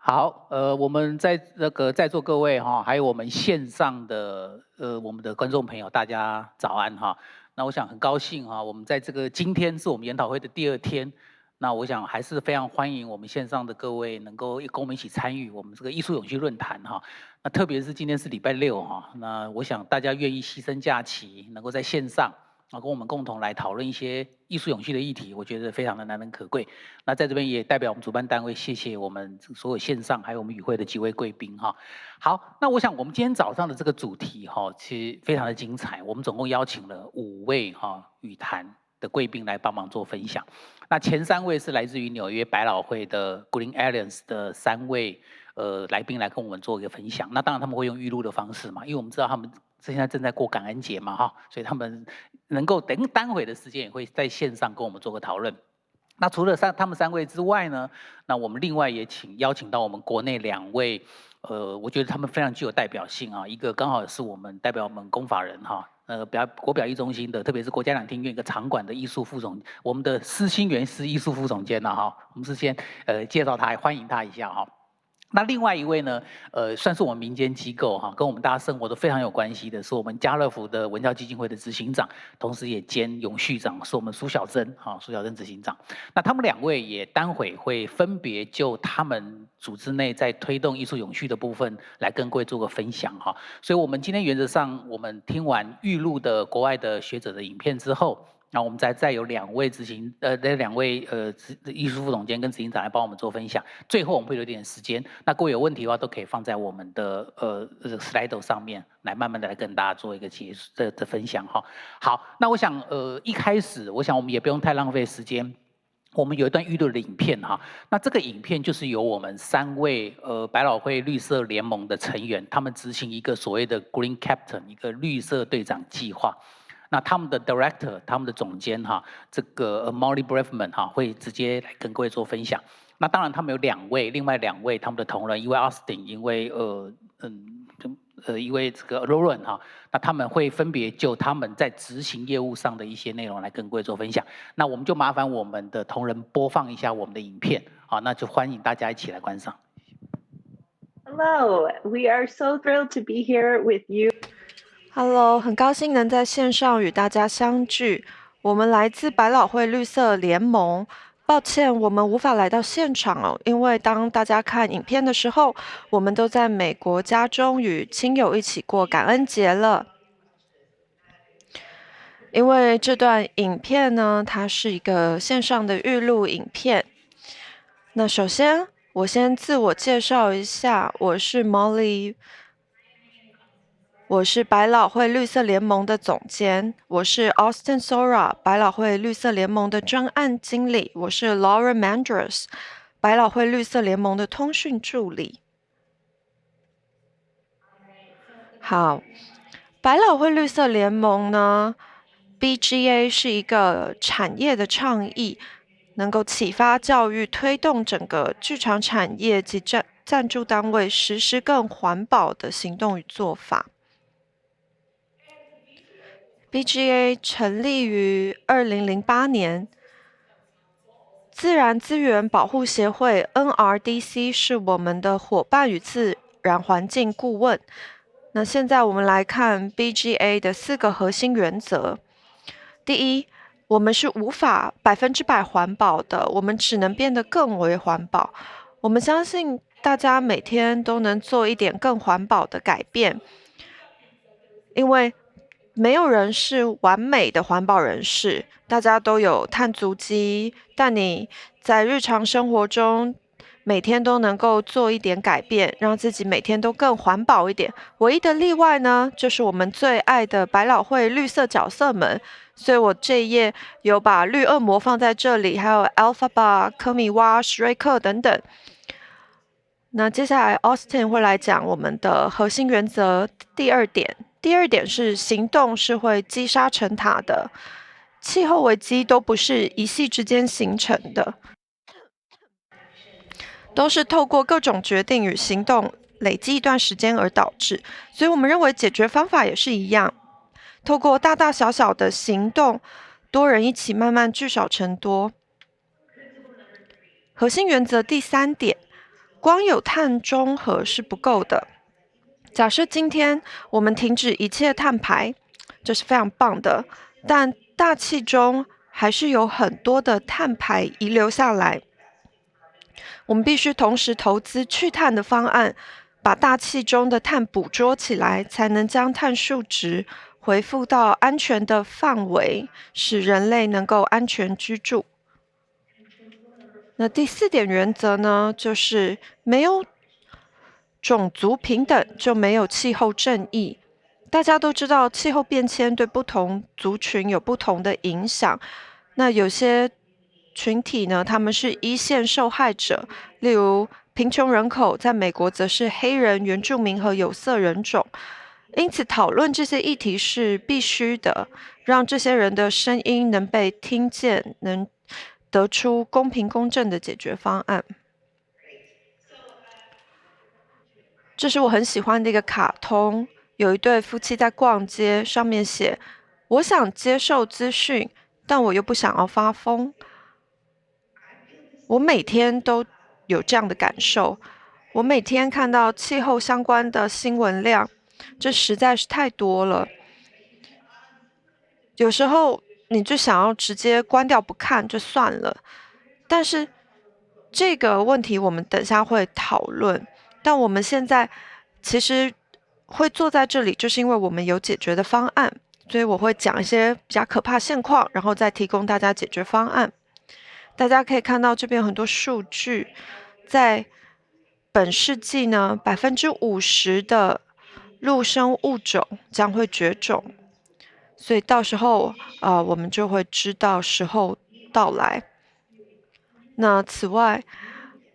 好，我们在座各位哈，还有我们线上的我们的观众朋友，大家早安哈。那我想很高兴哈，我们在这个今天是我们研讨会的第2天，那我想还是非常欢迎我们线上的各位能够跟我们一起参与我们这个艺术永续论坛哈。那特别是今天是礼拜六哈，那我想大家愿意牺牲假期，能够在线上。跟我们共同来讨论一些艺术永续的议题，我觉得非常的难能可贵。那在这边也代表我们主办单位，谢谢我们所有线上还有我们与会的几位贵宾哈。好，那我想我们今天早上的这个主题哈，其实非常的精彩。我们总共邀请了5位语坛的贵宾来帮忙做分享。那前3位是来自于纽约百老汇的 Green Alliance 的3位来宾来跟我们做一个分享。那当然他们会用预录的方式嘛，因为我们知道他们现在正在过感恩节嘛哈，所以他们能够等待会的时间也会在线上跟我们做个讨论。那除了他们3位之外呢，那我们另外也邀请到我们国内2位，我觉得他们非常具有代表性啊。一个刚好是我们代表我们公法人哈，国表艺中心的，特别是国家两厅院一个场馆的艺术副总，我们的施新元是艺术副总监呐哈，我们是先介绍他，欢迎他一下哈。那另外一位呢，算是我们民间机构哈，跟我们大家生活都非常有关系的，是我们家乐福的文教基金会的执行长，同时也兼永续长，是我们苏小珍哈，苏小珍执行长。那他们2位也待会会分别就他们组织内在推动艺术永续的部分来跟各位做个分享哈。所以我们今天原则上，我们听完预录的国外的学者的影片之后。那我们再有2位2位艺术副总监跟执行长来帮我们做分享。最后我们会留点时间，那各位有问题的话都可以放在我们的Slido 上面来慢慢的来跟大家做一个的分享哈。好，那我想一开始我想我们也不用太浪费时间。我们有一段预录的影片哈，那这个影片就是由我们3位百老汇绿色联盟的成员，他们执行一个所谓的 Green Captain 一个绿色队长计划。那他们的 director， 他们的总监哈，这个 Molly Braverman 哈，会直接来跟各位做分享。那当然他们有另外2位他们的同仁，一位 Austin， 一位一位这个 Lauren 哈，那他们会分别就他们在执行业务上的一些内容来跟各位做分享。那我们就麻烦我们的同仁播放一下我们的影片，好，那就欢迎大家一起来观赏。Hello, we are so thrilled to be here with you. Hello， 很高兴能在线上与大家相聚。我们来自百老汇绿色联盟。抱歉，我们无法来到现场哦，因为当大家看影片的时候，我们都在美国家中与亲友一起过感恩节了。因为这段影片呢，它是一个线上的预录影片。那首先，我先自我介绍一下，我是 Molly。我是百老汇绿色联盟的总监，我是 Austin Sora， 百老汇绿色联盟的专案经理，我是 Laura Mandras， 百老汇绿色联盟的通讯助理。好，百老汇绿色联盟呢 ，BGA 是一个产业的倡议，能够启发教育，推动整个剧场产业及赞助单位实施更环保的行动与做法。BGA 成立于2008年，自然资源保护协会 NRDC 是我们的伙伴与自然环境顾问。那现在我们来看 BGA 的4个核心原则。第一，我们是无法100%环保的，我们只能变得更为环保。我们相信大家每天都能做一点更环保的改变，因为没有人是完美的环保人士，大家都有碳足迹，但你在日常生活中每天都能够做一点改变，让自己每天都更环保一点。唯一的例外呢，就是我们最爱的百老汇绿色角色们，所以我这一页有把绿恶魔放在这里，还有 Elphaba、科米蛙、史瑞克等等。那接下来 Austin 会来讲我们的核心原则第2点。第2点是行动是会积沙成塔的，气候危机都不是一夕之间形成的，都是透过各种决定与行动累积一段时间而导致。所以我们认为解决方法也是一样，透过大大小小的行动，多人一起慢慢聚少成多。核心原则第3点，光有碳中和是不够的。假设今天我们停止一切碳排，这是非常棒的，但大气中还是有很多的碳排遗留下来。我们必须同时投资去碳的方案，把大气中的碳捕捉起来，才能将碳数值回复到安全的范围，使人类能够安全居住。那第4点原则呢，就是没有种族平等，就没有气候正义。大家都知道，气候变迁对不同族群有不同的影响。那有些群体呢，他们是一线受害者，例如贫穷人口，在美国则是黑人、原住民和有色人种。因此，讨论这些议题是必须的，让这些人的声音能被听见，能得出公平公正的解决方案。这是我很喜欢的一个卡通，有一对夫妻在逛街，上面写：“我想接受资讯，但我又不想要发疯。”我每天都有这样的感受，我每天看到气候相关的新闻量，这实在是太多了。有时候你就想要直接关掉不看就算了，但是这个问题我们等下会讨论。但我们现在其实会坐在这里，就是因为我们有解决的方案，所以我会讲一些比较可怕现况，然后再提供大家解决方案。大家可以看到这边有很多数据，在本世纪呢，50%的陆生物种将会绝种，所以到时候我们就会知道时候到来。那此外，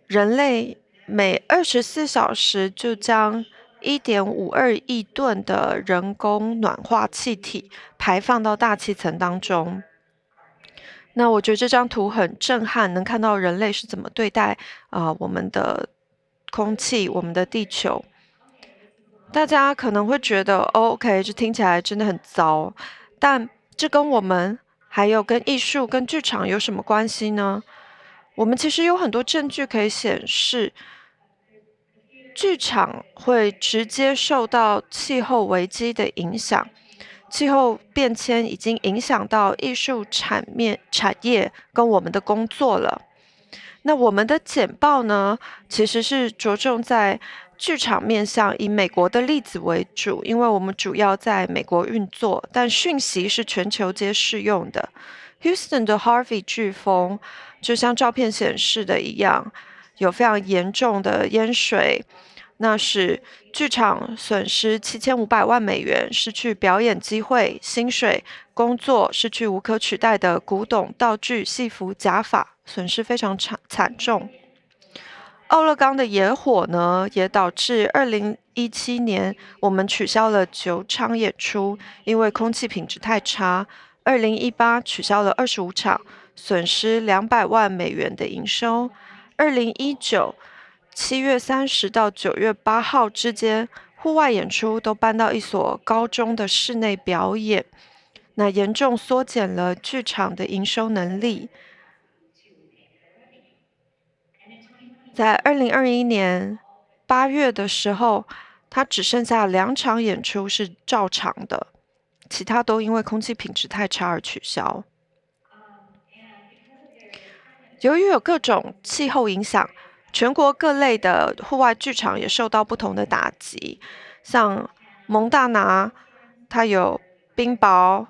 人类每24小时就将1.52亿吨的人工暖化气体排放到大气层当中。那我觉得这张图很震撼，能看到人类是怎么对待我们的空气、我们的地球。大家可能会觉得，OK， 这听起来真的很糟，但这跟我们还有跟艺术、跟剧场有什么关系呢？我们其实有很多证据可以显示，剧场会直接受到气候危机的影响。气候变迁已经影响到艺术产业跟我们的工作了。那我们的简报呢，其实是着重在剧场面向，以美国的例子为主，因为我们主要在美国运作，但讯息是全球皆适用的。Houston 的 Harvey 飓风，就像照片显示的一样，有非常严重的淹水。那使剧场损失7500万美元，失去表演机会、薪水、工作，失去无可取代的古董、道具、戏服、假发，损失非常惨重。奥勒冈的野火呢，也导致2017年我们取消了9场演出，因为空气品质太差。2018取消了25场，损失200万美元的营收。20197月30到9月8号之间，户外演出都搬到一所高中的室内表演，那严重缩减了剧场的营收能力。在2021年8月的时候，它只剩下2场演出是照常的，其他都因为空气品质太差而取消。由于有各种气候影响，全国各类的户外剧场也受到不同的打击。像蒙大拿，它有冰雹、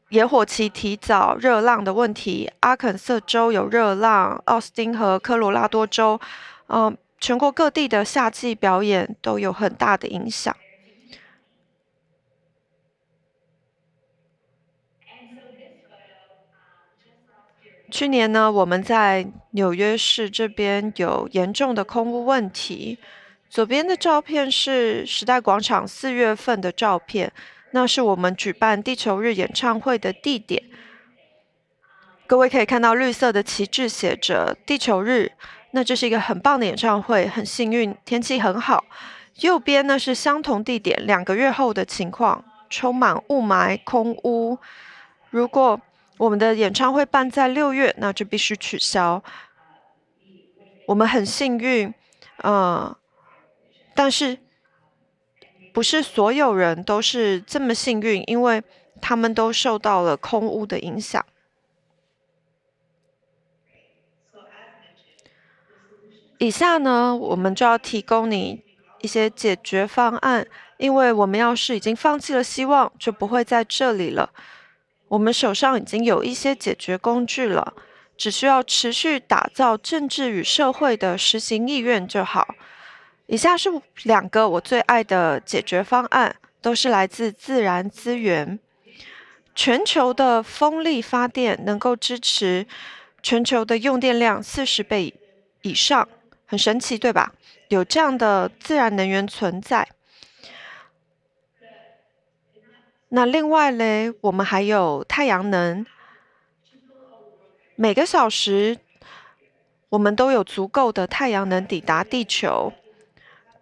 野火期提早、热浪的问题；阿肯色州有热浪，奥斯汀和科罗拉多州，全国各地的夏季表演都有很大的影响。去年呢，我们在纽约市这边有严重的空污问题。左边的照片是时代广场4月份的照片，那是我们举办地球日演唱会的地点。各位可以看到绿色的旗帜写着地球日，那这是一个很棒的演唱会，很幸运天气很好。右边呢是相同地点2个月后的情况，充满雾霾、空污。如果我们的演唱会办在6月，那就必须取消。我们很幸运，但是不是所有人都是这么幸运，因为他们都受到了空污的影响。以下呢，我们就要提供你一些解决方案，因为我们要是已经放弃了希望，就不会在这里了。我们手上已经有一些解决工具了，只需要持续打造政治与社会的实行意愿就好。以下是2个我最爱的解决方案，都是来自自然资源。全球的风力发电能够支持全球的用电量40倍以上，很神奇，对吧？有这样的自然能源存在。那另外嘞，我们还有太阳能，每个小时我们都有足够的太阳能抵达地球，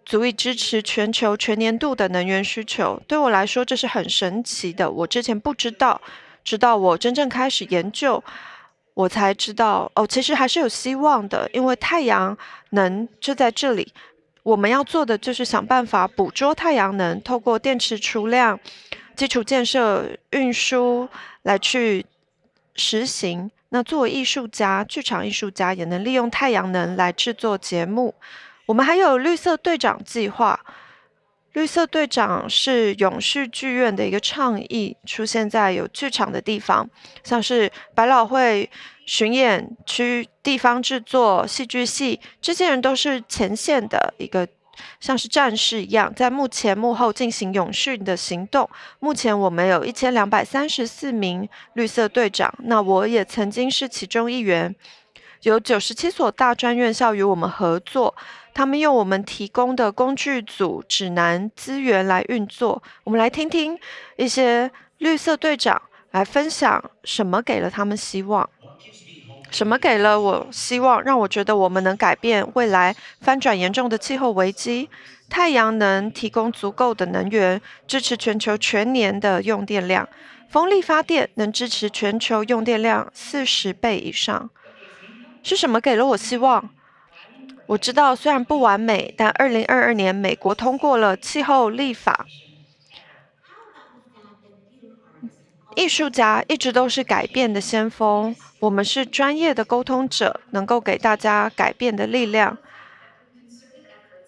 足以支持全球全年度的能源需求。对我来说，这是很神奇的，我之前不知道，直到我真正开始研究，我才知道哦，其实还是有希望的，因为太阳能就在这里。我们要做的就是想办法捕捉太阳能，透过电池储量、基础建设、运输来去实行。那作为艺术家、剧场艺术家，也能利用太阳能来制作节目。我们还有绿色队长计划。绿色队长是永续剧院的一个倡议，出现在有剧场的地方，像是百老汇巡演区、地方制作、戏剧系，这些人都是前线的一个，像是战士一样，在幕前幕后进行永续的行动。目前我们有1234名绿色队长，那我也曾经是其中一员。有97所大专院校与我们合作，他们用我们提供的工具组、指南、资源来运作。我们来听听一些绿色队长来分享什么给了他们希望，什么给了我希望，让我觉得我们能改变未来翻转严重的气候危机。太阳能提供足够的能源，支持全球全年的用电量。风力发电能支持全球用电量40倍以上。是什么给了我希望？我知道虽然不完美，但2022年美国通过了气候立法。艺术家一直都是改变的先锋，我们是专业的沟通者，能够给大家改变的力量。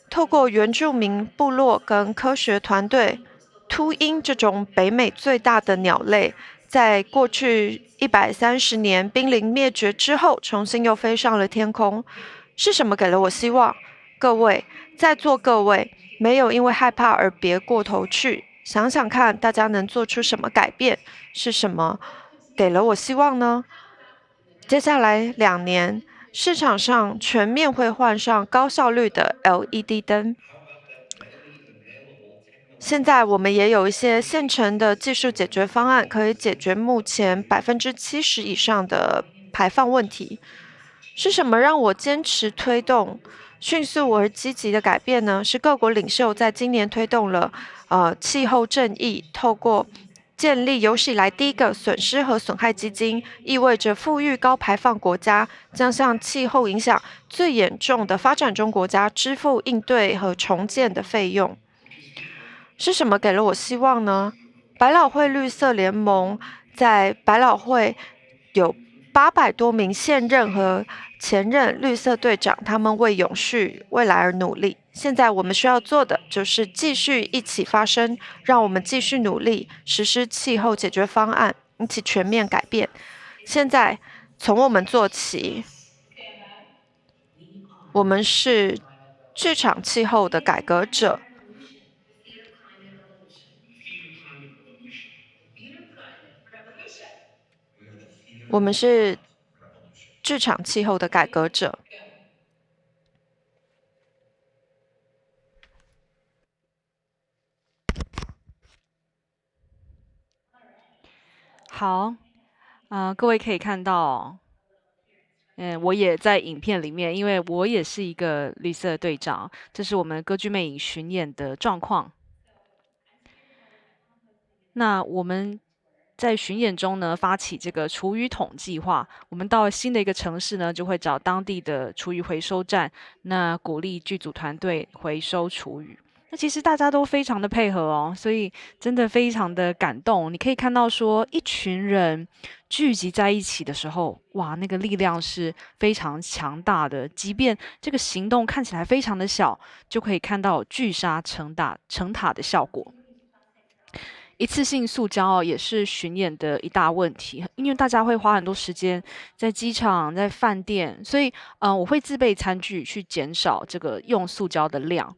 透过原住民部落跟科学团队，秃鹰这种北美最大的鸟类，在过去130年濒临灭绝之后，重新又飞上了天空。是什么给了我希望？各位，在座各位，没有因为害怕而别过头去。想想看，大家能做出什么改变？是什么给了我希望呢？接下来2年，市场上全面会换上高效率的 LED 灯。现在我们也有一些现成的技术解决方案，可以解决目前70%以上的排放问题。是什么让我坚持推动迅速而积极的改变呢？是各国领袖在今年推动了气候正义，透过建立有史以来第一个损失和损害基金，意味着富裕高排放国家将向气候影响最严重的发展中国家支付应对和重建的费用。是什么给了我希望呢？百老汇绿色联盟在百老汇有800多名现任和前任绿色队长，他们为永续未来而努力。现在我们需要做的就是继续一起发声，让我们继续努力实施气候解决方案，一起全面改变。现在从我们做起，我们是剧场气候的改革者。我们是剧场气候的改革者。好，各位可以看到，我也在影片里面，因为我也是一个绿色队长，这是我们歌剧魅影巡演的状况。那我们在巡演中呢，发起这个厨余桶计划。我们到了新的一个城市呢，就会找当地的厨余回收站，那鼓励剧组团队回收厨余。那其实大家都非常的配合哦，所以真的非常的感动。你可以看到说，一群人聚集在一起的时候，哇，那个力量是非常强大的。即便这个行动看起来非常的小，就可以看到聚沙成塔的效果。一次性塑胶也是巡演的一大问题，因为大家会花很多时间在机场、在饭店，所以我会自备餐具去减少这个用塑胶的量。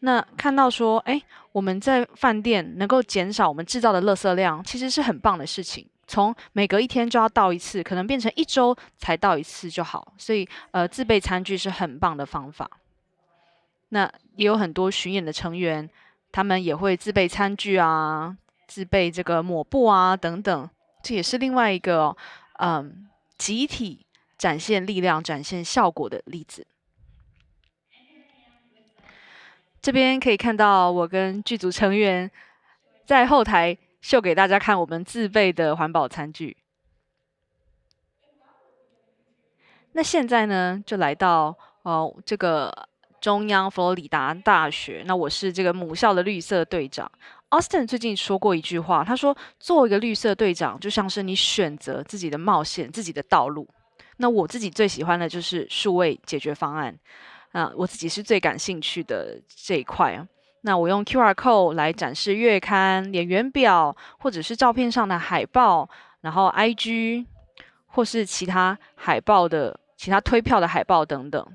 那看到说，哎，我们在饭店能够减少我们制造的垃圾量，其实是很棒的事情。从每隔1天就要倒一次，可能变成1周才倒一次就好。所以自备餐具是很棒的方法。那也有很多巡演的成员，他们也会自备餐具啊，自备这个抹布啊等等，这也是另外一个集体展现力量、展现效果的例子。这边可以看到我跟剧组成员在后台秀给大家看我们自备的环保餐具。那现在呢，就来到这个中央佛罗里达大学，那我是这个母校的绿色队长。Austin 最近说过一句话，他说做一个绿色队长就像是你选择自己的冒险、自己的道路。那我自己最喜欢的就是数位解决方案。我自己是最感兴趣的这一块啊。那我用 QR code 来展示月刊、演员表，或者是照片上的海报，然后 IG 或是其他推票的海报等等。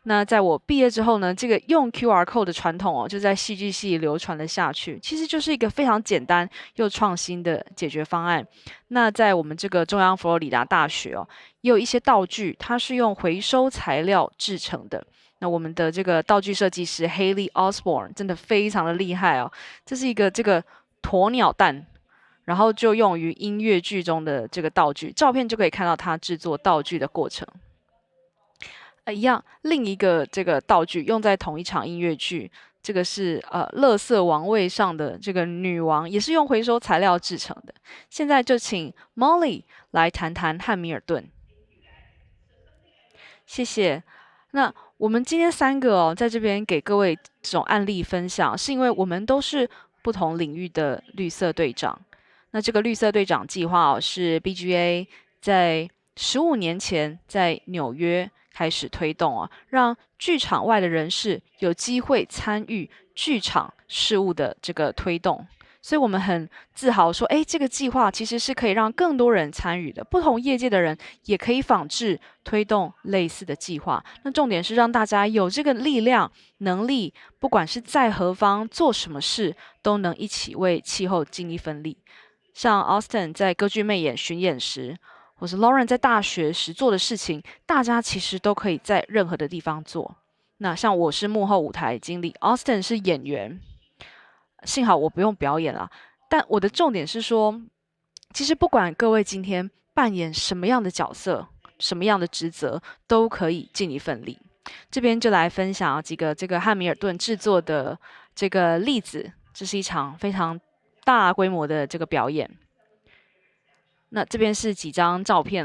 那在我毕业之后呢，这个用 QR code 的传统就在戏剧系流传了下去。其实就是一个非常简单又创新的解决方案。那在我们这个中央佛罗里达大学也有一些道具，它是用回收材料制成的。那我们的这个道具设计师 Haley Osborne 真的非常的厉害哦。这是一个这个鸵鸟蛋，然后就用于音乐剧中的这个道具，照片就可以看到他制作道具的过程。一样，另一个这个道具用在同一场音乐剧，这个是垃圾王位上的这个女王，也是用回收材料制成的。现在就请 Molly 来谈谈汉密尔顿。谢谢。那我们今天3个在这边给各位这种案例分享，是因为我们都是不同领域的绿色队长。那这个绿色队长计划是 BGA 在15年前在纽约开始推动让剧场外的人士有机会参与剧场事务的这个推动。所以我们很自豪说，这个计划其实是可以让更多人参与的，不同业界的人也可以仿制推动类似的计划。那重点是让大家有这个力量、能力，不管是在何方做什么事，都能一起为气候尽一份力。像 Austin 在歌剧魅演巡演时，或是 Lauren 在大学时做的事情，大家其实都可以在任何的地方做。那像我是幕后舞台经理， Austin 是演员，幸好我不用表演了。但我的重点是说，其实不管各位今天扮演什么样的角色、什么样的职责，都可以尽一份力。这边就来分享几个这个汉密尔顿制作的这个例子。这是一场非常大规模的这个表演。那这边是几张照片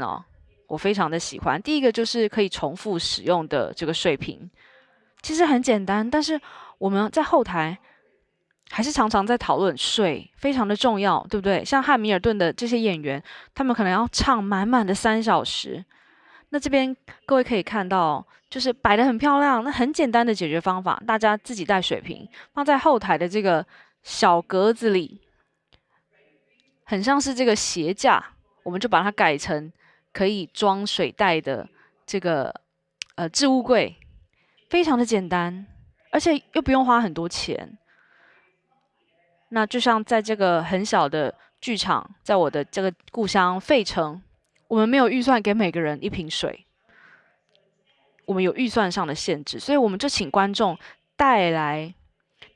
我非常的喜欢。第一个就是可以重复使用的这个水瓶，其实很简单，但是我们在后台还是常常在讨论水非常的重要，对不对？像汉密尔顿的这些演员，他们可能要唱满满的3小时。那这边各位可以看到，就是摆得很漂亮。那很简单的解决方法，大家自己带水瓶，放在后台的这个小格子里，很像是这个鞋架，我们就把它改成可以装水袋的这个置物柜，非常的简单，而且又不用花很多钱。那就像在这个很小的剧场，在我的这个故乡费城，我们没有预算给每个人1瓶水，我们有预算上的限制，所以我们就请观众带来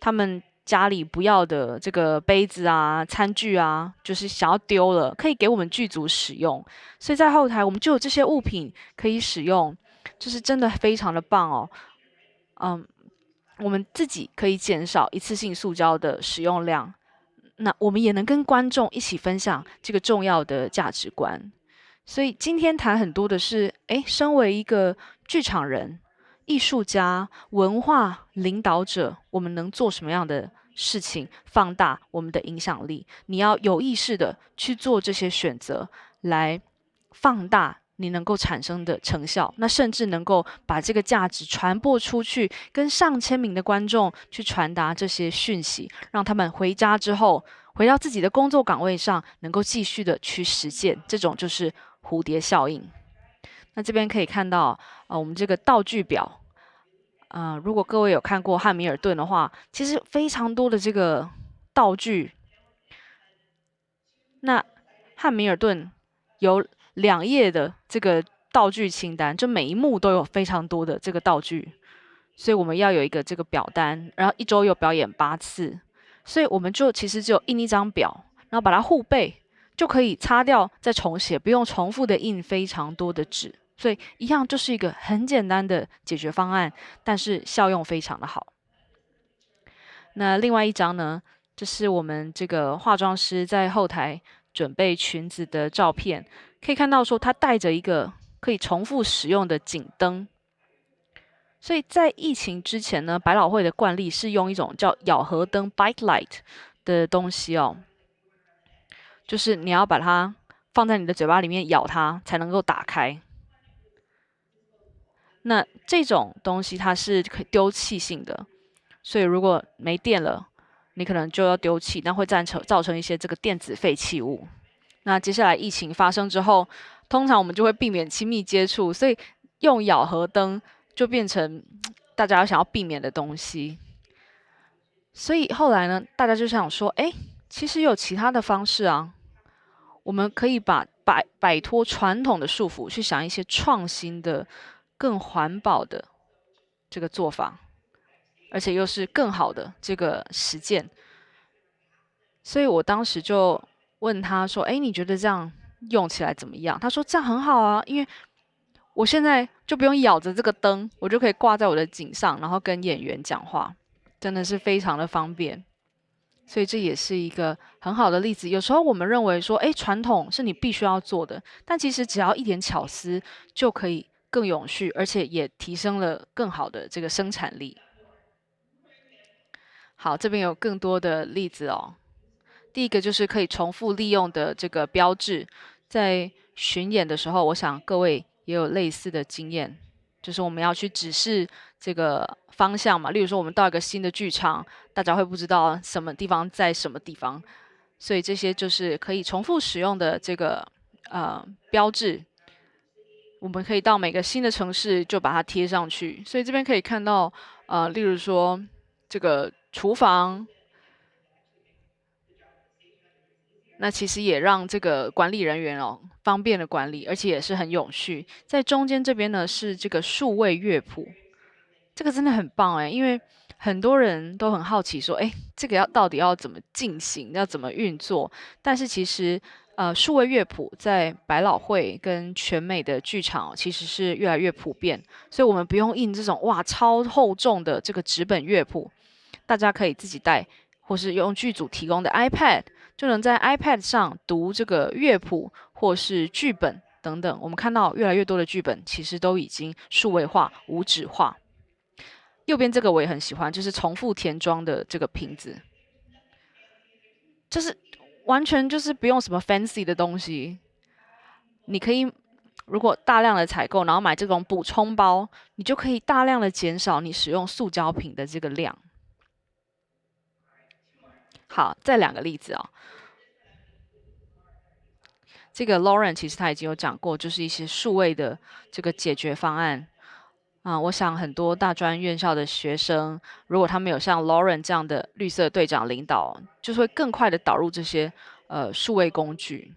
他们家里不要的这个杯子啊、餐具啊，就是想要丢了，可以给我们剧组使用。所以在后台我们就有这些物品可以使用，就是真的非常的棒我们自己可以减少一次性塑胶的使用量。那我们也能跟观众一起分享这个重要的价值观。所以今天谈很多的是，身为一个剧场人、艺术家、文化领导者，我们能做什么样的事情，放大我们的影响力？你要有意识的去做这些选择，来放大你能够产生的成效，那甚至能够把这个价值传播出去，跟上千名的观众去传达这些讯息，让他们回家之后，回到自己的工作岗位上，能够继续的去实践。这种就是蝴蝶效应。那这边可以看到，我们这个道具表，如果各位有看过汉密尔顿的话，其实非常多的这个道具。那汉密尔顿有2页的这个道具清单，就每一幕都有非常多的这个道具，所以我们要有一个这个表单，然后1周有表演8次，所以我们就其实只有印一张表，然后把它互背，就可以擦掉再重写，不用重复的印非常多的纸，所以一样就是一个很简单的解决方案，但是效用非常的好。那另外一张呢，这是我们这个化妆师在后台准备裙子的照片，可以看到说他带着一个可以重复使用的颈灯。所以在疫情之前呢，百老汇的惯例是用一种叫咬合灯 （bite light） 的东西哦，就是你要把它放在你的嘴巴里面咬它才能够打开。那这种东西它是可以丢弃性的，所以如果没电了，你可能就要丢弃，那会造成一些这个电子废弃物。那接下来疫情发生之后，通常我们就会避免亲密接触，所以用咬合灯就变成大家想要避免的东西。所以后来呢，大家就想说，其实有其他的方式啊，我们可以摆脱传统的束缚，去想一些创新的、更环保的这个做法，而且又是更好的这个实践。所以我当时就问他说：“你觉得这样用起来怎么样？”他说：“这样很好啊，因为我现在就不用咬着这个灯，我就可以挂在我的颈上，然后跟演员讲话，真的是非常的方便。”所以这也是一个很好的例子。有时候我们认为说，传统是你必须要做的，但其实只要一点巧思就可以更永续，而且也提升了更好的这个生产力。好，这边有更多的例子哦。第一个就是可以重复利用的这个标志，在巡演的时候，我想各位也有类似的经验，就是我们要去指示这个方向嘛。例如说，我们到一个新的剧场，大家会不知道什么地方在什么地方，所以这些就是可以重复使用的这个标志。我们可以到每个新的城市就把它贴上去，所以这边可以看到，例如说这个厨房。那其实也让这个管理人员方便的管理，而且也是很永续。在中间这边呢是这个数位乐谱，这个真的很棒因为很多人都很好奇说，这个到底要怎么进行，要怎么运作？但是其实数位乐谱在百老汇跟全美的剧场其实是越来越普遍，所以我们不用印这种超厚重的这个纸本乐谱，大家可以自己带，或是用剧组提供的 iPad。就能在 iPad 上读这个乐谱或是剧本等等。我们看到越来越多的剧本其实都已经数位化、无纸化。右边这个我也很喜欢，就是重复填装的这个瓶子，就是完全就是不用什么 fancy 的东西。你可以如果大量的采购，然后买这种补充包，你就可以大量的减少你使用塑胶瓶的这个量。好，再2个例子这个 Lauren 其实他已经有讲过，就是一些数位的这个解决方案我想很多大专院校的学生，如果他们有像 Lauren 这样的绿色队长领导，就会更快的导入这些数位工具。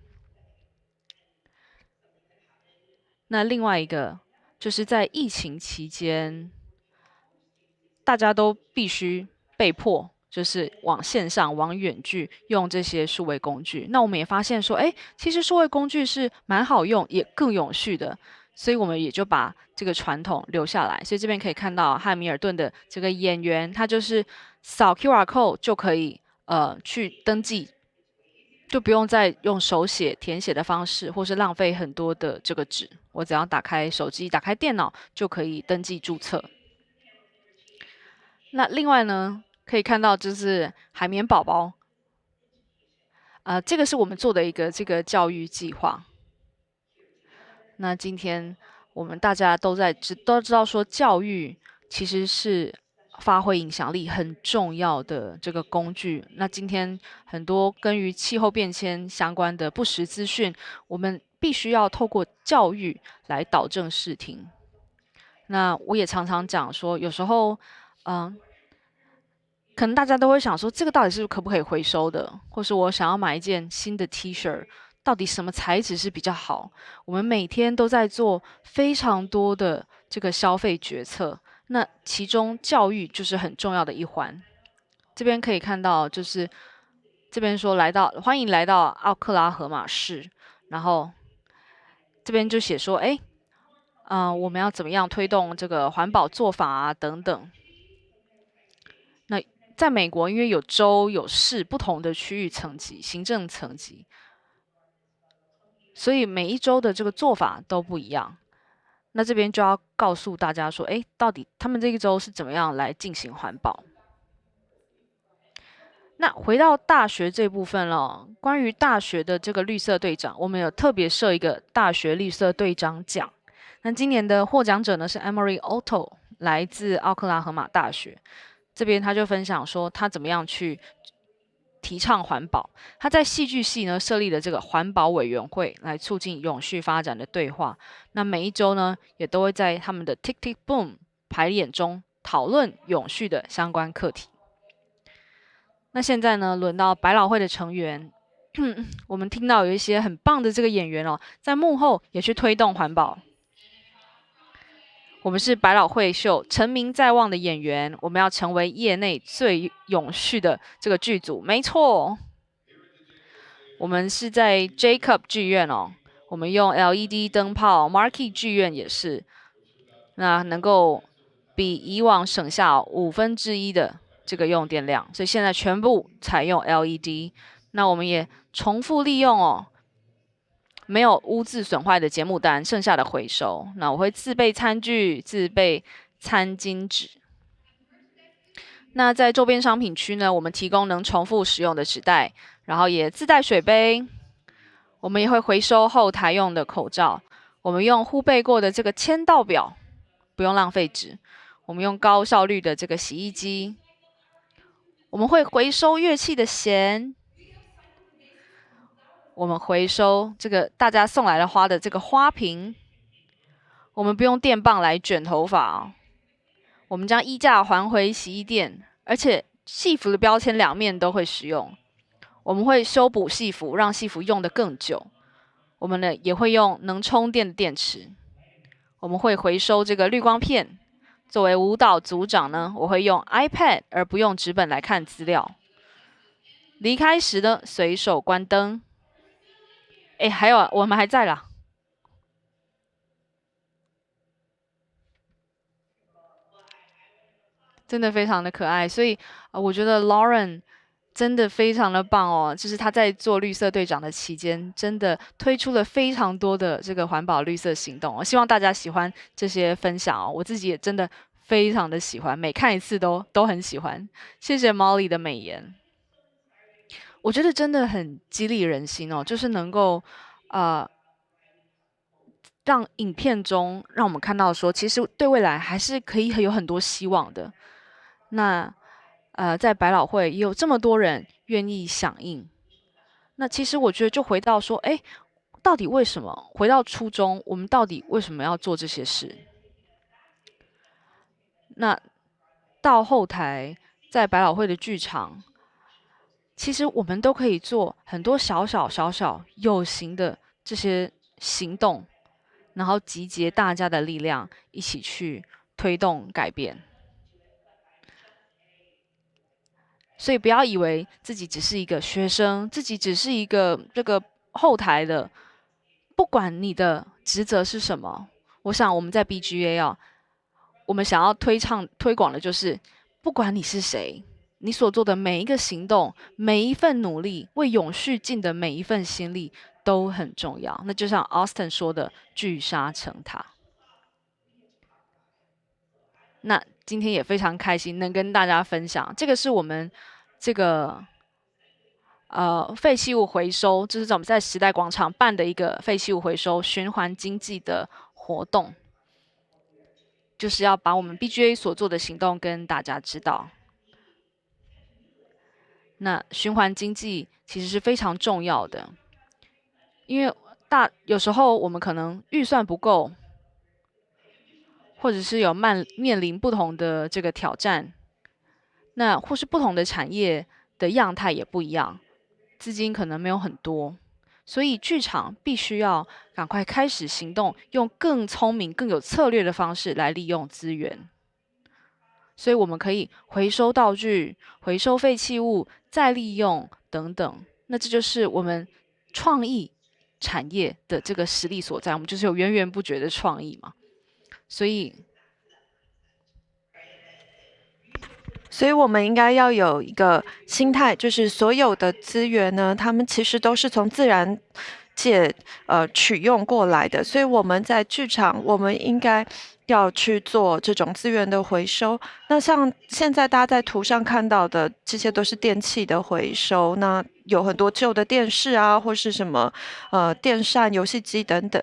那另外一个就是在疫情期间，大家都必须被迫。就是往线上、往远距用这些数位工具。那我们也发现说，其实数位工具是蛮好用，也更永续的。所以我们也就把这个传统留下来。所以这边可以看到汉密尔顿的这个演员，他就是扫 QR code 就可以去登记就不用再用手写填写的方式，或是浪费很多的这个纸。我只要打开手机、打开电脑就可以登记注册。那另外呢，可以看到就是海绵宝宝，这个是我们做的一个这个教育计划。那今天我们大家都知道说，教育其实是发挥影响力很重要的这个工具。那今天很多跟于气候变迁相关的不实资讯，我们必须要透过教育来导正视听。那我也常常讲说，有时候，可能大家都会想说，这个到底是可不可以回收的，或是我想要买一件新的 T 恤，到底什么材质是比较好？我们每天都在做非常多的这个消费决策，那其中教育就是很重要的一环。这边可以看到，就是这边说欢迎来到奥克拉荷马市，然后这边就写说，我们要怎么样推动这个环保做法啊等等。那在美国，因为有州有市不同的区域层级、行政层级，所以每一州的这个做法都不一样。那这边就要告诉大家说，到底他们这一州是怎么样来进行环保？那回到大学这部分了，关于大学的这个绿色队长，我们有特别设一个大学绿色队长奖。那今年的获奖者呢是 Emory Otto， 来自奥克拉荷马大学。这边他就分享说，他怎么样去提倡环保。他在戏剧系呢设立了这个环保委员会，来促进永续发展的对话。那每一周呢，也都会在他们的 Tick Tick Boom 排演中讨论永续的相关课题。那现在呢，轮到百老汇的成员，我们听到有一些很棒的这个演员哦，在幕后也去推动环保。我们是百老汇秀成名在望的演员，我们要成为业内最永续的这个剧组。没错，我们是在 Jacob 剧院哦，我们用 LED 灯泡 ，Marquee 剧院也是，那能够比以往省下1/5的这个用电量，所以现在全部采用 LED。那我们也重复利用哦。没有污渍损坏的节目单，剩下的回收。那我会自备餐具，自备餐巾纸。那在周边商品区呢，我们提供能重复使用的纸袋，然后也自带水杯。我们也会回收后台用的口罩。我们用护背过的这个签到表，不用浪费纸。我们用高效率的这个洗衣机。我们会回收乐器的弦。我们回收这个大家送来的花的这个花瓶，我们不用电棒来卷头发哦。我们将衣架还回洗衣店，而且戏服的标签两面都会使用。我们会修补戏服，让戏服用得更久。我们呢也会用能充电的电池。我们会回收这个滤光片。作为舞蹈组长呢，我会用 iPad 而不用纸本来看资料。离开时呢，随手关灯。还有我们还在啦。真的非常的可爱，所以我觉得 Lauren 真的非常的棒哦，就是他在做绿色队长的期间，真的推出了非常多的这个环保绿色行动哦，希望大家喜欢这些分享哦，我自己也真的非常的喜欢，每看一次都很喜欢。谢谢 Molly 的美言，我觉得真的很激励人心哦，就是能够让影片中让我们看到说，其实对未来还是可以有很多希望的。那在百老汇也有这么多人愿意响应。那其实我觉得就回到说，到底为什么？回到初衷，我们到底为什么要做这些事？那到后台，在百老汇的剧场，其实我们都可以做很多小小有形的这些行动。然后集结大家的力量，一起去推动改变。所以不要以为自己只是一个学生，自己只是一个这个后台的，不管你的职责是什么。我想我们在 BGA 我们想要推广的就是，不管你是谁，你所做的每一个行动、每一份努力，为永续尽的每一份心力都很重要。那就像 Austin 说的，聚沙成塔。那今天也非常开心能跟大家分享，这个是我们这个废弃物回收，这是我们在时代广场办的一个废弃物回收循环经济的活动，就是要把我们 BGA 所做的行动跟大家知道。那循环经济其实是非常重要的，因为有时候我们可能预算不够，或者是面临不同的这个挑战，那或是不同的产业的样态也不一样，资金可能没有很多，所以剧场必须要赶快开始行动，用更聪明、更有策略的方式来利用资源。所以我们可以回收道具、回收废弃物、再利用等等。那这就是我们创意产业的这个实力所在，我们就是有源源不绝的创意嘛。所以我们应该要有一个心态，就是所有的资源呢，它们其实都是从自然界取用过来的，所以我们在剧场，我们应该要去做这种资源的回收。那像现在大家在图上看到的，这些都是电器的回收，那有很多旧的电视啊，或是什么电扇、游戏机等等，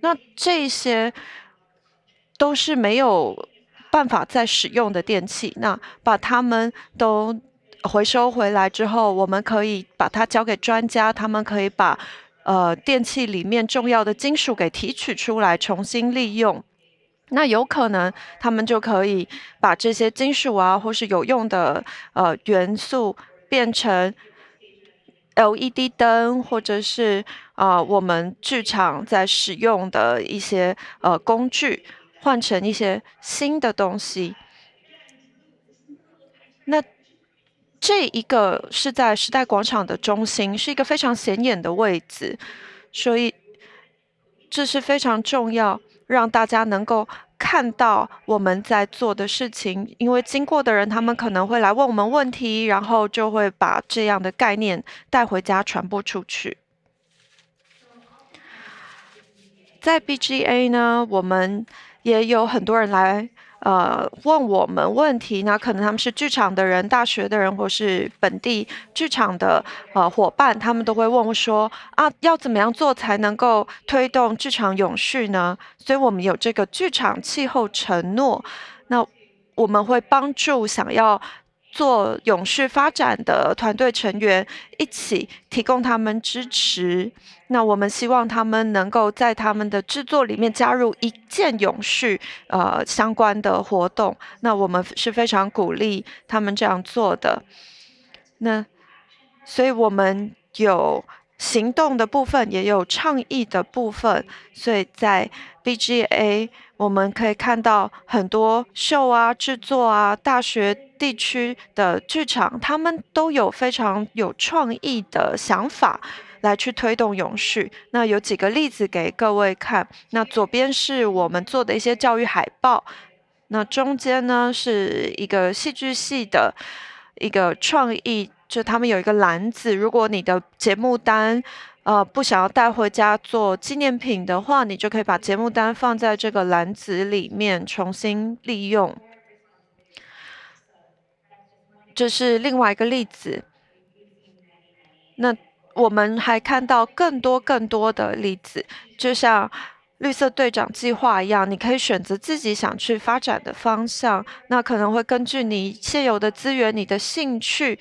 那这些都是没有办法再使用的电器，那把它们都回收回来之后，我们可以把它交给专家，他们可以把电器里面重要的金属给提取出来，重新利用。那有可能他们就可以把这些金属啊，或是有用的元素变成 LED 灯，或者是我们剧场在使用的一些工具，换成一些新的东西。那这一个是在时代广场的中心，是一个非常显眼的位置，所以这是非常重要，让大家能够看到我们在做的事情。因为经过的人，他们可能会来问我们问题，然后就会把这样的概念带回家传播出去。在 BGA 呢，我们也有很多人来问我们问题，那可能他们是剧场的人、大学的人，或是本地剧场的伙伴，他们都会问我说要怎么样做才能够推动剧场永续呢？所以我们有这个剧场气候承诺，那我们会帮助想要做永续发展的团队成员一起提供他们支持。那我们希望他们能够在他们的制作里面加入一件永续相关的活动。那我们是非常鼓励他们这样做的。那所以我们有行动的部分，也有倡议的部分。所以在 BGA 我们可以看到很多秀啊、制作啊、大学地区的剧场，他们都有非常有创意的想法来去推动永续。那有几个例子给各位看。那左边是我们做的一些教育海报，那中间呢是一个戏剧系的一个创意，就他们有一个篮子，如果你的节目单不想要带回家做纪念品的话，你就可以把节目单放在这个篮子里面重新利用。这是另外一个例子。那我们还看到更多的例子，就像绿色队长计划一样，你可以选择自己想去发展的方向，那可能会根据你现有的资源、你的兴趣，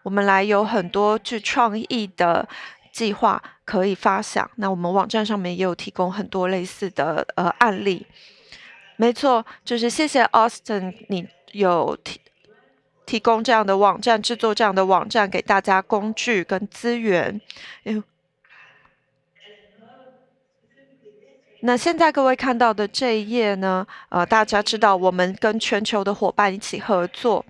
我们来有很多具创意的计划可以发想。那我们网站上面也有提供很多类似的案例。没错，就是谢谢 Austin， 你有提供这样的网站，制作这样的网站给大家工具跟资源。那现在各位看到的这一页呢，大家知道我们跟全球的伙伴一起合作。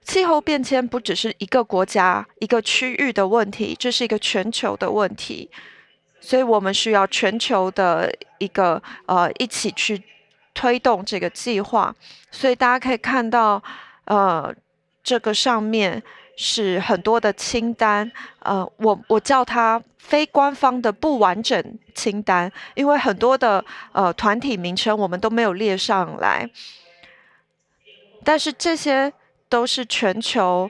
气候变迁不只是一个国家、一个区域的问题，这是一个全球的问题，所以我们需要全球的一个一起去推动这个计划。所以大家可以看到，这个上面是很多的清单，我叫它非官方的不完整清单，因为很多的团体名称我们都没有列上来，但是这些都是全球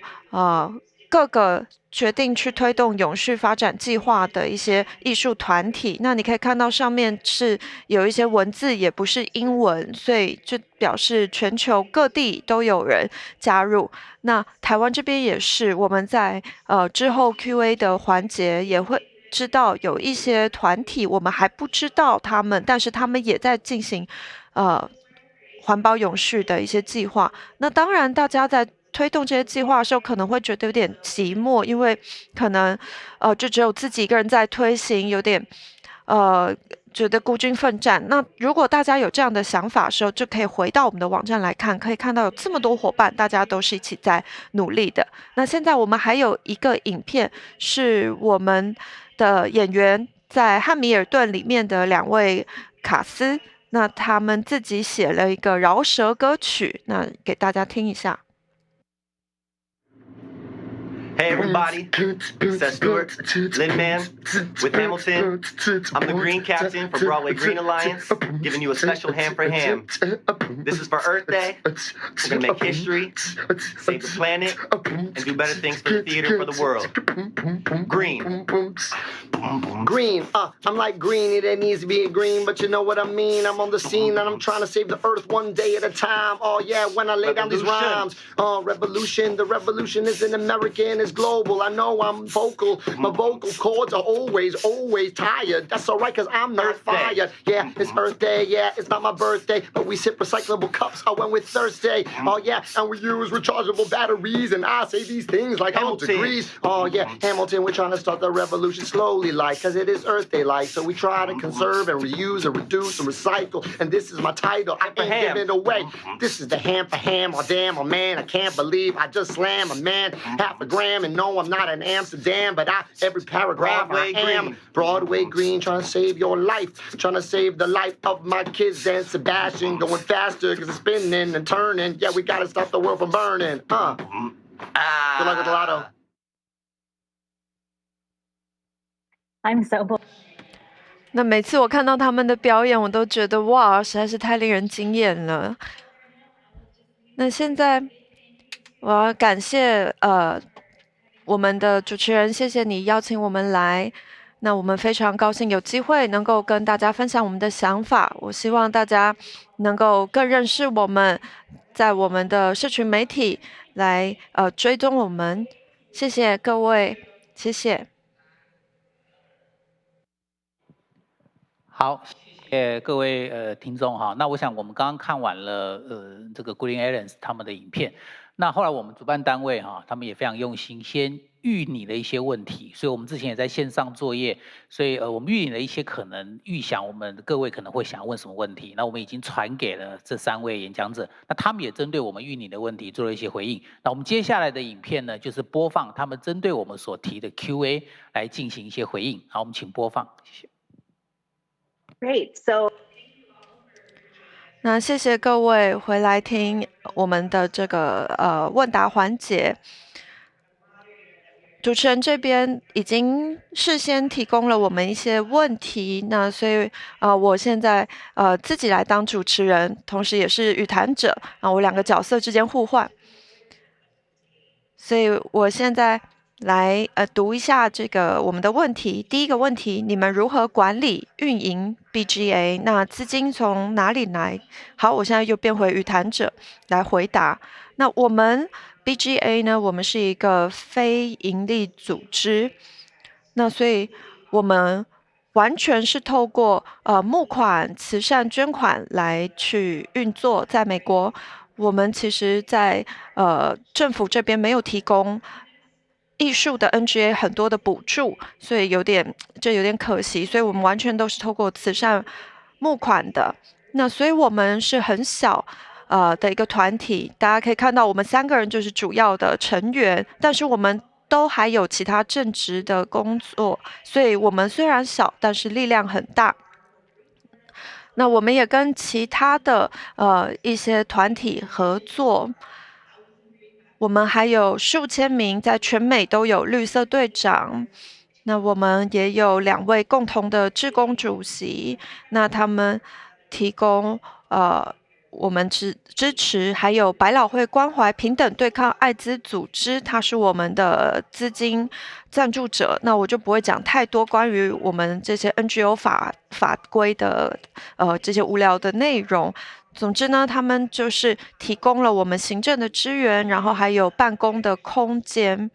各个决定去推动永续发展计划的一些艺术团体。那你可以看到上面是有一些文字，也不是英文，所以就表示全球各地都有人加入。那台湾这边也是，我们在之后 Q&A 的环节也会知道有一些团体，我们还不知道他们，但是他们也在进行环保永续的一些计划。那当然，大家在推动这些计划的时候，可能会觉得有点寂寞，因为可能就只有自己一个人在推行，有点觉得孤军奋战。那如果大家有这样的想法的时候，就可以回到我们的网站来看，可以看到有这么多伙伴，大家都是一起在努力的。那现在我们还有一个影片，是我们的演员在汉密尔顿里面的2位卡斯，那他们自己写了一个饶舌歌曲，那给大家听一下。Hey everybody, Seth Stewart, Lin Man, with Hamilton. I'm the Green Captain for Broadway Green Alliance, giving you a special Ham for Ham. This is for Earth Day. We're gonna make history, save the planet, and do better things for the theater, for the world. Green. Green, I'm like green, it needs to be a green, but you know what I mean. I'm on the scene and I'm trying to save the earth one day at a time. Oh yeah, when I lay down these rhymes. Revolution, the revolution isn't American, it's global. I know I'm vocal, my vocal cords are always tired. That's alright, cause I'm not fired. Yeah, it's Earth Day, yeah, it's not my birthday, but we sip recyclable cups when we're thirsty. Oh yeah, and we use rechargeable batteries, and I say these things like Hamilton agrees. Oh yeah, Hamilton, we're trying to start the revolution slowly, like, cause it is Earth Day, like, so we try to conserve and reuse and reduce and recycle, and this is my title, I ain't giving it away. This is the ham for ham, oh damn, oh man, I can't believe I just slammed a man half a gram, and no, I'm not in Amsterdam, but every paragraph I am Broadway Green, trying to save your life, trying to save the life of my kids and Sebastian, going faster cause it's spinning and turning, yeah, we gotta stop the world from burning. Good luck with the lotto. I'm so bold. 那每次我看到他们的表演，我都觉得哇，实在是太令人惊艳了。那现在我要感谢我们的主持人，谢谢你邀请我们来。那我们非常高兴有机会能够跟大家分享我们的想法。我希望大家能够更认识我们，在我们的社群媒体来追踪我们。谢谢各位，谢谢。好，谢谢各位听众哈。那我想我们刚刚看完了这个 Green Alliance 他们的影片，那后来我们主办单位哈，他们也非常用心，先预拟了一些问题，所以我们之前也在线上作业，所以我们预拟了一些可能预想我们各位可能会想要问什么问题，那我们已经传给了这3位演讲者，那他们也针对我们预拟的问题做了一些回应。那我们接下来的影片呢，就是播放他们针对我们所提的 Q&A 来进行一些回应。好，我们请播放，谢谢。Great. So 那谢谢各位回来听我们的这个问答环节。主持人这边已经事先提供了我们一些问题，那所以我现在自己来当主持人，同时也是语谈者，我2个角色之间互换。所以我现在来读一下这个我们的问题。第一个问题，你们如何管理运营 BGA？ 那资金从哪里来？好，我现在又变回语谈者来回答。那我们 BGA 呢，我们是一个非营利组织，那所以我们完全是透过募款、慈善捐款来去运作。在美国，我们其实在政府这边没有提供艺术的 NGA 很多的补助，所以有点可惜，所以我们完全都是透过慈善募款的。那所以我们是很小的一个团体，大家可以看到我们3个人就是主要的成员，但是我们都还有其他正职的工作，所以我们虽然小，但是力量很大。那我们也跟其他的一些团体合作。我们还有数千名在全美都有绿色队长。那我们也有2位共同的志工主席，那他们提供我们支持，还有百老汇关怀平等对抗艾滋组织，它是我们的资金赞助者。那我就不会讲太多关于我们这些 NGO 法规的这些无聊的内容。总之呢，他们就是提供了我们行政的支援，然后还有办公的空间。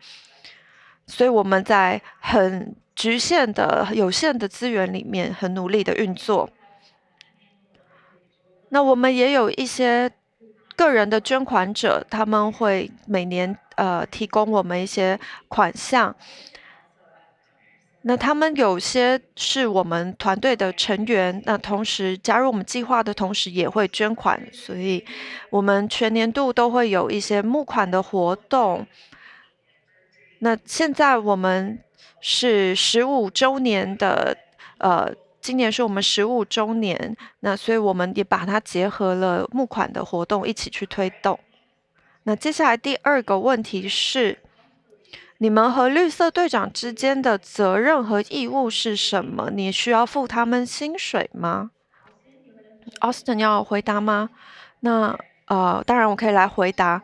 所以我们在很局限的、有限的资源里面，很努力的运作。那我们也有一些个人的捐款者，他们会每年提供我们一些款项。那他们有些是我们团队的成员，那同时加入我们计划的同时也会捐款，所以我们全年度都会有一些募款的活动。那现在我们是15周年的，今年是我们15周年，那所以我们也把它结合了募款的活动一起去推动。那接下来第2个问题是，你们和绿色队长之间的责任和义务是什么？你需要付他们薪水吗？ Austin 要回答吗？那当然我可以来回答。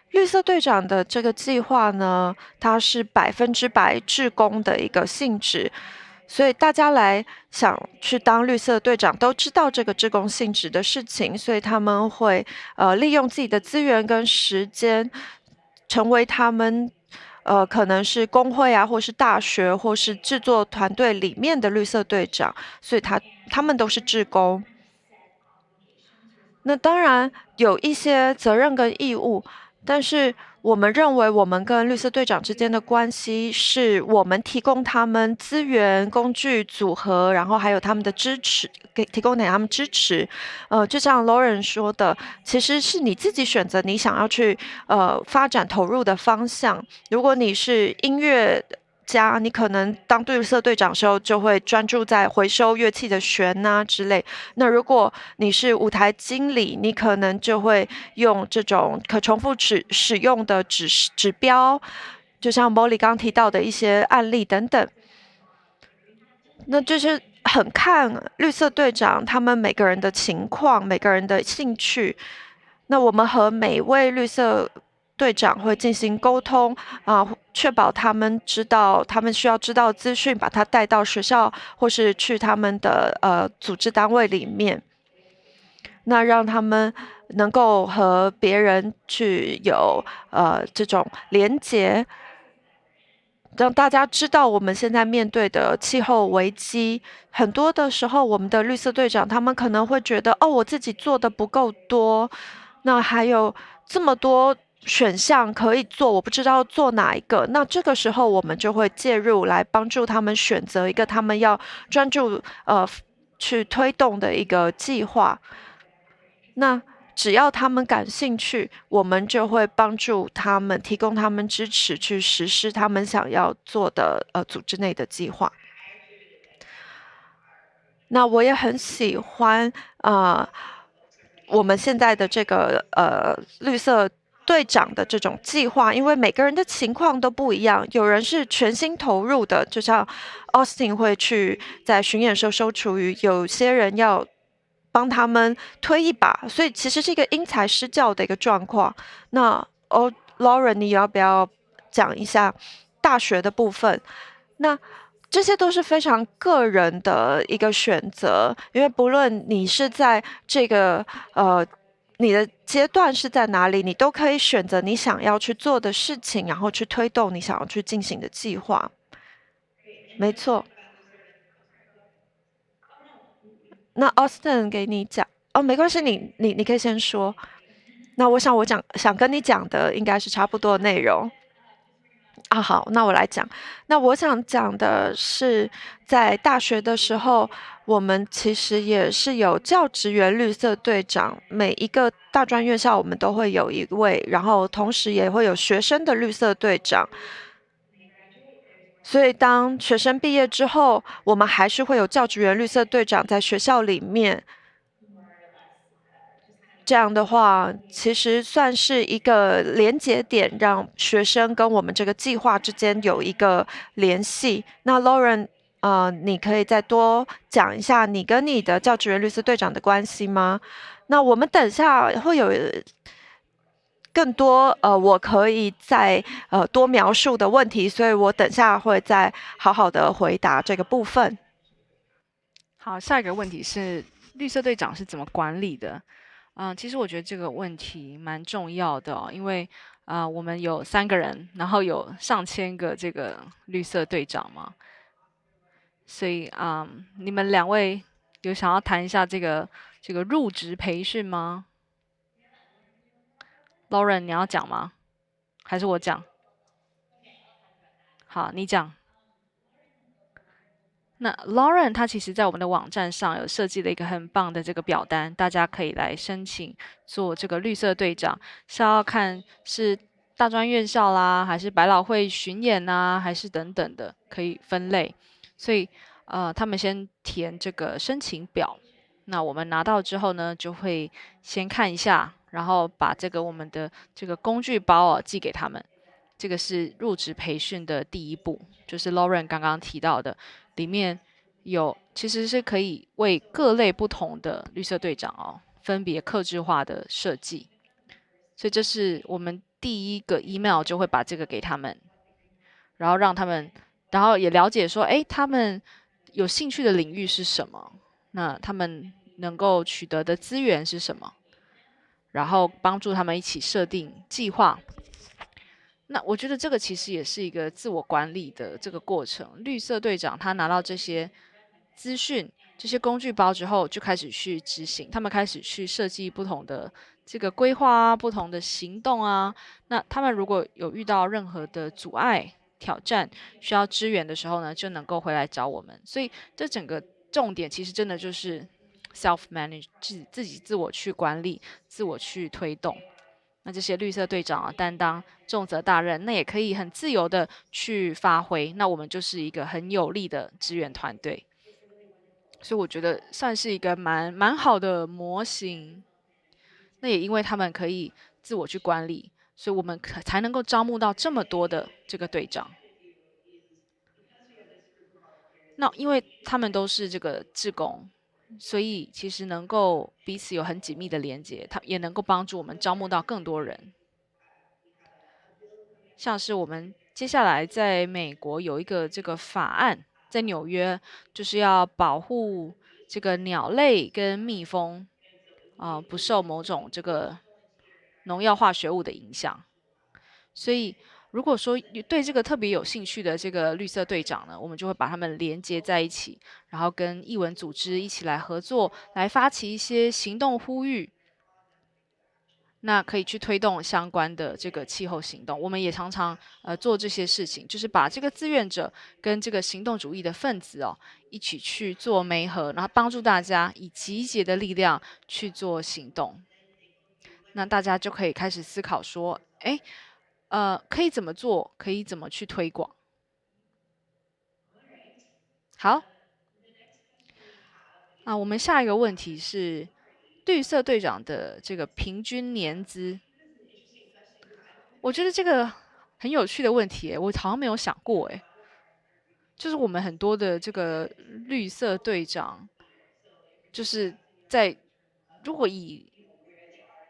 绿色队长的这个计划呢，它是100%志工的一个性质，所以大家来想去当绿色队长都知道这个志工性质的事情，所以他们会利用自己的资源跟时间，成为他们可能是工会啊，或是大学，或是制作团队里面的绿色队长，所以他们都是志工。那当然有一些责任跟义务，但是我们认为我们跟绿色队长之间的关系是我们提供他们资源、工具组合，然后还有他们的支持，提供给他们支持。就像 Lauren 说的，其实是你自己选择你想要去发展投入的方向。如果你是音乐家，你可能当绿色队长的时候就会专注在回收乐器的弦啊之类。那如果你是舞台经理，你可能就会用这种可重复使用的指标，就像 Molly 刚提到的一些案例等等。那就是很看绿色队长他们每个人的情况、每个人的兴趣。那我们和每位绿色队长会进行沟通确保他们知道他们需要知道的资讯，把它带到学校或是去他们的组织单位里面，那让他们能够和别人去有这种连结，让大家知道我们现在面对的气候危机。很多的时候，我们的绿色队长他们可能会觉得，我自己做的不够多，那还有这么多选项可以做，我不知道做哪一个。那这个时候我们就会介入，来帮助他们选择一个他们要专注去推动的一个计划。那只要他们感兴趣，我们就会帮助他们，提供他们支持去实施他们想要做的组织内的计划。那我也很喜欢我们现在的这个绿色队长的这种计划，因为每个人的情况都不一样，有人是全心投入的，就像 Austin 会去在巡演时候收厨余，有些人要帮他们推一把，所以其实是一个因材施教的一个状况。那Lauren 你要不要讲一下大学的部分？那这些都是非常个人的一个选择，因为不论你是在这个你的阶段是在哪里，你都可以选择你想要去做的事情，然后去推动你想要去进行的计划。没错。那 Austin 给你讲没关系，你可以先说。那我想想跟你讲的应该是差不多的内容。好，那我来讲。那我想讲的是，在大学的时候，我们其实也是有教职员绿色队长，每一个大专院校我们都会有一位，然后同时也会有学生的绿色队长。所以当学生毕业之后，我们还是会有教职员绿色队长在学校里面。这样的话，其实算是一个连接点，让学生跟我们这个计划之间有一个联系。那 Lauren，你可以再多讲一下你跟你的教职员律师队长的关系吗？那我们等下会有更多我可以再多描述的问题，所以我等下会再好好的回答这个部分。好，下一个问题是绿色队长是怎么管理的？其实我觉得这个问题蛮重要的哦，因为我们有3个人，然后有上千个这个绿色队长嘛，所以你们2位有想要谈一下这个入职培训吗？Lauren，你要讲吗？还是我讲？好，你讲。那 Lauren 他其实在我们的网站上有设计了一个很棒的这个表单，大家可以来申请做这个绿色队长，是要看是大专院校啦，还是百老汇巡演啊，还是等等的，可以分类。所以他们先填这个申请表，那我们拿到之后呢，就会先看一下，然后把我们的这个工具包寄给他们。这个是入职培训的第一步，就是 Lauren 刚刚提到的，里面其实是可以为各类不同的绿色队长分别客制化的设计，所以这是我们第一个 email 就会把这个给他们，然后让他们，然后也了解说，他们有兴趣的领域是什么，那他们能够取得的资源是什么，然后帮助他们一起设定计划。那我觉得这个其实也是一个自我管理的这个过程。绿色队长他拿到这些资讯、这些工具包之后，就开始去执行，他们开始去设计不同的这个规划啊、不同的行动啊。那他们如果有遇到任何的阻碍、挑战，需要支援的时候呢，就能够回来找我们。所以这整个重点其实真的就是 self manage， 自己自我去管理、自我去推动。那这些绿色队长担当重责大任，那也可以很自由的去发挥。那我们就是一个很有力的支援团队，所以我觉得算是一个蛮好的模型。那也因为他们可以自我去管理，所以我们才能够招募到这么多的这个队长。那因为他们都是这个志工，所以其实能够彼此有很紧密的连接，它也能够帮助我们招募到更多人。像是我们接下来在美国有一个这个法案，在纽约就是要保护这个鸟类跟蜜蜂不受某种这个农药化学物的影响。所以如果说对这个特别有兴趣的这个绿色队长呢，我们就会把他们连接在一起，然后跟艺文组织一起来合作，来发起一些行动呼吁。那可以去推动相关的这个气候行动。我们也常常做这些事情，就是把这个志愿者跟这个行动主义的分子一起去做媒合，然后帮助大家以集结的力量去做行动。那大家就可以开始思考说，可以怎么做，可以怎么去推广。好，我们下一个问题是绿色队长的这个平均年资。我觉得这个很有趣的问题，我好像没有想过就是我们很多的这个绿色队长，就是如果以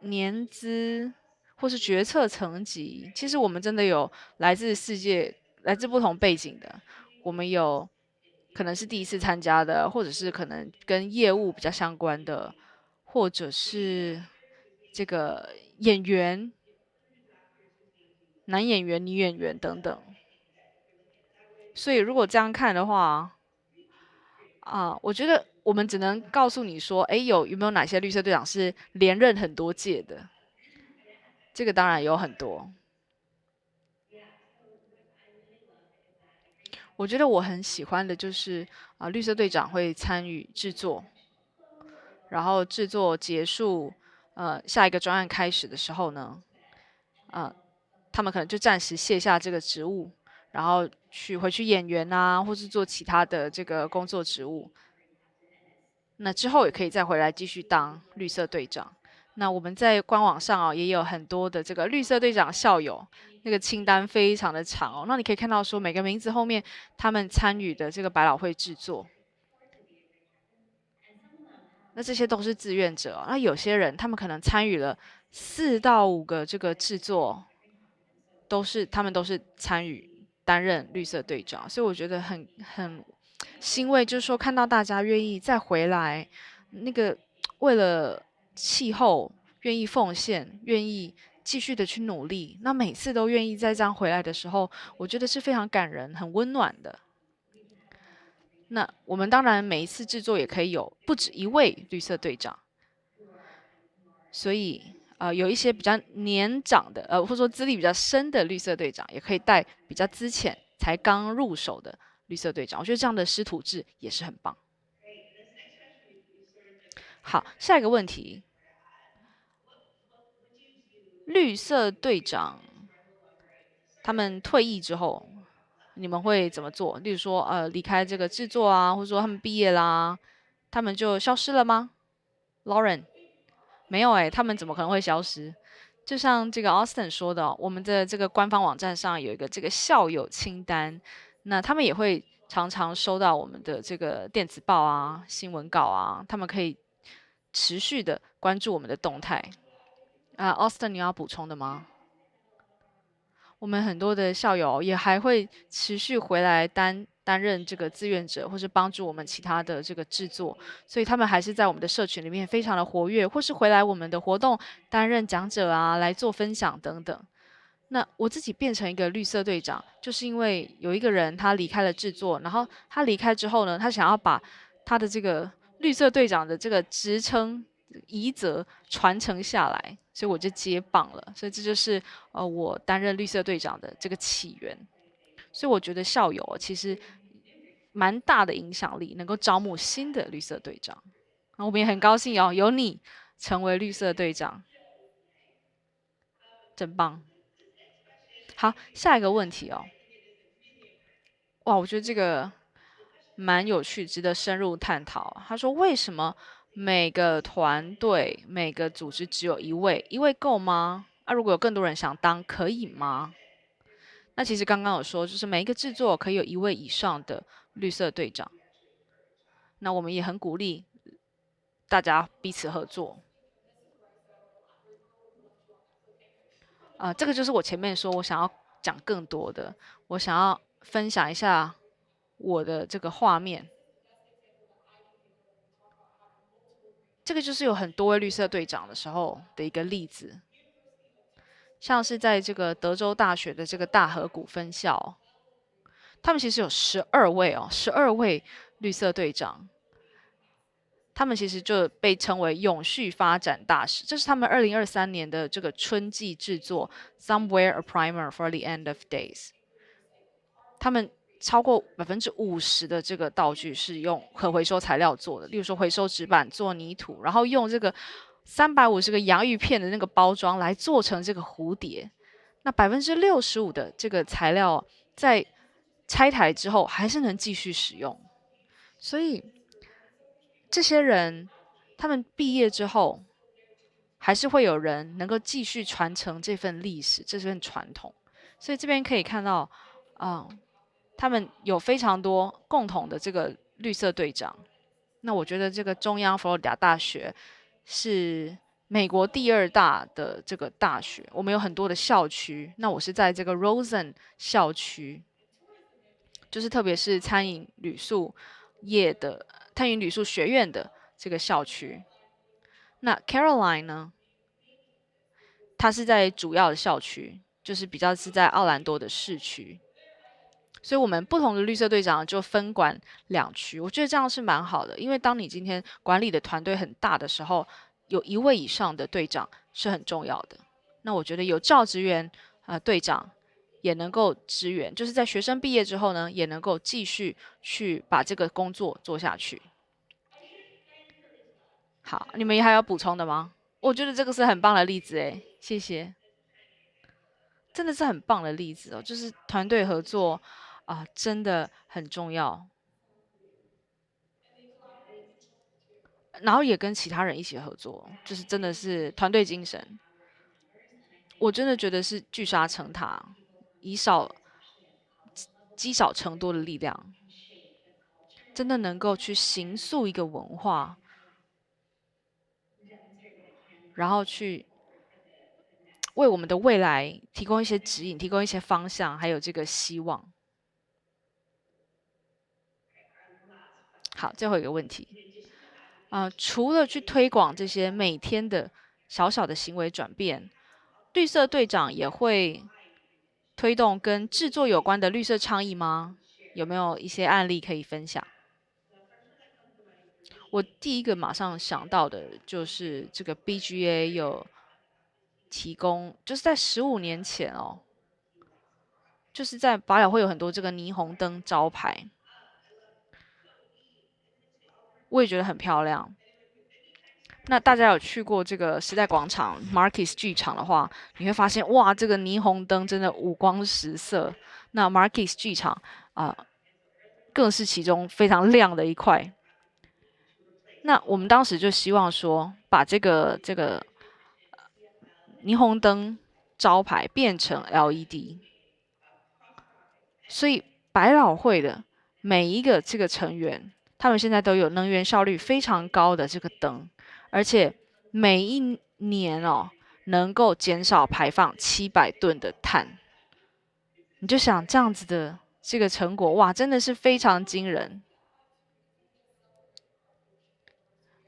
年资或是决策层级，其实我们真的有来自世界、来自不同背景的，我们有可能是第一次参加的，或者是可能跟业务比较相关的，或者是这个演员。男演员、女演员等等，所以如果这样看的话，我觉得我们只能告诉你说，有没有哪些绿色队长是连任很多届的？这个当然有很多。我觉得我很喜欢的就是绿色队长会参与制作，然后制作结束，下一个专案开始的时候呢，他们可能就暂时卸下这个职务，然后回去演员啊，或是做其他的这个工作职务。那之后也可以再回来继续当绿色队长。那我们在官网上也有很多的这个绿色队长校友，那个清单非常的长哦。那你可以看到说每个名字后面他们参与的这个百老汇制作，那这些都是志愿者哦。那有些人他们可能参与了4到5个这个制作，他们都是参与担任绿色队长，所以我觉得很欣慰，就是说看到大家愿意再回来，那个为了气候愿意奉献，愿意继续的去努力，那每次都愿意再这样回来的时候，我觉得是非常感人、很温暖的。那我们当然每一次制作也可以有不止一位绿色队长，所以有一些比较年长的或者说资历比较深的绿色队长，也可以带比较资浅才刚入手的绿色队长。我觉得这样的师徒制也是很棒。好，下一个问题，绿色队长他们退役之后，你们会怎么做？例如说离开这个制作啊，或者说他们毕业啦，他们就消失了吗 ？Lauren， 没有他们怎么可能会消失？就像这个 Austin 说的我们的这个官方网站上有一个这个校友清单，那他们也会常常收到我们的这个电子报啊、新闻稿啊，他们可以持续的关注我们的动态。Austin， 你要补充的吗？我们很多的校友也还会持续回来担任这个志愿者，或是帮助我们其他的这个制作，所以他们还是在我们的社群里面非常的活跃，或是回来我们的活动担任讲者啊，来做分享等等。那我自己变成一个绿色队长，就是因为有一个人他离开了制作，然后他离开之后呢，他想要把他的这个绿色队长的这个职称遗泽传承下来，所以我就接棒了。所以这就是我担任绿色队长的这个起源。所以我觉得校友其实蛮大的影响力，能够招募新的绿色队长。我们也很高兴有你成为绿色队长，真棒。好，下一个问题哇，我觉得这个蛮有趣，值得深入探讨。他说，为什么每个团队、每个组织只有一位够吗？如果有更多人想当，可以吗？那其实刚刚有说，就是每一个制作可以有1位以上的绿色队长。那我们也很鼓励大家彼此合作。这个就是我前面说我想要讲更多的，我想要分享一下我的这个画面。这个就是有很多位绿色队长的时候的一个例子，像是在这个德州大学的这个大河谷分校，他们其实有12位12位绿色队长，他们其实就被称为永续发展大使。这是他们2023年的这个春季制作《Somewhere a Primer for the End of Days》。他们超过50%的这个道具是用可回收材料做的，例如说回收纸板做泥土，然后用这个350个洋芋片的那个包装来做成这个蝴蝶。那65%的这个材料在拆台之后还是能继续使用，所以这些人他们毕业之后，还是会有人能够继续传承这份历史、这份传统。所以这边可以看到，他们有非常多共同的这个绿色队长。那我觉得这个中央佛罗里达大学是美国第2大的这个大学，我们有很多的校区。那我是在这个 Rosen 校区，就是特别是餐饮旅宿学院的这个校区。那 Caroline 呢，她是在主要的校区，就是比较是在奥兰多的市区。所以我们不同的绿色队长就分管2区，我觉得这样是蛮好的，因为当你今天管理的团队很大的时候，有1位以上的队长是很重要的。那我觉得有教职员队长也能够支援，就是在学生毕业之后呢，也能够继续去把这个工作做下去。好，你们还有补充的吗？我觉得这个是很棒的例子谢谢，真的是很棒的例子就是团队合作真的很重要。然后也跟其他人一起合作，就是真的是团队精神。我真的觉得是聚沙成塔，积少成多的力量，真的能够去形塑一个文化，然后去为我们的未来提供一些指引，提供一些方向，还有这个希望。好，最后一个问题，除了去推广这些每天的小小的行为转变，绿色队长也会推动跟制作有关的绿色倡议吗？有没有一些案例可以分享？我第一个马上想到的就是这个 BGA 有提供，就是在15年前哦，就是在百老汇有很多这个霓虹灯招牌，我也觉得很漂亮。那大家有去过这个时代广场 Marquis 剧场的话，你会发现哇，这个霓虹灯真的五光十色。那 Marquis 剧场更是其中非常亮的一块。那我们当时就希望说，把这个霓虹灯招牌变成 LED， 所以百老汇的每一个这个成员，他们现在都有能源效率非常高的这个灯，而且每一年能够减少排放700吨的碳。你就想这样子的这个成果，哇，真的是非常惊人。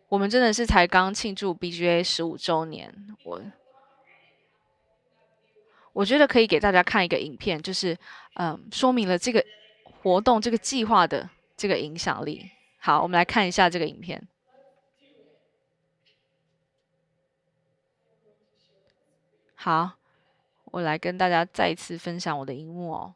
我们真的是才刚庆祝 BGA 15周年，我觉得可以给大家看一个影片，就是说明了这个活动这个计划的这个影响力。好，我们来看一下这个影片。好，我来跟大家再一次分享我的荧幕哦。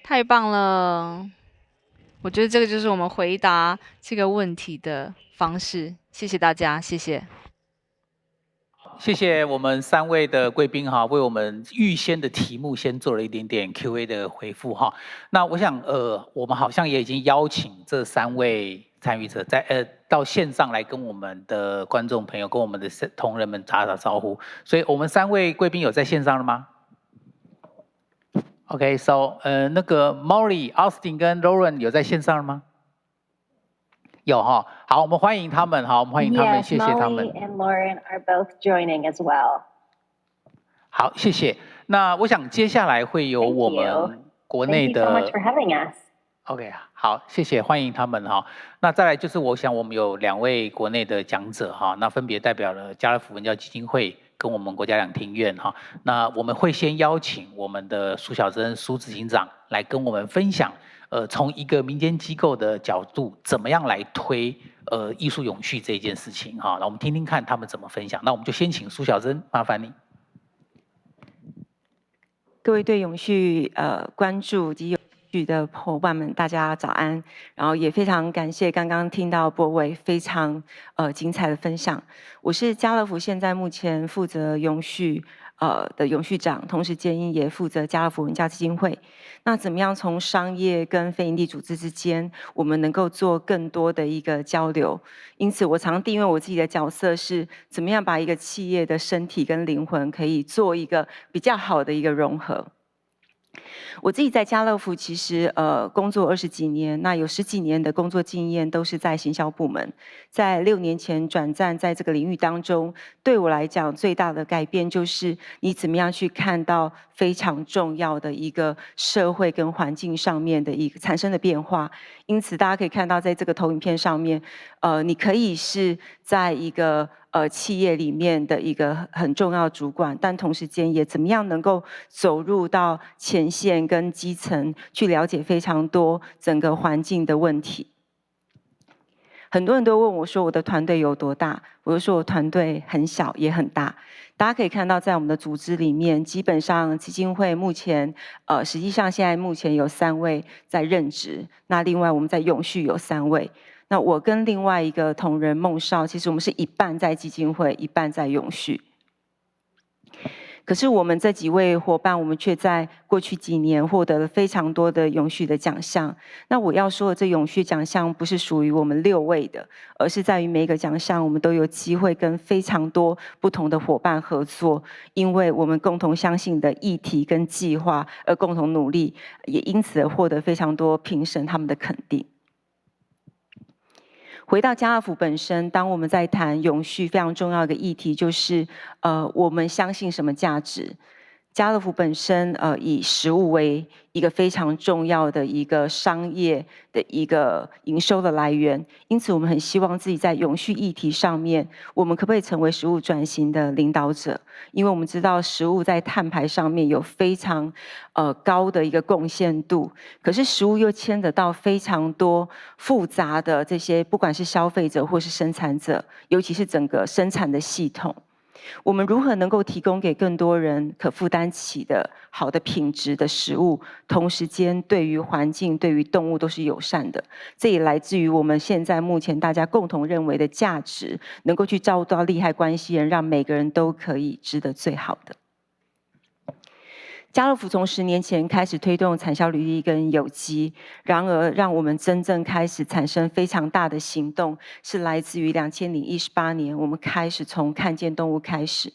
太棒了！我觉得这个就是我们回答这个问题的方式。谢谢大家，谢谢。谢谢我们3位的贵宾哈，为我们预先的题目先做了一点点 Q&A 的回复哈。那我想我们好像也已经邀请这3位参与者到线上来跟我们的观众朋友、跟我们的同仁们打招呼。所以我们3位贵宾有在线上了吗？OK，so 那个 Molly、Austin 跟 Lauren 有在线上了吗？有哈，好，我们欢迎他们，好，我们欢迎他们， Yes, 谢谢他们。 Molly and Lauren are both joining as well. 好，谢谢。那我想接下来会有 Thank 我 you. 们国 Thank 内 you so much 的 for having us. OK， 好，谢谢，欢迎他们哈。那再来就是我想我们有2位国内的讲者哈，那分别代表了家乐福文教基金会跟我们国家两厅院哈。那我们会先邀请我们的苏小珍苏执行长来跟我们分享，从一个民间机构的角度，怎么样来推艺术永续这件事情哈。那我们听听看他们怎么分享。那我们就先请苏小珍，麻烦你。各位对永续关注及的伙伴们，大家早安。然后也非常感谢刚刚听到柏伟非常精彩的分享。我是家乐福现在目前负责永续的永续长，同时间也负责家乐福文教基金会。那怎么样从商业跟非营利组织之间，我们能够做更多的一个交流？因此，我常定位我自己的角色是怎么样把一个企业的身体跟灵魂可以做一个比较好的一个融合。我自己在家乐福其实工作20几年，那有10几年的工作经验都是在行销部门。在6年前转战在这个领域当中，对我来讲最大的改变就是你怎么样去看到非常重要的一个社会跟环境上面的一个产生的变化。因此，大家可以看到在这个投影片上面，你可以是在一个企业里面的一个很重要的主管，但同时间也怎么样能够走入到前线跟基层，去了解非常多整个环境的问题。很多人都问我说我的团队有多大，我就说我团队很小也很大。大家可以看到，在我们的组织里面，基本上基金会目前实际上现在目前有3位在任职，那另外我们在永续有3位。那我跟另外一个同仁孟少，其实我们是一半在基金会，一半在永续。可是我们这几位伙伴，我们却在过去几年获得了非常多的永续的奖项。那我要说的这永续奖项不是属于我们6位的，而是在于每一个奖项我们都有机会跟非常多不同的伙伴合作，因为我们共同相信的议题跟计划而共同努力，也因此而获得非常多评审他们的肯定。回到家乐福本身，当我们在谈永续非常重要的议题，就是我们相信什么价值？家乐福本身以食物为一个非常重要的一个商业的一个营收的来源，因此我们很希望自己在永续议题上面，我们可不可以成为食物转型的领导者？因为我们知道食物在碳排上面有非常高的一个贡献度，可是食物又牵扯到非常多复杂的这些，不管是消费者或是生产者，尤其是整个生产的系统。我们如何能够提供给更多人可负担起的好的品质的食物，同时间对于环境、对于动物都是友善的？这也来自于我们现在目前大家共同认为的价值，能够去照顾到利害关系人，让每个人都可以吃得最好的。家乐福从10年前开始推动产销履历跟有机，然而让我们真正开始产生非常大的行动，是来自于2018年，我们开始从看见动物开始。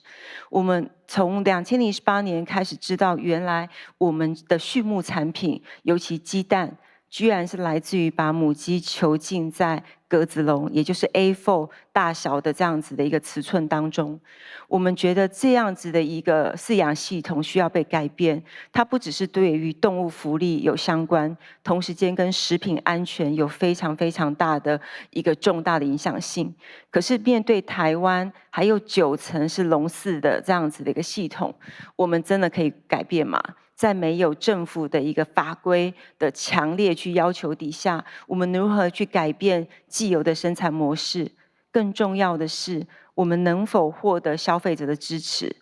我们从2018年开始知道，原来我们的畜牧产品，尤其鸡蛋，居然是来自于把母鸡囚禁在格子笼，也就是 A4 大小的这样子的一个尺寸当中。我们觉得这样子的一个饲养系统需要被改变，它不只是对于动物福利有相关，同时间跟食品安全有非常非常大的一个重大的影响性。可是面对台湾还有9成是笼饲的这样子的一个系统，我们真的可以改变吗？在没有政府的一个法规的强烈去要求底下，我们如何去改变既有的生产模式？更重要的是，我们能否获得消费者的支持？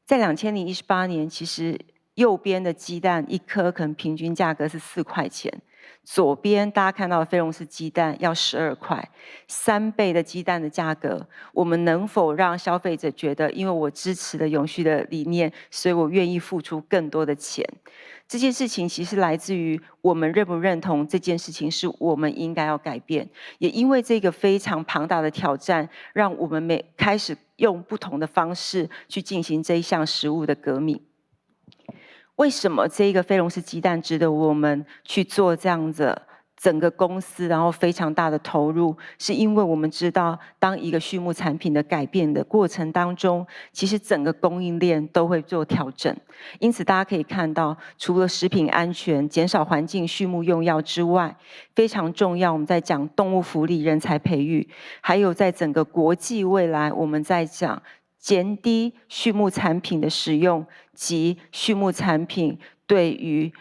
在2018年，其实右边的鸡蛋1颗可能平均价格是4块钱，左边大家看到的菲龙斯鸡蛋要12块，3倍的鸡蛋的价格，我们能否让消费者觉得，因为我支持了永续的理念，所以我愿意付出更多的钱？这件事情其实来自于我们认不认同这件事情是我们应该要改变，也因为这个非常庞大的挑战，让我们开始用不同的方式去进行这一项食物的革命。为什么这个菲龙斯鸡蛋值得我们去做这样子整个公司，然后非常大的投入？是因为我们知道，当一个畜牧产品的改变的过程当中，其实整个供应链都会做调整。因此，大家可以看到，除了食品安全、减少环境畜牧用药之外，非常重要，我们在讲动物福利、人才培育，还有在整个国际未来，我们在讲减低畜牧产品的使用及畜牧产品对于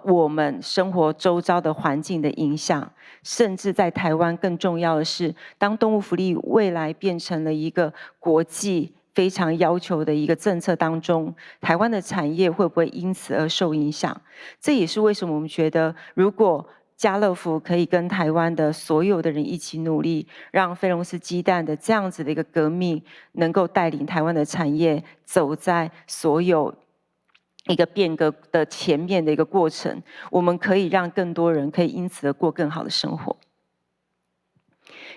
我们生活周遭的环境的影响，甚至在台湾更重要的是，当动物福利未来变成了一个国际非常要求的一个政策当中，台湾的产业会不会因此而受影响？这也是为什么我们觉得，如果家乐福可以跟台湾的所有的人一起努力，让菲龙斯鸡蛋的这样子的一个革命，能够带领台湾的产业走在所有一个变革的前面的一个过程，我们可以让更多人可以因此而过更好的生活。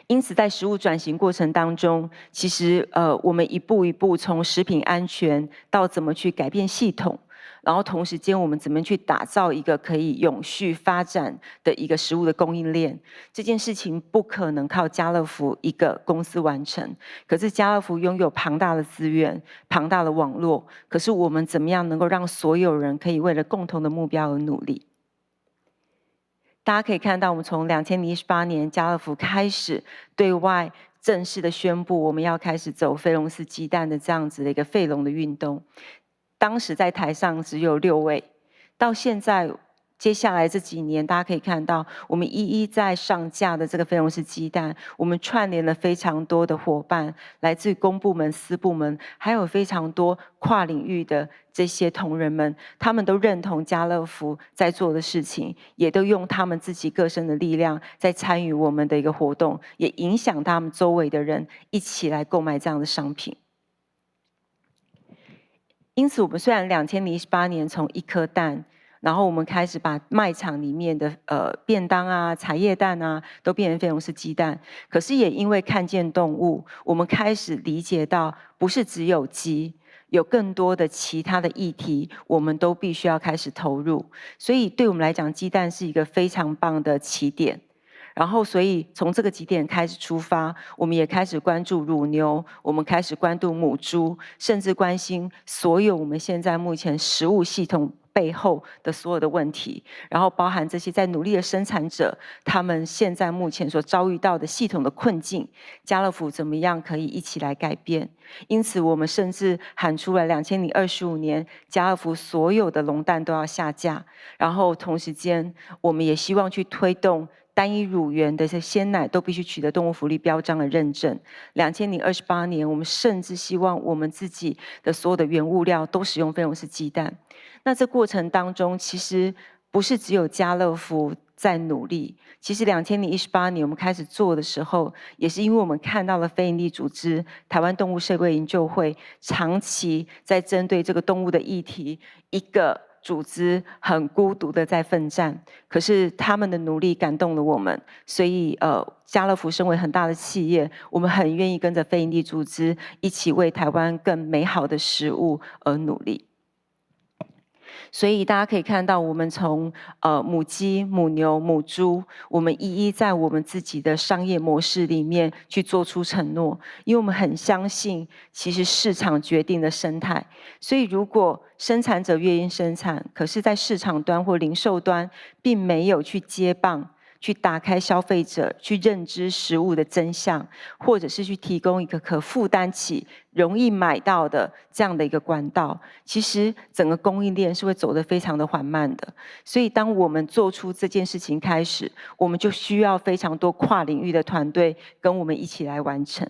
因此，在食物转型过程当中，其实我们一步一步从食品安全到怎么去改变系统，然后同时间我们怎么去打造一个可以永续发展的一个食物的供应链，这件事情不可能靠家乐福一个公司完成。可是家乐福拥有庞大的资源、庞大的网络，可是我们怎么样能够让所有人可以为了共同的目标而努力？大家可以看到，我们从2018年家乐福开始对外正式的宣布，我们要开始走菲龙斯鸡蛋的这样子的一个废笼的运动。当时在台上只有6位，到现在接下来这几年，大家可以看到，我们一一在上架的这个菲龙斯鸡蛋，我们串联了非常多的伙伴，来自公部门、私部门，还有非常多跨领域的这些同仁们，他们都认同家乐福在做的事情，也都用他们自己个身的力量在参与我们的一个活动，也影响他们周围的人一起来购买这样的商品。因此，我们虽然2018年从1颗蛋，然后我们开始把卖场里面的便当啊、茶叶蛋啊，都变成菲龙斯鸡蛋。可是也因为看见动物，我们开始理解到，不是只有鸡，有更多的其他的议题，我们都必须要开始投入。所以对我们来讲，鸡蛋是一个非常棒的起点。然后，所以从这个起点开始出发，我们也开始关注乳牛，我们开始关注母猪，甚至关心所有我们现在目前食物系统背后的所有的问题，然后包含这些在努力的生产者，他们现在目前所遭遇到的系统的困境，家乐福怎么样可以一起来改变？因此，我们甚至喊出了2025年家乐福所有的笼蛋都要下架，然后同时间，我们也希望去推动单一乳源的这些鲜奶都必须取得动物福利标章的认证。2028年，我们甚至希望我们自己的所有的原物料都使用菲龙斯鸡蛋。那这过程当中，其实不是只有家乐福在努力。其实2018年我们开始做的时候，也是因为我们看到了非营利组织台湾动物社会营救会长期在针对这个动物的议题，一个组织很孤独的在奋战，可是他们的努力感动了我们，所以家乐福身为很大的企业，我们很愿意跟着非营利组织一起为台湾更美好的食物而努力。所以大家可以看到，我们从母鸡、母牛、母猪，我们一一在我们自己的商业模式里面去做出承诺，因为我们很相信，其实市场决定了生态。所以如果生产者愿意生产，可是在市场端或零售端并没有去接棒，去打开消费者去认知食物的真相，或者是去提供一个可负担起、容易买到的这样的一个管道，其实整个供应链是会走得非常的缓慢的。所以当我们做出这件事情开始，我们就需要非常多跨领域的团队跟我们一起来完成。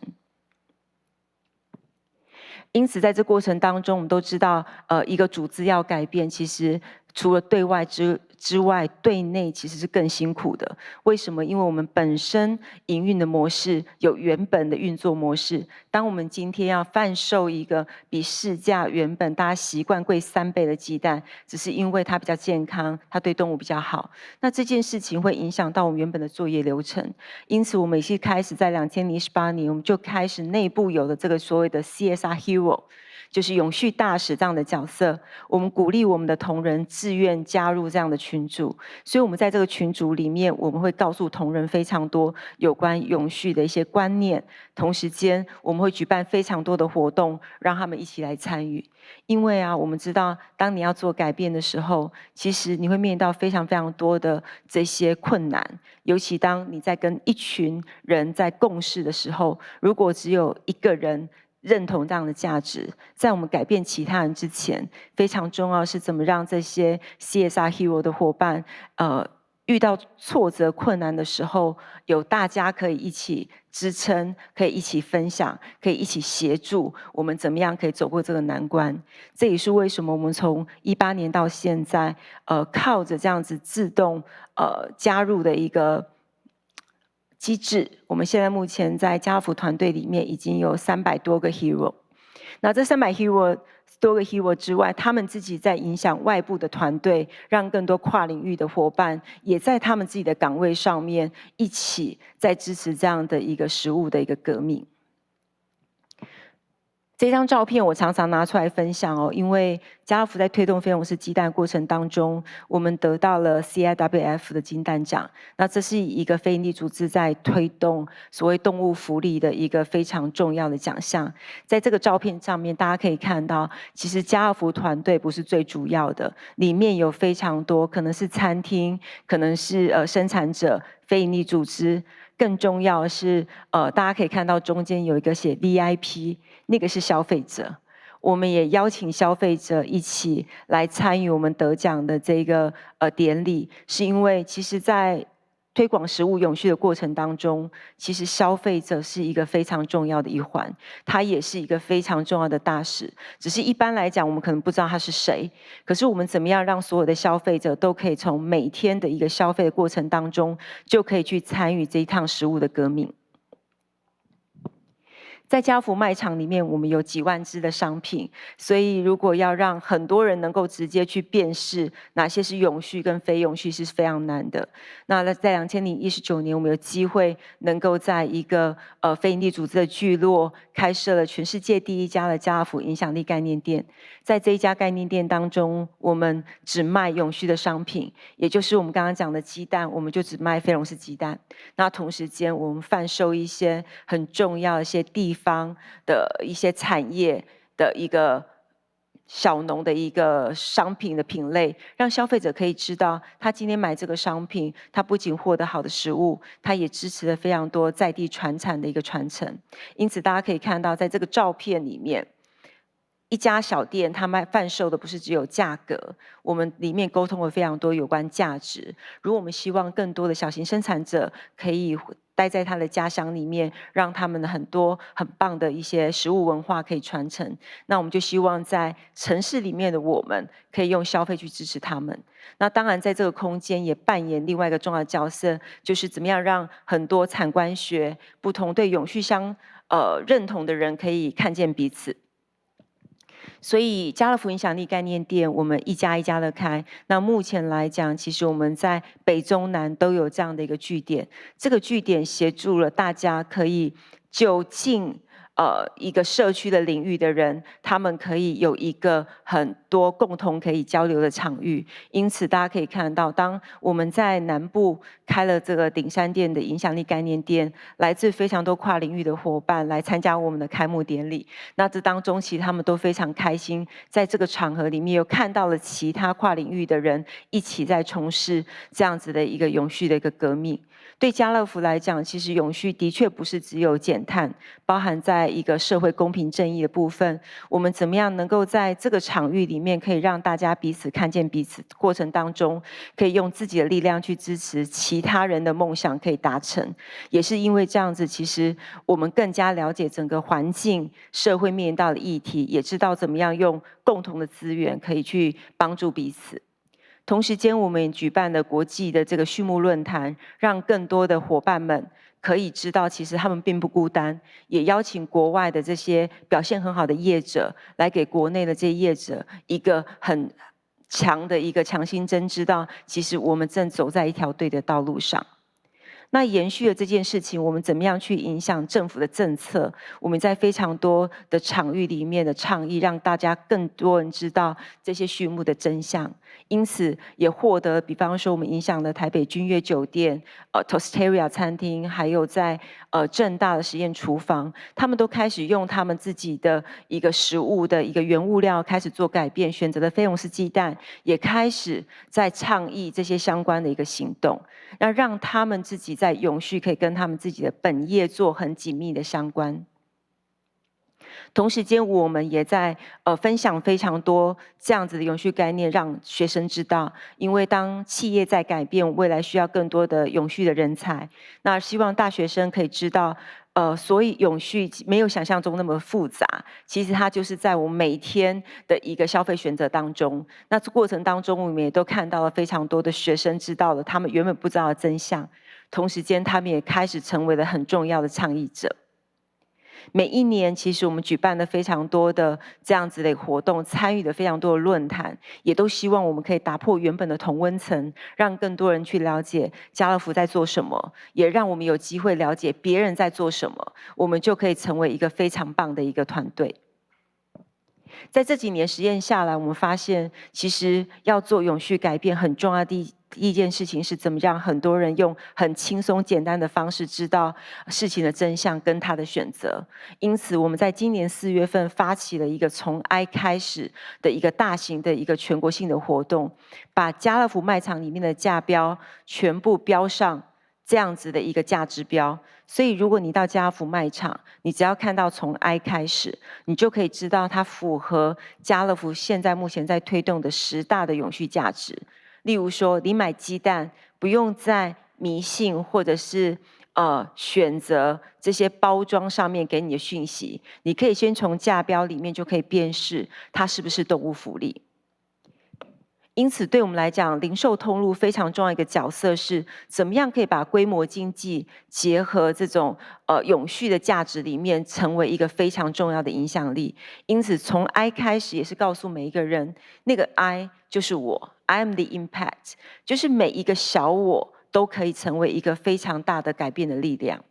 因此，在这过程当中，我们都知道，一个组织要改变，其实除了对外之外，对内其实是更辛苦的。为什么？因为我们本身营运的模式有原本的运作模式。当我们今天要贩售一个比市价原本大家习惯贵3倍的鸡蛋，只是因为它比较健康，它对动物比较好，那这件事情会影响到我们原本的作业流程。因此，我们也是开始在2018年，我们就开始内部有了这个所谓的 CSR Hero。就是永续大使这样的角色，我们鼓励我们的同仁自愿加入这样的群组，所以我们在这个群组里面，我们会告诉同仁非常多有关永续的一些观念，同时间我们会举办非常多的活动，让他们一起来参与。因为我们知道，当你要做改变的时候，其实你会面临到非常非常多的这些困难，尤其当你在跟一群人在共事的时候，如果只有一个人认同这样的价值，在我们改变其他人之前，非常重要是怎么让这些 CSR Hero 的伙伴，遇到挫折困难的时候，有大家可以一起支撑，可以一起分享，可以一起协助我们怎么样可以走过这个难关。这也是为什么我们从18年到现在，靠着这样子自动加入的一个机制，我们现在目前在家乐福团队里面已经有300多个 hero。那这300多个 hero 之外，他们自己在影响外部的团队，让更多跨领域的伙伴也在他们自己的岗位上面一起在支持这样的一个食物的一个革命。这张照片我常常拿出来分享哦，因为家乐福在推动非笼式鸡蛋过程当中，我们得到了 CIWF 的金蛋奖。那这是一个非营利组织在推动所谓动物福利的一个非常重要的奖项。在这个照片上面，大家可以看到，其实家乐福团队不是最主要的，里面有非常多可能是餐厅，可能是生产者、非营利组织。更重要的是，大家可以看到中间有一个写 VIP， 那个是消费者。我们也邀请消费者一起来参与我们得奖的这个典礼，是因为其实在推广食物永续的过程当中，其实消费者是一个非常重要的一环，他也是一个非常重要的大使。只是一般来讲，我们可能不知道他是谁，可是我们怎么样让所有的消费者都可以从每天的一个消费的过程当中，就可以去参与这一趟食物的革命。在家乐福卖场里面，我们有几万支的商品，所以如果要让很多人能够直接去辨识哪些是永续跟非永续，是非常难的。那在2019年，我们有机会能够在一个非营利组织的聚落开设了全世界第1家的家乐福影响力概念店。在这一家概念店当中，我们只卖永续的商品，也就是我们刚刚讲的鸡蛋，我们就只卖非笼式鸡蛋。那同时间，我们贩售一些很重要的一些地方的一些产业的一个小农的一个商品的品类，让消费者可以知道，他今天买这个商品，他不仅获得好的食物，他也支持了非常多在地传产的一个传承。因此，大家可以看到，在这个照片里面，一家小店，他贩售的不是只有价格，我们里面沟通了非常多有关价值。如果我们希望更多的小型生产者可以待在他的家乡里面，让他们的很多很棒的一些食物文化可以传承，那我们就希望在城市里面的我们可以用消费去支持他们。那当然在这个空间也扮演另外一个重要的角色，就是怎么样让很多产官学不同对永续认同的人可以看见彼此。所以家乐福影响力概念店，我们一家一家的开。那目前来讲，其实我们在北中南都有这样的一个据点。这个据点协助了大家可以就近一个社区的领域的人，他们可以有一个很多共同可以交流的场域。因此，大家可以看到，当我们在南部开了这个顶山店的影响力概念店，来自非常多跨领域的伙伴来参加我们的开幕典礼。那这当中，其实他们都非常开心，在这个场合里面又看到了其他跨领域的人一起在从事这样子的一个永续的一个革命。对家乐福来讲，其实永续的确不是只有减碳，包含在一个社会公平正义的部分，我们怎么样能够在这个场域里面，可以让大家彼此看见彼此过程当中，可以用自己的力量去支持其他人的梦想可以达成。也是因为这样子，其实我们更加了解整个环境、社会面临到的议题，也知道怎么样用共同的资源可以去帮助彼此。同时间，我们也举办了国际的这个畜牧论坛，让更多的伙伴们可以知道，其实他们并不孤单。也邀请国外的这些表现很好的业者，来给国内的这些业者一个很强的一个强心针，知道其实我们正走在一条对的道路上。那延续了这件事情，我们怎么样去影响政府的政策？我们在非常多的场域里面的倡议，让大家更多人知道这些畜牧的真相。因此，也获得，比方说我们影响了台北君悦酒店、Tosteria 餐厅，还有在政大的实验厨房，他们都开始用他们自己的一个食物的一个原物料开始做改变，选择了非笼式鸡蛋，也开始在倡议这些相关的一个行动，那让他们自己在永续可以跟他们自己的本业做很紧密的相关。同时间，我们也在分享非常多这样子的永续概念，让学生知道。因为当企业在改变，未来需要更多的永续的人才。那希望大学生可以知道，所以永续没有想象中那么复杂，其实它就是在我们每天的一个消费选择当中。那这过程当中，我们也都看到了非常多的学生知道了他们原本不知道的真相，同时间他们也开始成为了很重要的倡议者。每一年，其实我们举办了非常多的这样子的活动，参与了非常多的论坛，也都希望我们可以打破原本的同温层，让更多人去了解家乐福在做什么，也让我们有机会了解别人在做什么，我们就可以成为一个非常棒的一个团队。在这几年实验下来，我们发现，其实要做永续改变，很重要的第一件事情是怎么让很多人用很轻松简单的方式知道事情的真相跟他的选择。因此，我们在今年4月份发起了一个从 I 开始的一个大型的一个全国性的活动，把家乐福卖场里面的价标全部标上这样子的一个价指标。所以，如果你到家乐福卖场，你只要看到从 I 开始，你就可以知道它符合家乐福现在目前在推动的10大的永续价值。例如说，你买鸡蛋不用再迷信或者是选择这些包装上面给你的讯息，你可以先从价标里面就可以辨识它是不是动物福利。因此，对我们来讲，零售通路非常重要一个角色是怎么样可以把规模经济结合这种永续的价值里面，成为一个非常重要的影响力。因此，从 I 开始也是告诉每一个人，那个 I 就是我 ，I am the impact， 就是每一个小我都可以成为一个非常大的改变的力量。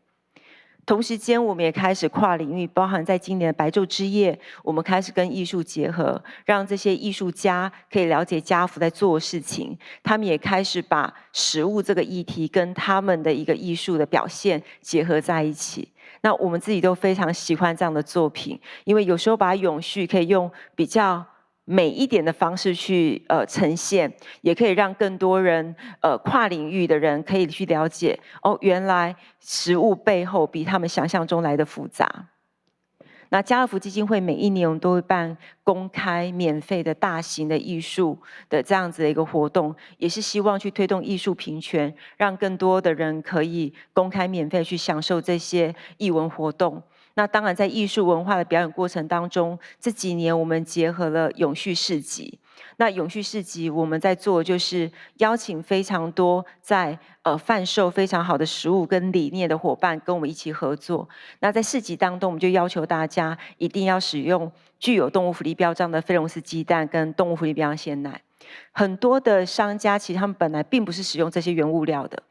同时间，我们也开始跨领域，包含在今年的白昼之夜，我们开始跟艺术结合，让这些艺术家可以了解家福在做的事情。他们也开始把食物这个议题跟他们的一个艺术的表现结合在一起。那我们自己都非常喜欢这样的作品，因为有时候把永续可以用比较美一点的方式去呈现，也可以让更多人跨领域的人可以去了解哦，原来食物背后比他们想象中来的复杂。那家乐福基金会每一年我们都会办公开免费的大型的艺术的这样子的一个活动，也是希望去推动艺术平权，让更多的人可以公开免费去享受这些艺文活动。那当然，在艺术文化的表演过程当中，这几年我们结合了永续市集。那永续市集我们在做，就是邀请非常多在贩售非常好的食物跟理念的伙伴跟我们一起合作。那在市集当中，我们就要求大家一定要使用具有动物福利标章的菲龙斯鸡蛋跟动物福利标章鲜奶。很多的商家其实他们本来并不是使用这些原物料的。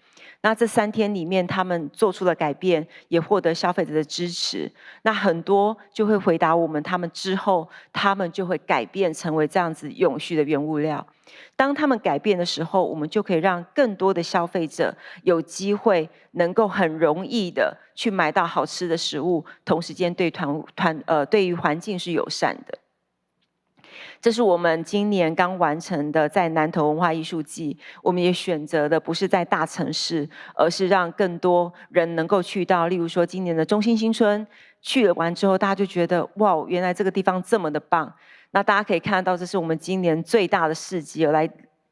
那这3天里面，他们做出了改变，也获得消费者的支持。那很多就会回答我们，他们之后他们就会改变成为这样子永续的原物料。当他们改变的时候，我们就可以让更多的消费者有机会能够很容易的去买到好吃的食物，同时间对于环境是友善的。这是我们今年刚完成的在南投文化艺术季，我们也选择的不是在大城市，而是让更多人能够去到，例如说今年的中心新村，去了完之后，大家就觉得哇，原来这个地方这么的棒。那大家可以看到，这是我们今年最大的市集，有来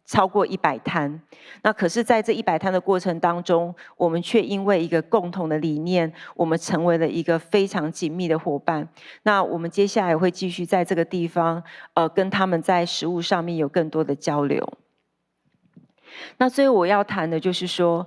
超过100摊。那可是在这100摊的过程当中，我们却因为一个共同的理念，我们成为了一个非常紧密的伙伴。那我们接下来会继续在这个地方跟他们在食物上面有更多的交流。那最后我要谈的就是说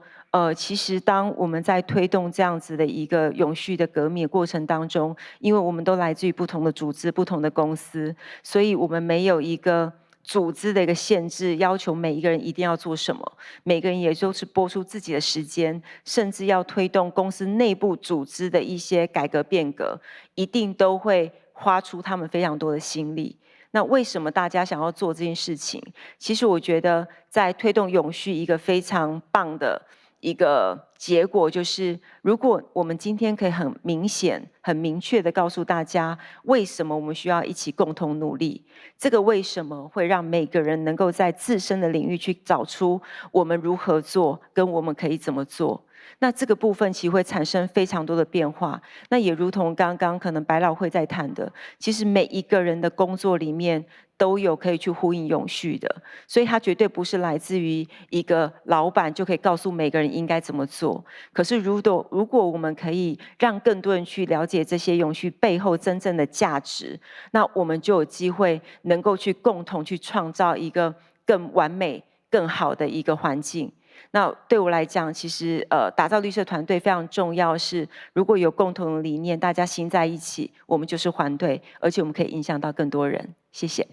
其实当我们在推动这样子的一个永续的革命过程当中，因为我们都来自于不同的组织、不同的公司，所以我们没有一个组织的一个限制，要求每一个人一定要做什么，每个人也就是拨出自己的时间，甚至要推动公司内部组织的一些改革变革，一定都会花出他们非常多的心力。那为什么大家想要做这件事情？其实我觉得在推动永续一个非常棒的一个结果就是，如果我们今天可以很明显、很明确的告诉大家，为什么我们需要一起共同努力，这个为什么会让每个人能够在自身的领域去找出我们如何做，跟我们可以怎么做。那这个部分其实会产生非常多的变化。那也如同刚刚可能百老汇在谈的，其实每一个人的工作里面都有可以去呼应永续的，所以它绝对不是来自于一个老板就可以告诉每个人应该怎么做。可是如果我们可以让更多人去了解这些永续背后真正的价值，那我们就有机会能够去共同去创造一个更完美、更好的一个环境。那对我来讲，其实打造绿色团队非常重要是，如果有共同的理念，大家心在一起，我们就是团队，而且我们可以影响到更多人。谢谢。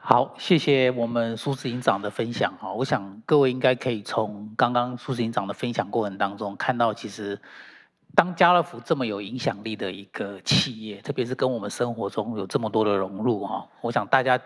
好，谢谢我们苏执行长的分享哈。我想各位应该可以从刚刚苏执行长的分享过程当中看到，其实当家乐福这么有影响力的一个企业，特别是跟我们生活中有这么多的融入哈，我想大家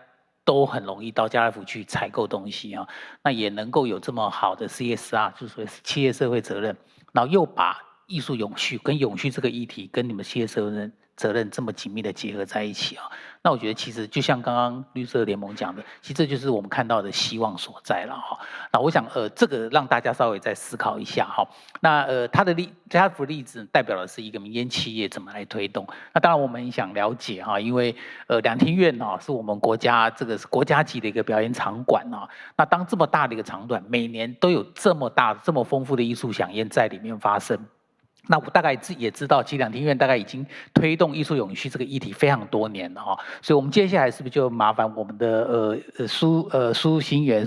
都很容易到家乐福去采购东西啊，那也能够有这么好的 CSR， 就是说企业社会责任，然后又把艺术永续跟永续这个议题跟你们企业责任这么紧密的结合在一起啊，那我觉得其实就像刚刚绿色联盟讲的，其实这就是我们看到的希望所在了哈。那我想这个让大家稍微再思考一下哈。那家乐福例子代表的是一个民间企业怎么来推动。那当然我们很想了解哈，因为两厅院是我们国家这个是国家级的一个表演场馆啊。那当这么大的一个场馆，每年都有这么大这么丰富的艺术飨宴在里面发生。那我大概也知道，其实两厅院大概已经推动艺术永续这个议题非常多年了哈，所以我们接下来是不是就麻烦我们的苏新元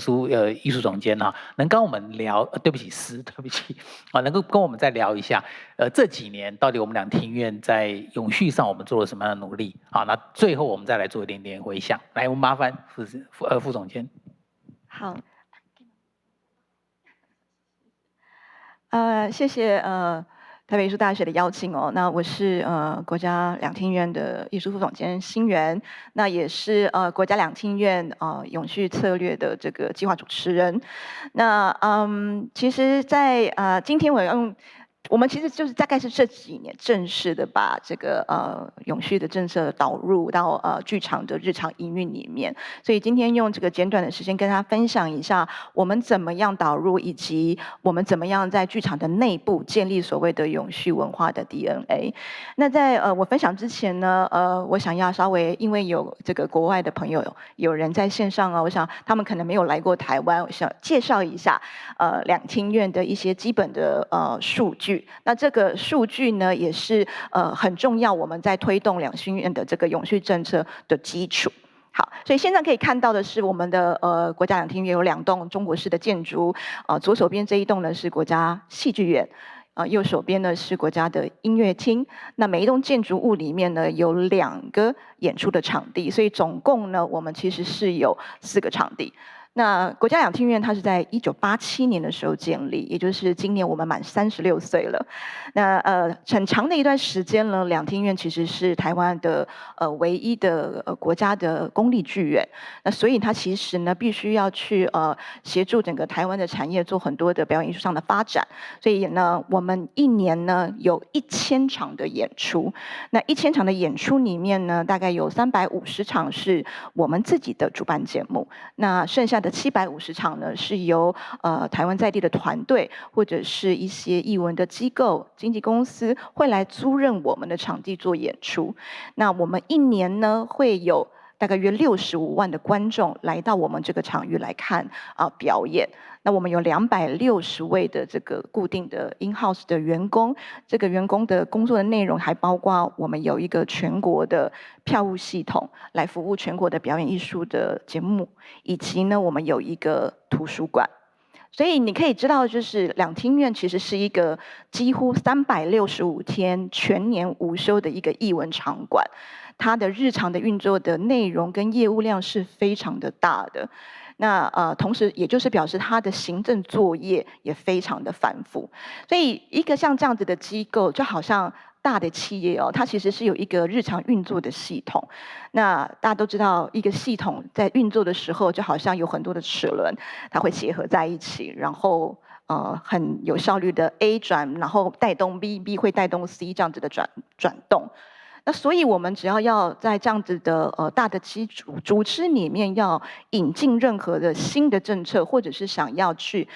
艺术总监哈，能跟我们聊，对不起啊，能够跟我们再聊一下，这几年到底我们两厅院在永续上我们做了什么样的努力啊？那最后我们再来做一点点回想，来，我们麻烦副总监。好，谢谢台北艺术大学的邀请哦。那我是国家两厅院的艺术副总监新元，那也是国家两厅院永续策略的这个计划主持人。那其实在今天我们其实就是大概是这几年正式的把这个永续的政策导入到剧场的日常营运里面，所以今天用这个简短的时间跟大家分享一下我们怎么样导入，以及我们怎么样在剧场的内部建立所谓的永续文化的 DNA。那在我分享之前呢，我想要稍微因为有这个国外的朋友有人在线上我想他们可能没有来过台湾，我想介绍一下两厅院的一些基本的数据。那这个数据呢，也是很重要，我们在推动两厅院的这个永续政策的基础。好，所以现在可以看到的是，我们的国家两厅院有2栋中国式的建筑，左手边这一栋呢是国家戏剧院。右手边呢是国家的音乐厅，那每一栋建筑物里面呢有2个演出的场地，所以总共呢我们其实是有4个场地。那国家两厅院它是在1987年的时候建立，也就是今年我们满36岁了。那很长的一段时间呢，两厅院其实是台湾的唯一的国家的公立剧院。那所以它其实呢必须要去协助整个台湾的产业做很多的表演艺术上的发展。所以呢，我们一年呢有1000场的演出。那1000场的演出里面呢，大概有350场是我们自己的主办节目，那剩下的750场呢，是由台湾在地的团队或者是一些艺文的机构、经纪公司会来租赁我们的场地做演出。那我们一年呢会有大概约65万的观众来到我们这个场域来看表演。那我们有260位的这个固定的 in-house 的员工，这个员工的工作的内容还包括我们有一个全国的票务系统来服务全国的表演艺术的节目，以及呢我们有一个图书馆。所以你可以知道，就是两厅院其实是一个几乎365天全年无休的一个艺文场馆，它的日常的运作的内容跟业务量是非常的大的。那同时也就是表示它的行政作业也非常的繁复，所以一个像这样子的机构，就好像大的企业它其实是有一个日常运作的系统。那大家都知道，一个系统在运作的时候，就好像有很多的齿轮，它会结合在一起，然后很有效率的 A 转，然后带动 B，B 会带动 C 这样子的转动。那所以我们只要在这样子的大的基础组织里面要引进任何的新的政策，或者是想要去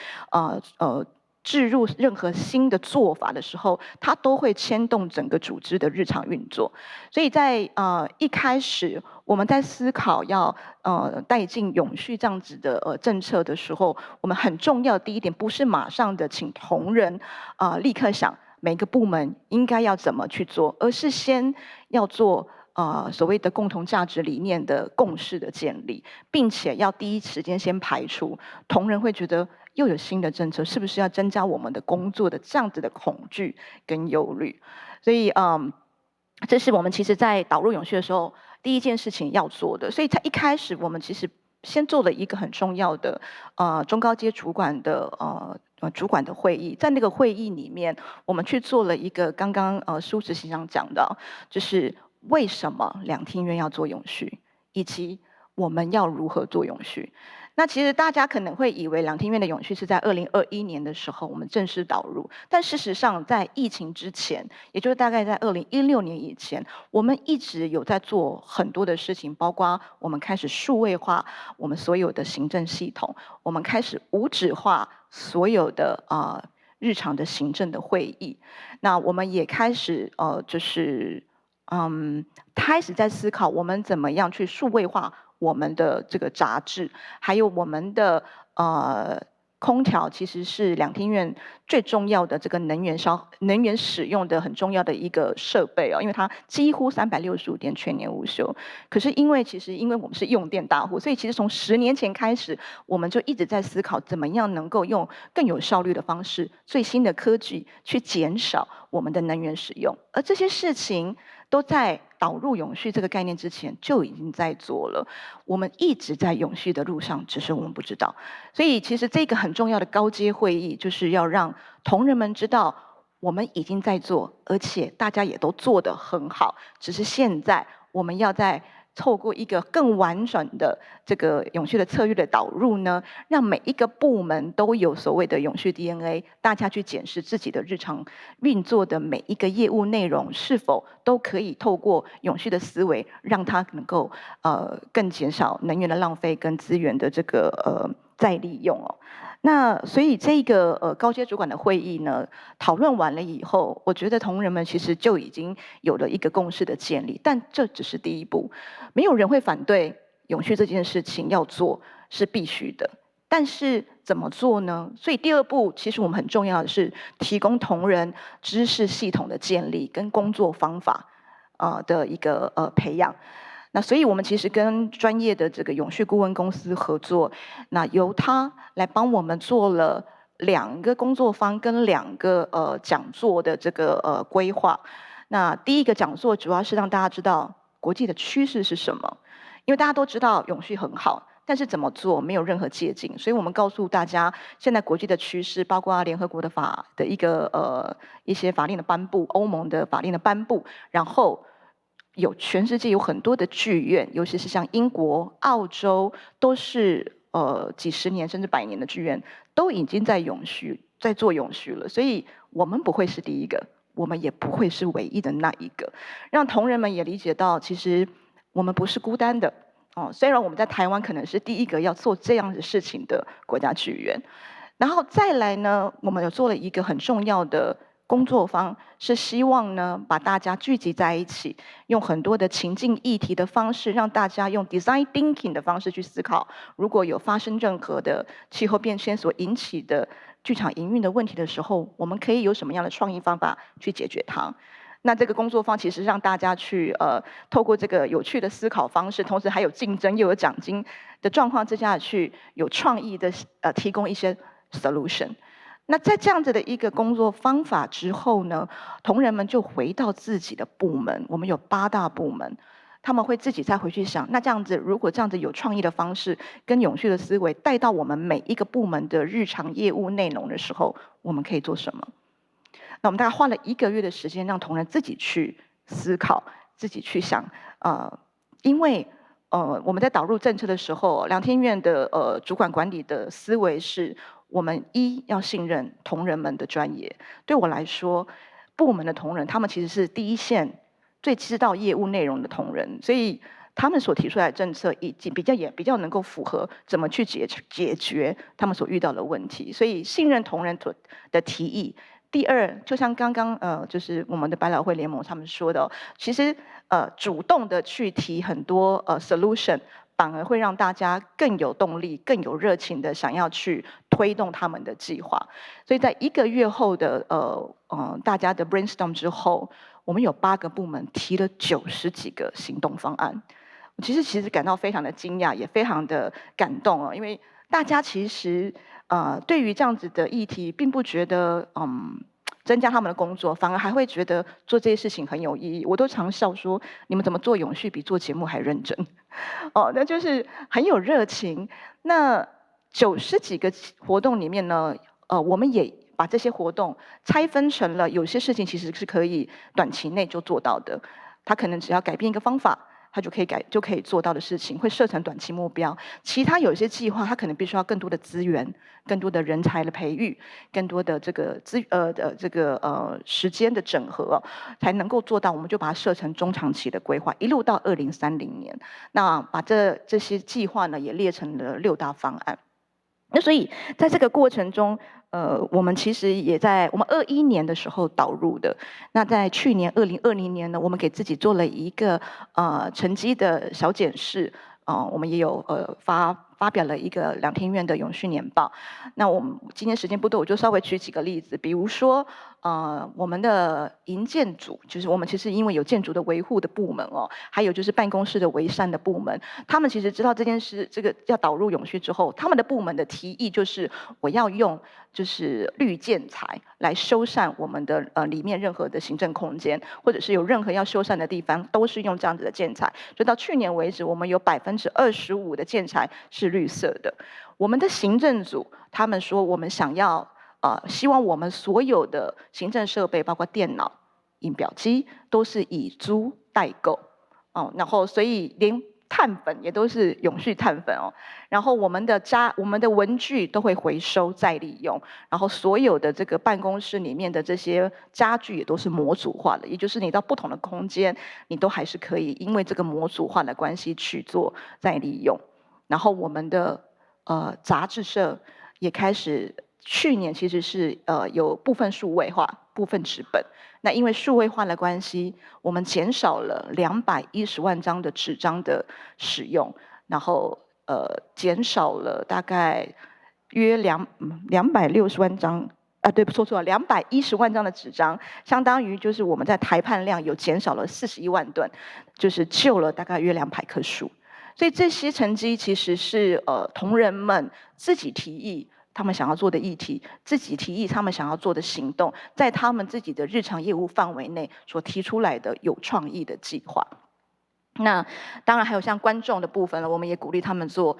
置入任何新的做法的时候，它都会牵动整个组织的日常运作。所以在一开始我们在思考要带进永续这样子的政策的时候，我们很重要的第一点不是马上的请同仁立刻想每个部门应该要怎么去做，而是先要做所谓的共同价值理念的共识的建立，并且要第一时间先排除同仁会觉得又有新的政策，是不是要增加我们的工作的这样子的恐惧跟忧虑。所以这是我们其实在导入永续的时候第一件事情要做的。所以在一开始我们其实先做了一个很重要的中高阶主管的主管的会议，在那个会议里面，我们去做了一个刚刚苏执行长讲的，就是为什么两厅院要做永续，以及我们要如何做永续。那其实大家可能会以为两厅院的永续是在2021年的时候我们正式导入，但事实上在疫情之前，也就是大概在2016年以前，我们一直有在做很多的事情，包括我们开始数位化我们所有的行政系统，我们开始无纸化所有的日常的行政的会议，那我们也开始开始在思考我们怎么样去数位化我们的这个杂志，还有我们的空调其实是两厅院最重要的这个能源使用的很重要的一个设备因为它几乎365天全年无休。可是因为我们是用电大户，所以其实从10年前开始，我们就一直在思考怎么样能够用更有效率的方式、最新的科技去减少我们的能源使用，而这些事情都在导入永续这个概念之前就已经在做了，我们一直在永续的路上，只是我们不知道。所以其实这个很重要的高阶会议，就是要让同仁们知道我们已经在做，而且大家也都做得很好，只是现在我们要在透过一个更完整的这个永续的策略的导入呢，让每一个部门都有所谓的永续 DNA， 大家去检视自己的日常运作的每一个业务内容是否都可以透过永续的思维，让它能够更减少能源的浪费跟资源的这个再利用那所以这个高阶主管的会议呢，讨论完了以后，我觉得同仁们其实就已经有了一个共识的建立，但这只是第一步，没有人会反对永续这件事情要做是必须的，但是怎么做呢？所以第二步其实我们很重要的是提供同仁知识系统的建立跟工作方法的一个培养。那所以我们其实跟专业的这个永续顾问公司合作，那由他来帮我们做了2个工作坊跟2个讲座的这个规划。那第一个讲座主要是让大家知道国际的趋势是什么，因为大家都知道永续很好，但是怎么做没有任何捷径，所以我们告诉大家现在国际的趋势，包括联合国的法的一些法令的颁布，欧盟的法令的颁布，然后全世界有很多的剧院，尤其是像英国、澳洲，都是几十年甚至100年的剧院，都已经在做永续了。所以我们不会是第一个，我们也不会是唯一的那一个，让同仁们也理解到，其实我们不是孤单的虽然我们在台湾可能是第一个要做这样的事情的国家剧院，然后再来呢，我们有做了一个很重要的工作坊，是希望呢把大家聚集在一起，用很多的情境议题的方式，让大家用 design thinking 的方式去思考，如果有发生任何的气候变迁所引起的剧场营运的问题的时候，我们可以有什么样的创意方法去解决它。那这个工作坊其实让大家去透过这个有趣的思考方式，同时还有竞争又有奖金的状况之下，去有创意的提供一些 solution。那在这样子的一个工作方法之后呢，同仁们就回到自己的部门，我们有8大部门，他们会自己再回去想，那这样子如果这样子有创意的方式跟永续的思维带到我们每一个部门的日常业务内容的时候，我们可以做什么？那我们大概花了1个月的时间，让同仁自己去思考，自己去想因为我们在导入政策的时候，两厅院的主管管理的思维是，我们要信任同仁们的专业。对我来说，部门的同仁他们其实是第一线最知道业务内容的同仁，所以他们所提出来的政策以及也比较能够符合怎么去解决他们所遇到的问题，所以信任同仁的提议。第二，就像刚刚就是我们的百老汇联盟他们说的，其实主动的去提很多solution， 反而会让大家更有动力、更有热情的想要去推动他们的计划。所以在1个月后的大家的 brainstorm 之后，我们有8个部门提了90几个行动方案。我其实感到非常的惊讶，也非常的感动哦，因为大家其实对于这样子的议题，并不觉得增加他们的工作，反而还会觉得做这些事情很有意义。我都常笑说，你们怎么做永续比做节目还认真？那就是很有热情。那90几个活动里面呢，我们也把这些活动拆分成了，有些事情其实是可以短期内就做到的，它可能只要改变一个方法。它就可以做到的事情，会设成短期目标。其他有一些计划，它可能必须要更多的资源、更多的人才的培育、更多的这个时间的整合，才能够做到。我们就把它设成中长期的规划，一路到2030年。那把这些计划呢，也列成了6大方案。那所以在这个过程中，我们其实也在我们21年的时候导入的。那在去年2020年呢，我们给自己做了一个成绩的小检视，我们也有发表了一个两厅院的永续年报。那我们今天时间不多，我就稍微举几个例子，比如说我们的营建组，就是我们其实因为有建筑的维护的部门哦，还有就是办公室的维善的部门，他们其实知道这件事，这个要导入永续之后，他们的部门的提议就是我要用就是绿建材来修缮我们的里面任何的行政空间，或者是有任何要修缮的地方，都是用这样子的建材。所以到去年为止，我们有25%的建材是绿色的。我们的行政组他们说，我们想要希望我们所有的行政设备，包括电脑、印表机，都是以租代购然后所以连碳粉也都是永续碳粉哦。然后我们的文具都会回收再利用，然后所有的这个办公室里面的这些家具也都是模组化的，也就是你到不同的空间，你都还是可以因为这个模组化的关系去做再利用。然后我们的杂志社也开始，去年其实是有部分数位化，部分纸本。那因为数位化的关系，我们减少了210万张的纸张的使用，然后减少了大概约260万张。对，说错了，210万张的纸张，相当于就是我们在台判量有减少了41万吨，就是救了大概约200棵树。所以这些成绩其实是同仁们自己提议他们想要做的议题，自己提议他们想要做的行动，在他们自己的日常业务范围内所提出来的有创意的计划。那当然还有像观众的部分了，我们也鼓励他们做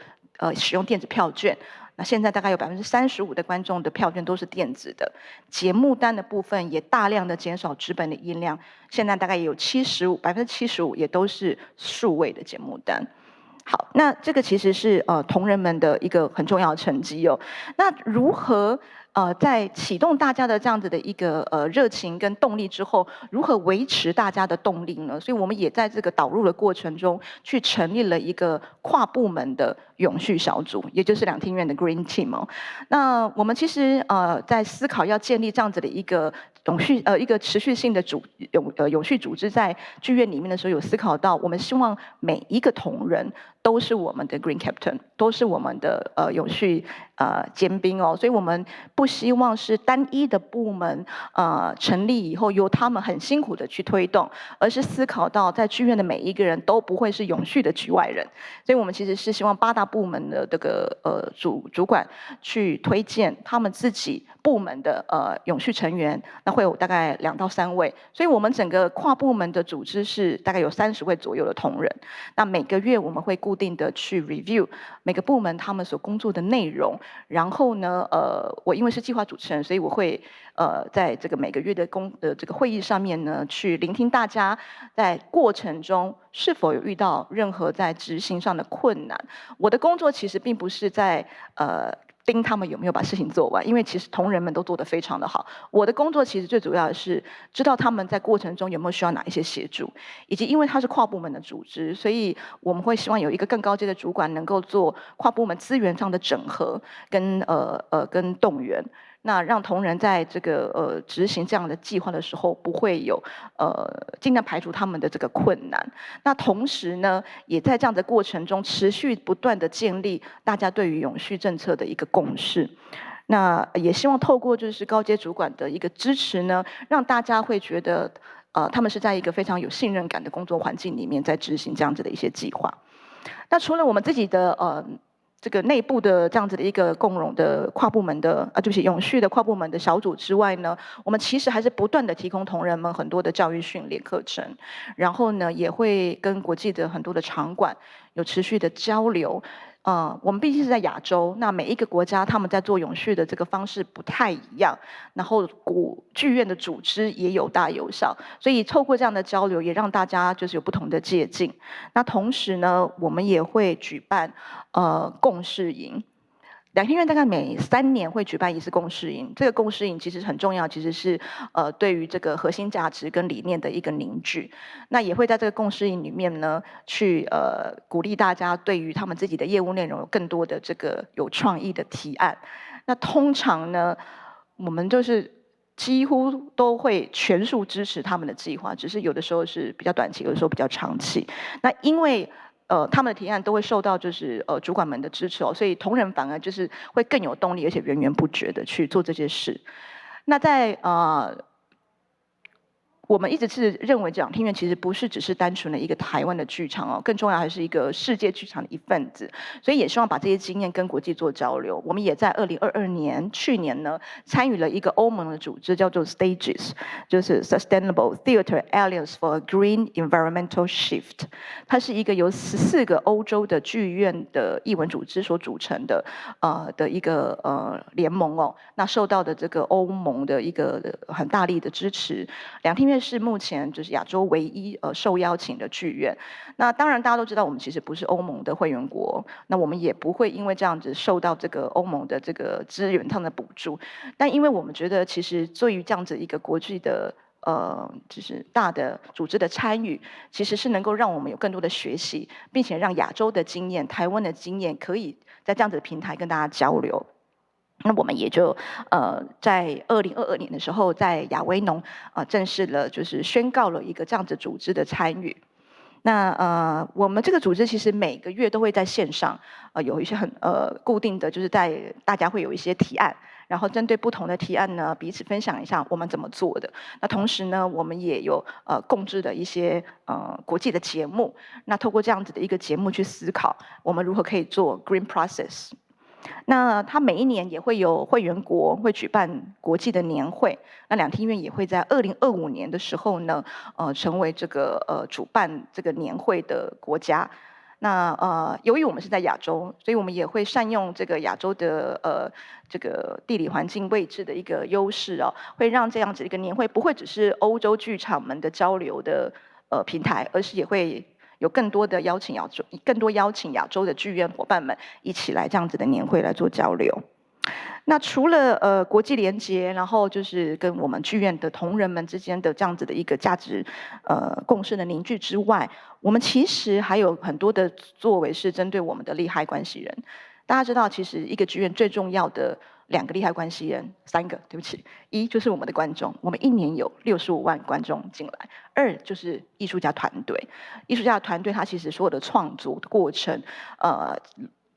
使用电子票券。那现在大概有35%的观众的票券都是电子的，节目单的部分也大量的减少纸本的音量，现在大概也有75%也都是数位的节目单。好，那这个其实是同仁们的一个很重要的成绩哦。那如何在启动大家的这样子的一个热情跟动力之后，如何维持大家的动力呢？所以我们也在这个导入的过程中，去成立了一个跨部门的永续小组，也就是两厅院的 Green Team 哦。那我们其实在思考要建立这样子的一个一个持续性的永续组织在剧院里面的时候，有思考到我们希望每一个同仁都是我们的 Green Captain， 都是我们的永续尖兵哦。所以我们不希望是单一的部门成立以后由他们很辛苦的去推动，而是思考到在剧院的每一个人都不会是永续的局外人。所以我们其实是希望8大部门的这个主管去推荐他们自己部门的永续成员，那会有大概2到3位。所以我们整个跨部门的组织是大概有30位左右的同仁。那每个月我们会固定的去 review 每个部门他们所工作的内容，然后呢我因为是计划主持人，所以我会在这个每个月的这个会议上面呢，去聆听大家在过程中是否有遇到任何在执行上的困难。我的工作其实并不是在盯他们有没有把事情做完，因为其实同仁们都做得非常的好。我的工作其实最主要的是知道他们在过程中有没有需要哪一些协助，以及因为它是跨部门的组织，所以我们会希望有一个更高阶的主管能够做跨部门资源上的整合跟动员。那让同仁在这个执行这样的计划的时候，不会有尽量排除他们的这个困难。那同时呢，也在这样的过程中持续不断的建立大家对于永续政策的一个共识。那也希望透过就是高阶主管的一个支持呢，让大家会觉得他们是在一个非常有信任感的工作环境里面在执行这样子的一些计划。那除了我们自己的这个内部的这样子的一个共融的跨部门的对不起，永续的跨部门的小组之外呢，我们其实还是不断的提供同仁们很多的教育训练课程，然后呢，也会跟国际的很多的场馆有持续的交流。我们毕竟是在亚洲，那每一个国家他们在做永续的这个方式不太一样，然后剧院的组织也有大有小，所以透过这样的交流，也让大家就是有不同的借鉴。那同时呢，我们也会举办共事营。两厅院大概每3年会举办一次共事营，这个共事营其实很重要，其实是对于这个核心价值跟理念的一个凝聚。那也会在这个共事营里面呢，去鼓励大家对于他们自己的业务内容有更多的这个有创意的提案。那通常呢，我们就是几乎都会全数支持他们的计划，只是有的时候是比较短期，有的时候比较长期。那因为他们的提案都会受到就是主管们的支持所以同仁反而就是会更有动力，而且源源不绝的去做这些事。那在我们一直是认为两厅院其实不是只是单纯的一个台湾的剧场更重要还是一个世界剧场的一份子，所以也希望把这些经验跟国际做交流。我们也在2022年去年呢参与了一个欧盟的组织，叫做 STAGES， 就是 Sustainable Theatre Alliance for a Green Environmental Shift。它是一个由14个欧洲的剧院的艺文组织所组成的一个联盟那受到的这个欧盟的一个很大力的支持。两厅院是目前就是亚洲唯一受邀请的剧院。那当然大家都知道，我们其实不是欧盟的会员国，那我们也不会因为这样子受到这个欧盟的这个资源上的补助。但因为我们觉得，其实对于这样子一个国际的就是大的组织的参与，其实是能够让我们有更多的学习，并且让亚洲的经验、台湾的经验，可以在这样子的平台跟大家交流。那我们也就在2022年的时候，在亚维农正式了，就是宣告了一个这样子组织的参与。那我们这个组织其实每个月都会在线上有一些很固定的，就是在大家会有一些提案，然后针对不同的提案呢，彼此分享一下我们怎么做的。那同时呢，我们也有共制的一些国际的节目。那透过这样子的一个节目去思考，我们如何可以做 Green Process。那它每一年也会有会员国会举办国际的年会，那两厅院也会在2025年的时候呢，成为这个主办这个年会的国家。那由于我们是在亚洲，所以我们也会善用这个亚洲的这个地理环境位置的一个优势会让这样子一个年会不会只是欧洲剧场们的交流的平台，而是也会有更多邀请亚洲的剧院伙伴们一起来这样子的年会来做交流。那除了国际连结，然后就是跟我们剧院的同仁们之间的这样子的一个价值共识的凝聚之外，我们其实还有很多的作为是针对我们的利害关系人。大家知道，其实一个剧院最重要的2个利害关系人，3个，对不起，一就是我们的观众，我们1年有65万观众进来；2就是艺术家团队，艺术家的团队他其实所有的创作的过程，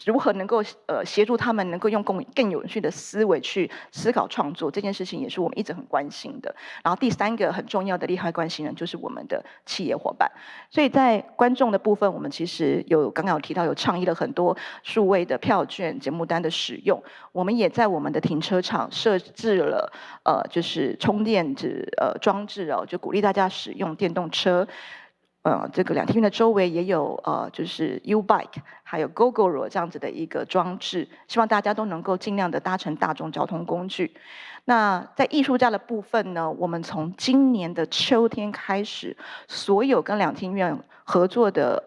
如何能够协助他们能够用更有序的思维去思考创作这件事情，也是我们一直很关心的。然后第3个很重要的利害关系人就是我们的企业伙伴。所以在观众的部分，我们其实刚刚有提到有倡议了很多数位的票券、节目单的使用。我们也在我们的停车场设置了就是充电装置就鼓励大家使用电动车。这个两厅院的周围也有就是 U-Bike 还有 Gogoro 这样子的一个装置，希望大家都能够尽量的搭乘大众交通工具。那在艺术家的部分呢，我们从今年的秋天开始，所有跟两厅院合作的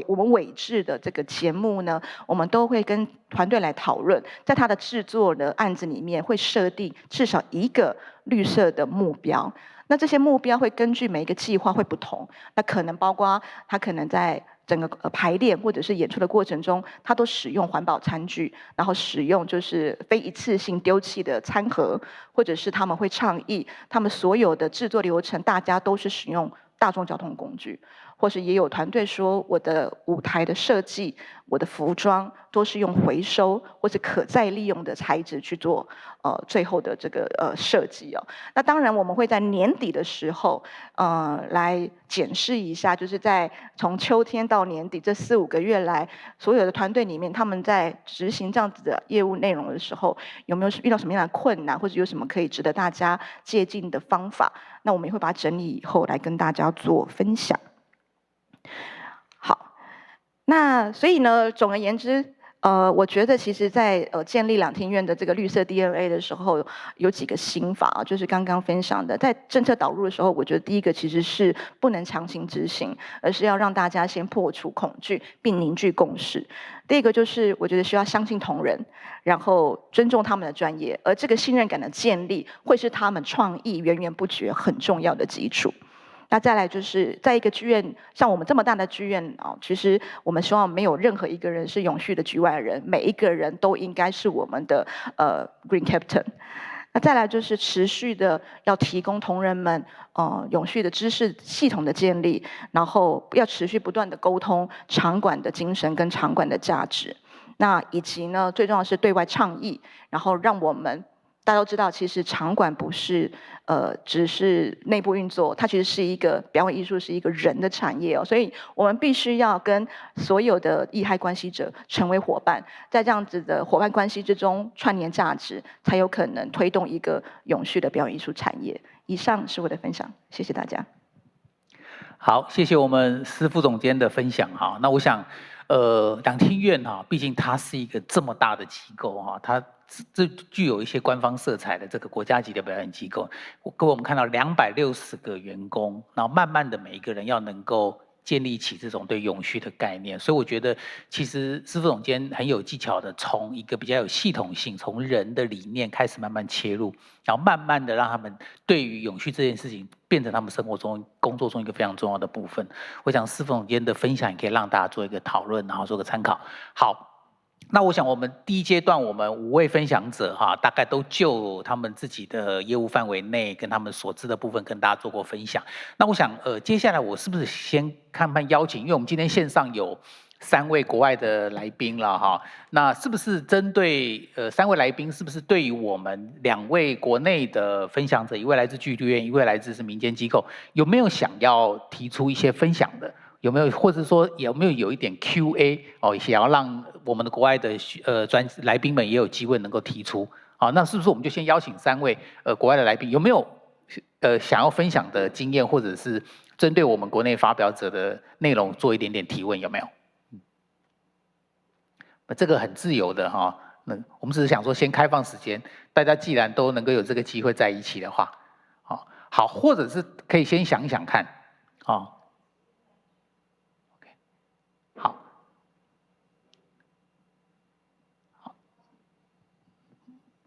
我们委制的这个节目呢，我们都会跟团队来讨论，在它的制作的案子里面会设定至少一个绿色的目标。那这些目标会根据每一个计划会不同，那可能包括它可能在整个排练或者是演出的过程中，它都使用环保餐具，然后使用就是非一次性丢弃的餐盒，或者是他们会倡议他们所有的制作流程，大家都是使用大众交通工具，或是也有团队说我的舞台的设计、我的服装都是用回收或者可再利用的材质去做最后的这个设计哦。那当然我们会在年底的时候来检视一下，就是在从秋天到年底这4、5个月来，所有的团队里面他们在执行这样子的业务内容的时候，有没有遇到什么样的困难，或者有什么可以值得大家借鉴的方法？那我们也会把它整理以后来跟大家做分享。好，那所以呢，总而言之，我觉得其实在建立两厅院的这个绿色 DNA 的时候，有几个心法啊，就是刚刚分享的，在政策导入的时候，我觉得第一个其实是不能强行执行，而是要让大家先破除恐惧，并凝聚共识。第二个就是我觉得需要相信同仁，然后尊重他们的专业，而这个信任感的建立，会是他们创意源源不绝很重要的基础。那再来就是在一个剧院，像我们这么大的剧院啊，其实我们希望没有任何一个人是永续的局外人，每一个人都应该是我们的Green Captain。那再来就是持续的要提供同仁们永续的知识系统的建立，然后要持续不断的沟通场馆的精神跟场馆的价值。那以及呢，最重要的是对外倡议，然后让我们大家都知道，其实场馆不是只是内部运作，它其实是一个表演艺术，是一个人的产业哦。所以我们必须要跟所有的利害关系者成为伙伴，在这样子的伙伴关系之中串联价值，才有可能推动一个永续的表演艺术产业。以上是我的分享，谢谢大家。好，谢谢我们施副总监的分享哈。那我想，两厅院哈，毕竟它是一个这么大的机构哈，它这具有一些官方色彩的这个国家级的表演机构。各位我们看到260个员工，然后慢慢的每一个人要能够建立起这种对永续的概念，所以我觉得其实施副总监很有技巧的，从一个比较有系统性，从人的理念开始慢慢切入，然后慢慢的让他们对于永续这件事情变成他们生活中、工作中一个非常重要的部分。我想施副总监的分享也可以让大家做一个讨论，然后做个参考。好。那我想，我们第一阶段，我们5位分享者哈，大概都就他们自己的业务范围内跟他们所知的部分跟大家做过分享。那我想，接下来我是不是先看看邀请？因为我们今天线上有3位国外的来宾了哈，那是不是针对3位来宾，是不是对于我们2位国内的分享者，一位来自剧院，一位来自是民间机构，有没有想要提出一些分享的？有没有，或者说有没有一点 Q&A 哦，想要让我们的国外的来宾们也有机会能够提出？好，那是不是我们就先邀请3位国外的来宾，有没有想要分享的经验，或者是针对我们国内发表者的内容做一点点提问，有没有？这个很自由的哈，那我们只是想说先开放时间，大家既然都能够有这个机会在一起的话，好，或者是可以先想一想看，好。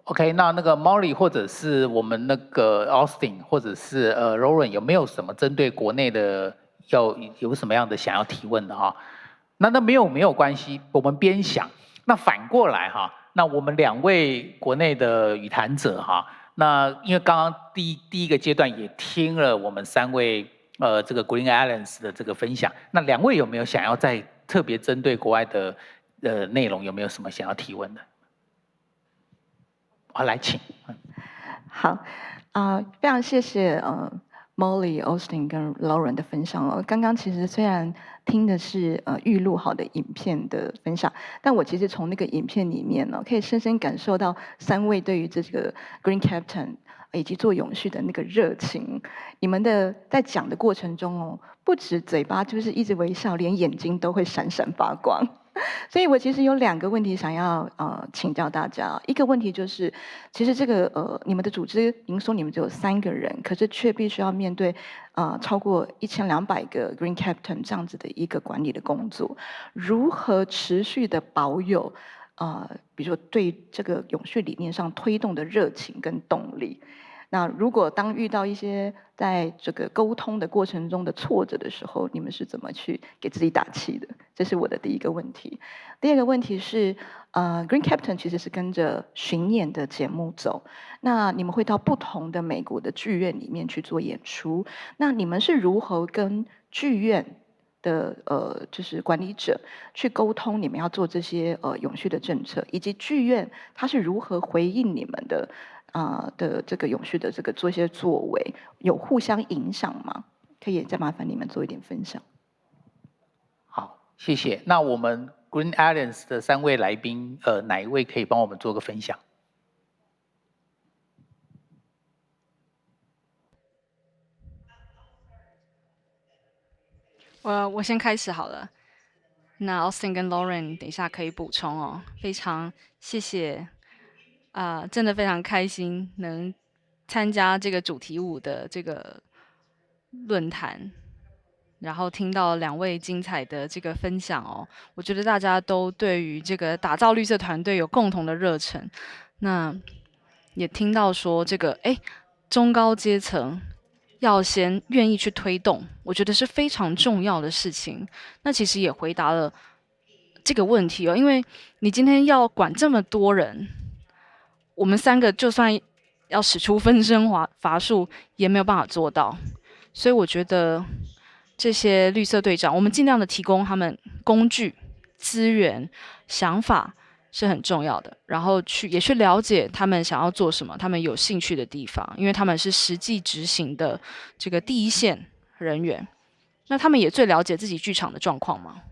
OK， 那个 Molly 或者是我们那个 Austin 或者是Lauren 有没有什么针对国内的有什么样的想要提问的哈？那没有关系，我们边想。那反过来哈，那我们2位国内的语谈者哈，那因为刚刚第一个阶段也听了我们3位这个 Green Alliance 的这个分享，那2位有没有想要再特别针对国外的内容，有没有什么想要提问的？好，来请。好，非常谢谢Molly、Austin 跟 Lauren 的分享哦。刚刚其实虽然听的是预录好的影片的分享，但我其实从那个影片里面呢，可以深深感受到3位对于这个 Green Captain 以及做永续的那个热情。你们的在讲的过程中哦，不止嘴巴就是一直微笑，连眼睛都会闪闪发光。所以我其实有2个问题想要请教大家。一个问题就是，其实这个你们的组织，您说你们只有3个人，可是却必须要面对超过1200个 Green Captain 这样子的一个管理的工作，如何持续的保有比如说对这个永续理念上推动的热情跟动力？那如果当遇到一些在这个沟通的过程中的挫折的时候，你们是怎么去给自己打气的？这是我的第一个问题。第二个问题是，Green Captain 其实是跟着巡演的节目走，那你们会到不同的美国的剧院里面去做演出，那你们是如何跟剧院的就是管理者去沟通你们要做这些永续的政策，以及剧院它是如何回应你们的的这个永续的这个做一些作为，有互相影响吗？可以再麻烦你们做一点分享。好，谢谢。那我们 Green Alliance 的3位来宾，哪一位可以帮我们做个分享？我先开始好了。那 Austin 跟 Lauren 等一下可以补充哦。非常谢谢，真的非常开心能参加这个主题舞的这个论坛，然后听到2位精彩的这个分享哦。我觉得大家都对于这个打造绿色团队有共同的热忱。那也听到说这个中高阶层要先愿意去推动，我觉得是非常重要的事情。那其实也回答了这个问题哦，因为你今天要管这么多人，我们3个就算要使出分身乏术，也没有办法做到。所以我觉得这些绿色队长，我们尽量的提供他们工具、资源、想法是很重要的，然后也去了解他们想要做什么，他们有兴趣的地方，因为他们是实际执行的这个第一线人员，那他们也最了解自己剧场的状况嘛，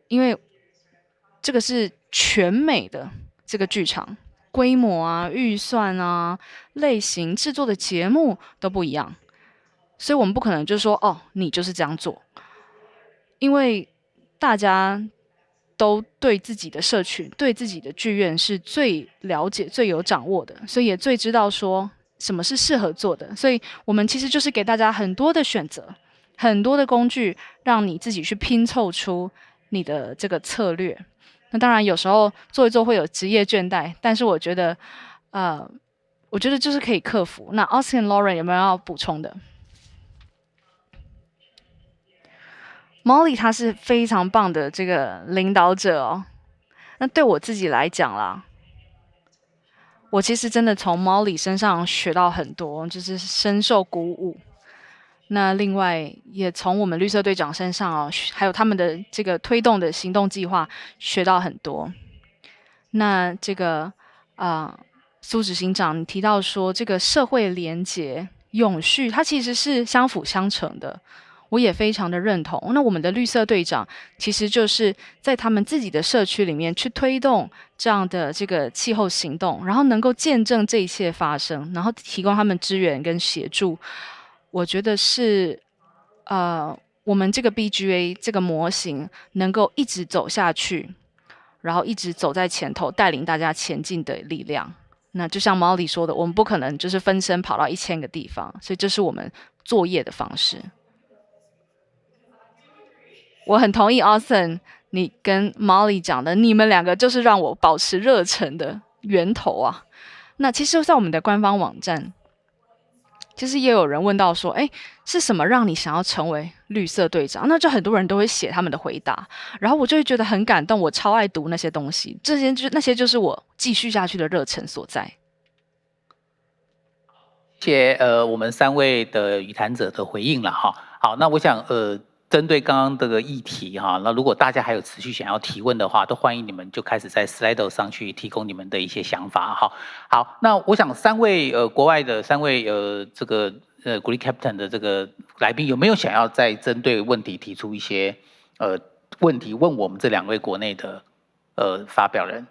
因为这个是全美的这个剧场规模啊、预算啊、类型、制作的节目都不一样，所以我们不可能就说哦，你就是这样做，因为大家都对自己的社群、对自己的剧院是最了解、最有掌握的，所以也最知道说什么是适合做的。所以我们其实就是给大家很多的选择、很多的工具，让你自己去拼凑出你的这个策略。那当然有时候做一做会有职业倦怠，但是我觉得就是可以克服。那 Austin Lauren 有没有要补充的？Molly 她是非常棒的这个领导者哦。那对我自己来讲啦，我其实真的从 Molly 身上学到很多，就是深受鼓舞。那另外也从我们绿色队长身上哦，还有他们的这个推动的行动计划学到很多。那这个苏执行长，你提到说这个社会连结、永续，它其实是相辅相成的。我也非常的认同。那我们的绿色队长其实就是在他们自己的社区里面去推动这样的这个气候行动，然后能够见证这一切发生，然后提供他们支援跟协助。我觉得是我们这个 BGA 这个模型能够一直走下去，然后一直走在前头，带领大家前进的力量。那就像Molly说的，我们不可能就是分身跑到1000个地方，所以这是我们作业的方式。我很同意 Austin 你跟 Molly 讲的，你们2个就是让我保持热忱的源头啊。那其实在我们的官方网站，其实也有人问到说，是什么让你想要成为绿色队长？那就很多人都会写他们的回答，然后我就会觉得很感动，我超爱读那些东西，那些就是我继续下去的热忱所在。谢谢我们3位的与谈者的回应了哈。好，那我想针对刚刚这个议题哈，那如果大家还有持续想要提问的话，都欢迎你们就开始在 Slido 上去提供你们的一些想法哈。好，那我想3位国外的3位这个Green Captain 的这个来宾，有没有想要再针对问题提出一些问题问我们这2位国内的发表人？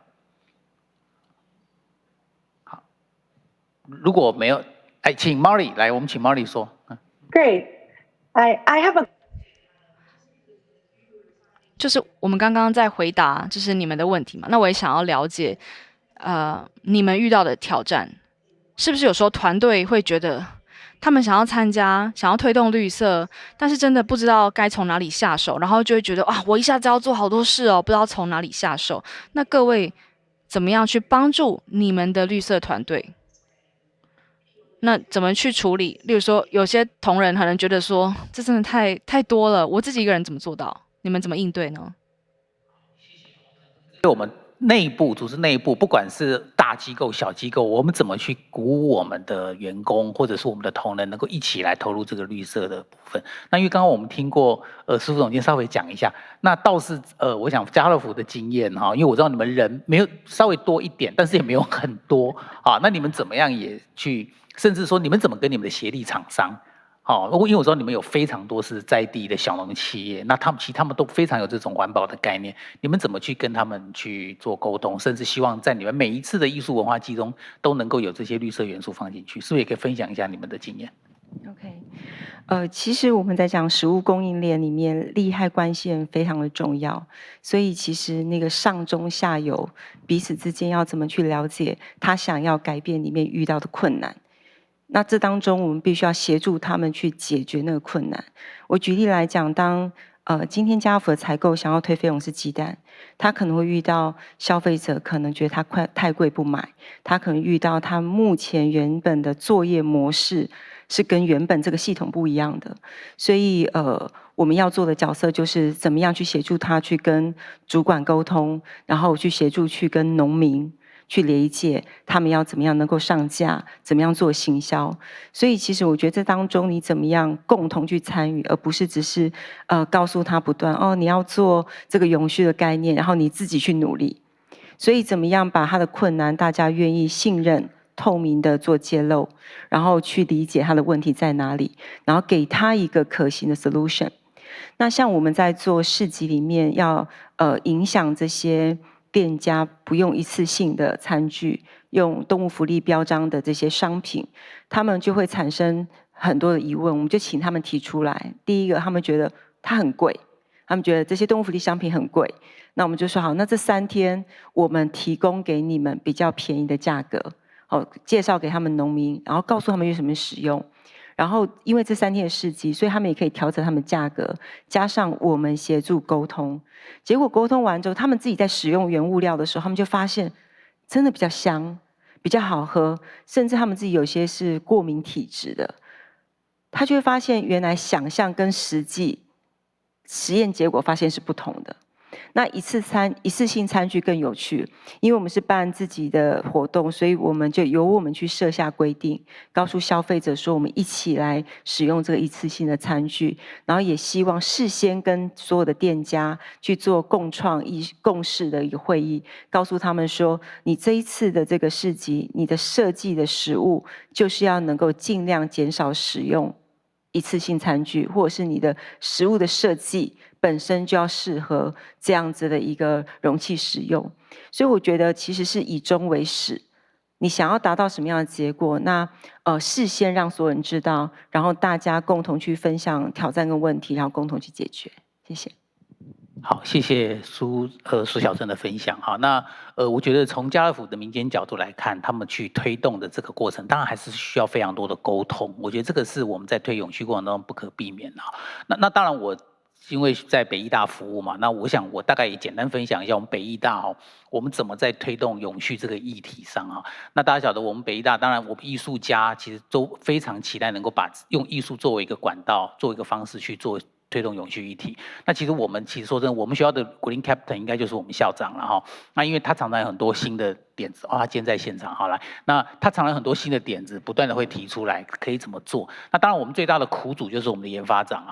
好，如果没有，请 Molly 来，我们请 Molly 说。Great. I have a 就是我们刚刚在回答就是你们的问题嘛，那我也想要了解，你们遇到的挑战，是不是有时候团队会觉得他们想要参加，想要推动绿色，但是真的不知道该从哪里下手，然后就会觉得啊，我一下子要做好多事哦，不知道从哪里下手。那各位怎么样去帮助你们的绿色团队？那怎么去处理？例如说，有些同仁可能觉得说，这真的太多了，我自己一个人怎么做到？你们怎么应对呢？我们内部组织内部，不管是大机构、小机构，我们怎么去鼓舞我们的员工或者是我们的同仁，能够一起来投入这个绿色的部分？那因为刚刚我们听过苏副总监稍微讲一下，那倒是我想家乐福的经验哈，因为我知道你们人没有稍微多一点，但是也没有很多啊，那你们怎么样也去，甚至说你们怎么跟你们的协力厂商？哦，因为我知道你们有非常多是在地的小农企业，那他们都非常有这种环保的概念，你们怎么去跟他们去做沟通，甚至希望在你们每一次的艺术文化季中都能够有这些绿色元素放进去，是不是也可以分享一下你们的经验 ？OK，其实我们在讲食物供应链里面，利害关系人非常的重要，所以其实那个上中下游彼此之间要怎么去了解他想要改变里面遇到的困难。那这当中，我们必须要协助他们去解决那个困难。我举例来讲，当今天家乐福的采购想要推菲龙式鸡蛋，他可能会遇到消费者可能觉得它太贵不买，他可能遇到他目前原本的作业模式是跟原本这个系统不一样的，所以我们要做的角色就是怎么样去协助他去跟主管沟通，然后去协助去跟农民。去理解他们要怎么样能够上架，怎么样做行销。所以其实我觉得这当中你怎么样共同去参与，而不是只是告诉他不断你要做这个永续的概念，然后你自己去努力。所以怎么样把他的困难大家愿意信任、透明的做揭露，然后去理解他的问题在哪里，然后给他一个可行的 solution。那像我们在做市集里面要影响这些店家不用一次性的餐具，用动物福利标章的这些商品，他们就会产生很多的疑问，我们就请他们提出来。第一个，他们觉得它很贵，他们觉得这些动物福利商品很贵，那我们就说好，那这3天我们提供给你们比较便宜的价格，介绍给他们农民，然后告诉他们有什么使用。然后，因为这3天的市集，所以他们也可以调整他们价格，加上我们协助沟通。结果沟通完之后，他们自己在使用原物料的时候，他们就发现真的比较香，比较好喝，甚至他们自己有些是过敏体质的，他就会发现原来想象跟实际实验结果发现是不同的。那一次性餐具更有趣，因为我们是办自己的活动，所以我们就由我们去设下规定，告诉消费者说我们一起来使用这个一次性的餐具，然后也希望事先跟所有的店家去做共识的一个会议，告诉他们说，你这一次的这个市集，你的设计的食物就是要能够尽量减少使用一次性餐具，或者是你的食物的设计本身就要适合这样子的一个容器使用。所以我觉得其实是以终为始，你想要达到什么样的结果，那事先让所有人知道，然后大家共同去分享挑战跟问题，然后共同去解决。谢谢。好，谢谢苏小珍的分享哈。那我觉得从家乐福的民间角度来看，他们去推动的这个过程，当然还是需要非常多的沟通。我觉得这个是我们在推永续过程当中不可避免的。那当然我因为在北艺大服务嘛，那我想我大概也简单分享一下我们北艺大我们怎么在推动永续这个议题上那大家晓得我们北艺大，当然我们艺术家其实都非常期待能够把用艺术作为一个管道，作为一个方式去做推动永续议题。那其实说真的，我们学校的 Green Captain 应该就是我们校长了那因为他常常有很多新的点子他今天在现场来，那他常常有很多新的点子，不断的会提出来可以怎么做。那当然我们最大的苦主就是我们的研发长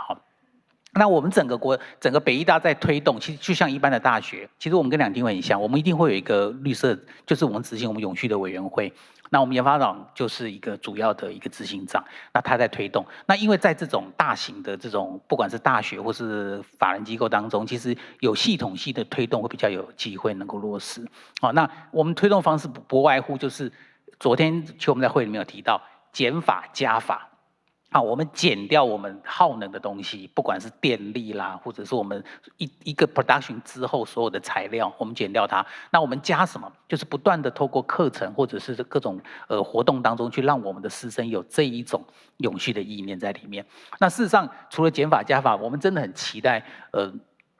那我们整个北艺大在推动，其实就像一般的大学，其实我们跟两厅会很像，我们一定会有一个绿色，就是我们执行我们永续的委员会。那我们研发长就是一个主要的一个执行长，那他在推动。那因为在这种大型的这种不管是大学或是法人机构当中，其实有系统性的推动会比较有机会能够落实。那我们推动方式不外乎就是昨天其实我们在会里面有提到减法加法。啊，我们减掉我们耗能的东西，不管是电力啦，或者是我们一个 production 之后所有的材料，我们减掉它。那我们加什么？就是不断的透过课程或者是各种活动当中去让我们的师生有这一种永续的意念在里面。那事实上，除了减法加法，我们真的很期待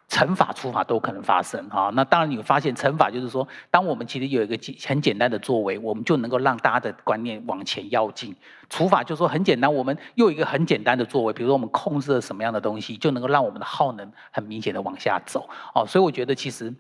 乘法除法都可能发生哈。那当然你会发现乘法就是说，当我们其实有一个很简单的作为，我们就能够让大家的观念往前要进。除法就是说很简单，我们又有一个很简单的作为，比如说我们控制了什么样的东西，就能够让我们的耗能很明显的往下走。哦，所以我觉得其实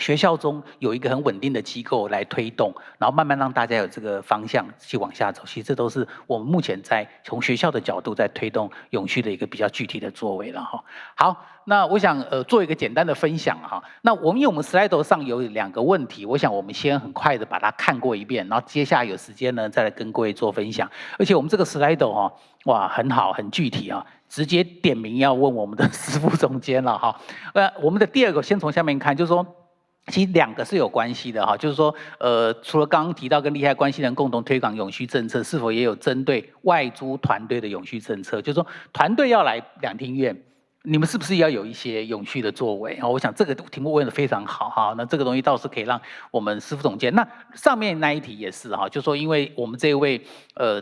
学校中有一个很稳定的机构来推动，然后慢慢让大家有这个方向去往下走。其实这都是我们目前在从学校的角度在推动永续的一个比较具体的作为了哈。好，那我想做一个简单的分享哈。那因为我们 slide 上有2个问题，我想我们先很快的把它看过一遍，然后接下来有时间呢再来跟各位做分享。而且我们这个 slide 哈，哇，很好，很具体啊。直接点名要问我们的师傅总监了哈。我们的第2个先从下面看，就是说。其实2个是有关系的哈，就是说，除了刚刚提到跟利害关系人共同推广永续政策，是否也有针对外租团队的永续政策？就是说，团队要来两厅院，你们是不是要有一些永续的作为？我想这个题目问得非常好哈，那这个东西倒是可以让我们师傅总监。那上面那一题也是哈，就是说，因为我们这位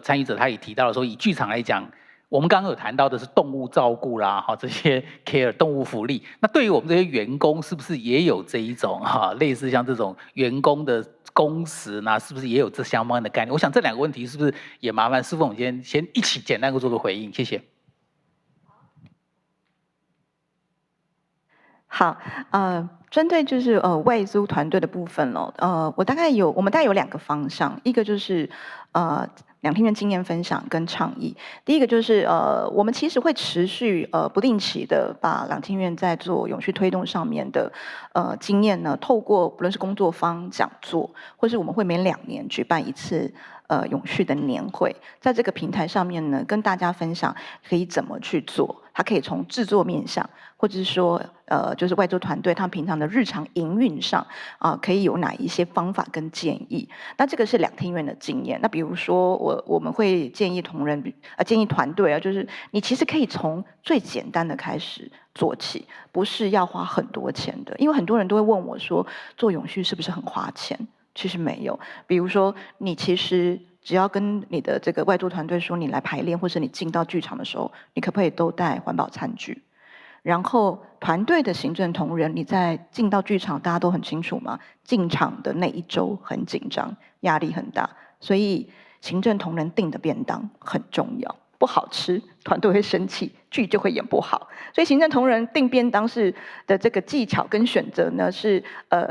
参与者他也提到了说，以剧场来讲。我们刚刚有谈到的是动物照顾啦，哈，这些 care 动物福利。那对于我们这些员工，是不是也有这一种哈，类似像这种员工的工时呢？是不是也有这相关的概念？我想这2个问题是不是也麻烦师傅总监先一起简单的做个回应？谢谢。好，针对就是外租团队的部分哦，我们大概有2个方向，一个就是两厅院经验分享跟倡议。第一个就是我们其实会持续不定期的把两厅院在做永续推动上面的经验呢，透过不论是工作坊讲座，或是我们会每2年举办一次永续的年会，在这个平台上面呢，跟大家分享可以怎么去做。它可以从制作面向，或者是说就是外租团队他们平常的日常营运上可以有哪一些方法跟建议。那这个是两厅院的经验。那比如说我们会建议建议团队就是你其实可以从最简单的开始做起，不是要花很多钱的。因为很多人都会问我说，做永续是不是很花钱？其实没有。比如说你其实只要跟你的这个外租团队说你来排练，或是你进到剧场的时候，你可不可以都带环保餐具？然后团队的行政同仁，你在进到剧场，大家都很清楚嘛，进场的那一周很紧张，压力很大，所以行政同仁订的便当很重要。不好吃，团队会生气，剧就会演不好。所以行政同仁订便当的这个技巧跟选择呢，是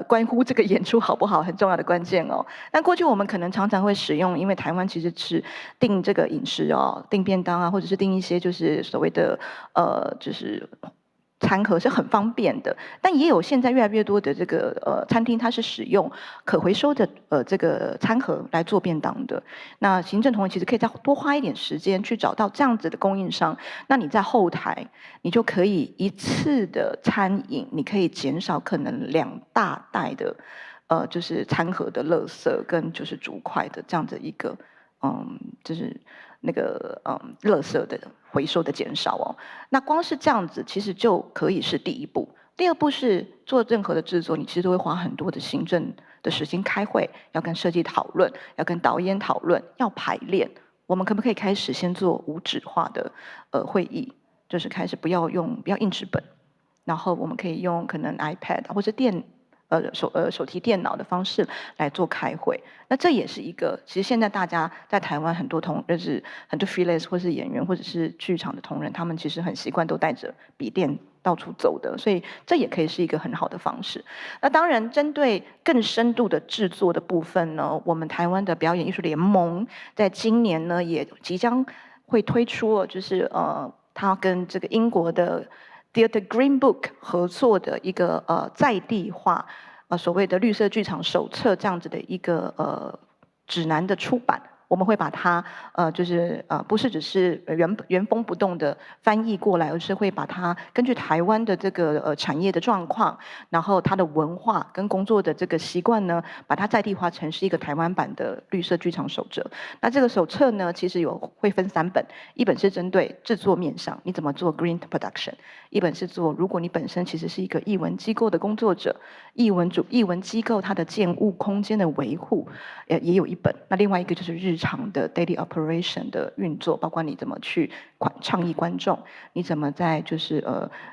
关乎这个演出好不好很重要的关键哦。那过去我们可能常常会使用，因为台湾其实是订这个饮食订便当或者是订一些就是所谓的就是餐盒是很方便的，但也有现在越来越多的这个餐厅，它是使用可回收的这个餐盒来做便当的。那行政同仁其实可以再多花一点时间去找到这样子的供应商。那你在后台，你就可以一次的餐饮，你可以减少可能2大袋的就是餐盒的垃圾跟就是竹块的这样的一个就是那个垃圾的回收的减少哦。那光是这样子，其实就可以是第一步。第2步是做任何的制作，你其实都会花很多的行政的时间开会，要跟设计讨论，要跟导演讨论，要排练。我们可不可以开始先做无纸化的会议？就是开始不要硬纸本，然后我们可以用可能 iPad 或者手提电脑的方式来做开会。那这也是一个，其实现在大家在台湾很多就是很多 freelance 或是演员或者是剧场的同仁，他们其实很习惯都带着笔电到处走的，所以这也可以是一个很好的方式。那当然，针对更深度的制作的部分呢，我们台湾的表演艺术联盟在今年呢也即将会推出，就是它跟这个英国的Theatre Green Book 合作的一个在地化所谓的绿色剧场手册这样子的一个指南的出版我们会把它不是只是原封不动的翻译过来，而是会把它根据台湾的这个产业的状况，然后它的文化跟工作的这个习惯呢，把它在地化成是一个台湾版的绿色剧场手册。那这个手册呢，其实会分3本，一本是针对制作面上，你怎么做 green production， 一本是做如果你本身其实是一个艺文机构的工作者，艺文机构它的建物空间的维护，也有一本。那另外一个就是日常的 daily operation 的运作，包括你怎么去倡议观众，你怎么在就是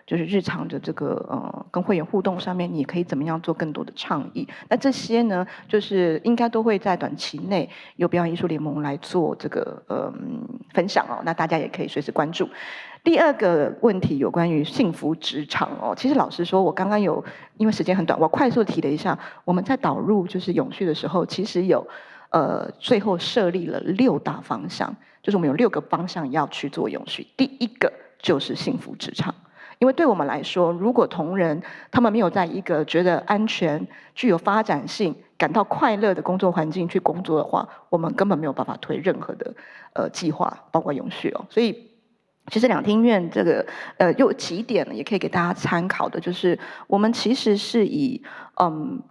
日常的这个跟会员互动上面，你可以怎么样做更多的倡议。那这些呢，就是应该都会在短期内由表演艺术联盟来做这个分享哦。那大家也可以随时关注。第2个问题有关于幸福职场哦，其实老实说，我刚刚因为时间很短，我快速提了一下，我们在导入就是永续的时候，其实有最后设立了6大方向，就是我们有6个方向要去做永续。第1个就是幸福职场，因为对我们来说，如果同仁他们没有在一个觉得安全、具有发展性、感到快乐的工作环境去工作的话，我们根本没有办法推任何的计划，包括永续哦。所以其实两厅院这个有几点也可以给大家参考的，就是我们其实是以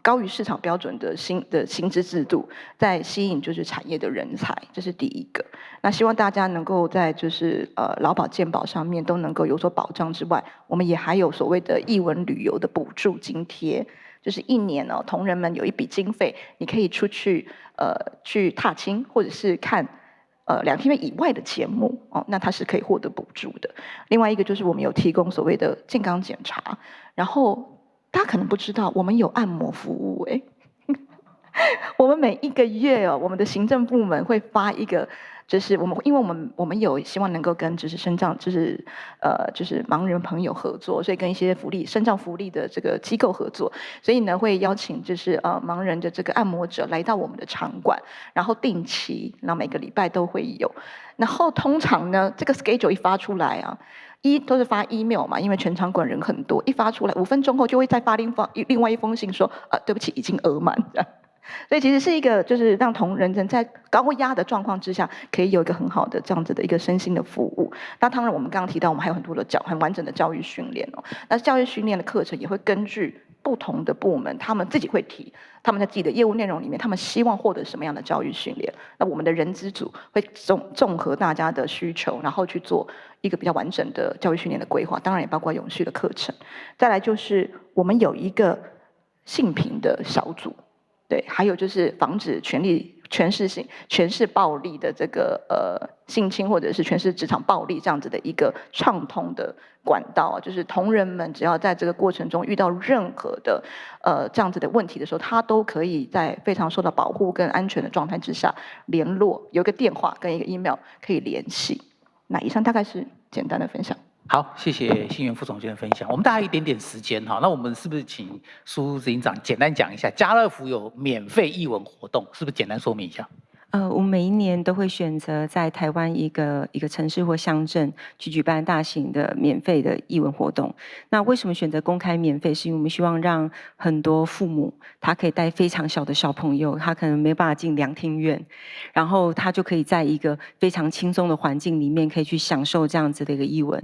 高于市场标准的薪资制度，在吸引就是产业的人才，这是第1个。那希望大家能够在就是劳保健保上面都能够有所保障之外，我们也还有所谓的艺文旅游的补助津贴，就是1年哦，同仁们有一笔经费，你可以出去去踏青或者是看两厅院以外的节目哦，那它是可以获得补助的。另外一个就是我们有提供所谓的健康检查，然后大家可能不知道，我们有按摩服务哎，我们每1个月哦，我们的行政部门会发一个。就是因为我们有希望能够跟就是身障就是盲人朋友合作，所以跟一些身障福利的这个机构合作，所以呢会邀请就是盲人的这个按摩者来到我们的场馆，然后定期，然后每个礼拜都会有，然后通常呢这个 schedule 一发出来啊，都是发 email 嘛，因为全场馆人很多，一发出来5分钟后就会再发另外一封信说对不起已经额满这样。所以其实是一个，就是让同仁在高压的状况之下，可以有一个很好的这样子的一个身心的服务。那当然，我们刚刚提到，我们还有很多的很完整的教育训练哦。那教育训练的课程也会根据不同的部门，他们自己会提他们在自己的业务内容里面，他们希望获得什么样的教育训练。那我们的人资组会综合大家的需求，然后去做一个比较完整的教育训练的规划，当然也包括永续的课程。再来就是我们有一个性平的小组。对，还有就是防止权势暴力的这个性侵或者是权势职场暴力这样子的一个畅通的管道，就是同仁们只要在这个过程中遇到任何的这样子的问题的时候，他都可以在非常受到保护跟安全的状态之下联络，有一个电话跟一个 email 可以联系。那以上大概是简单的分享。好，谢谢新源副总监的分享。我们大概一点点时间哈，那我们是不是请苏执行长简单讲一下，家乐福有免费艺文活动，是不是简单说明一下？我们每一年都会选择在台湾一个城市或乡镇去举办大型的免费的艺文活动。那为什么选择公开免费？是因为我们希望让很多父母他可以带非常小的小朋友，他可能没办法进两厅院，然后他就可以在一个非常轻松的环境里面，可以去享受这样子的一个艺文。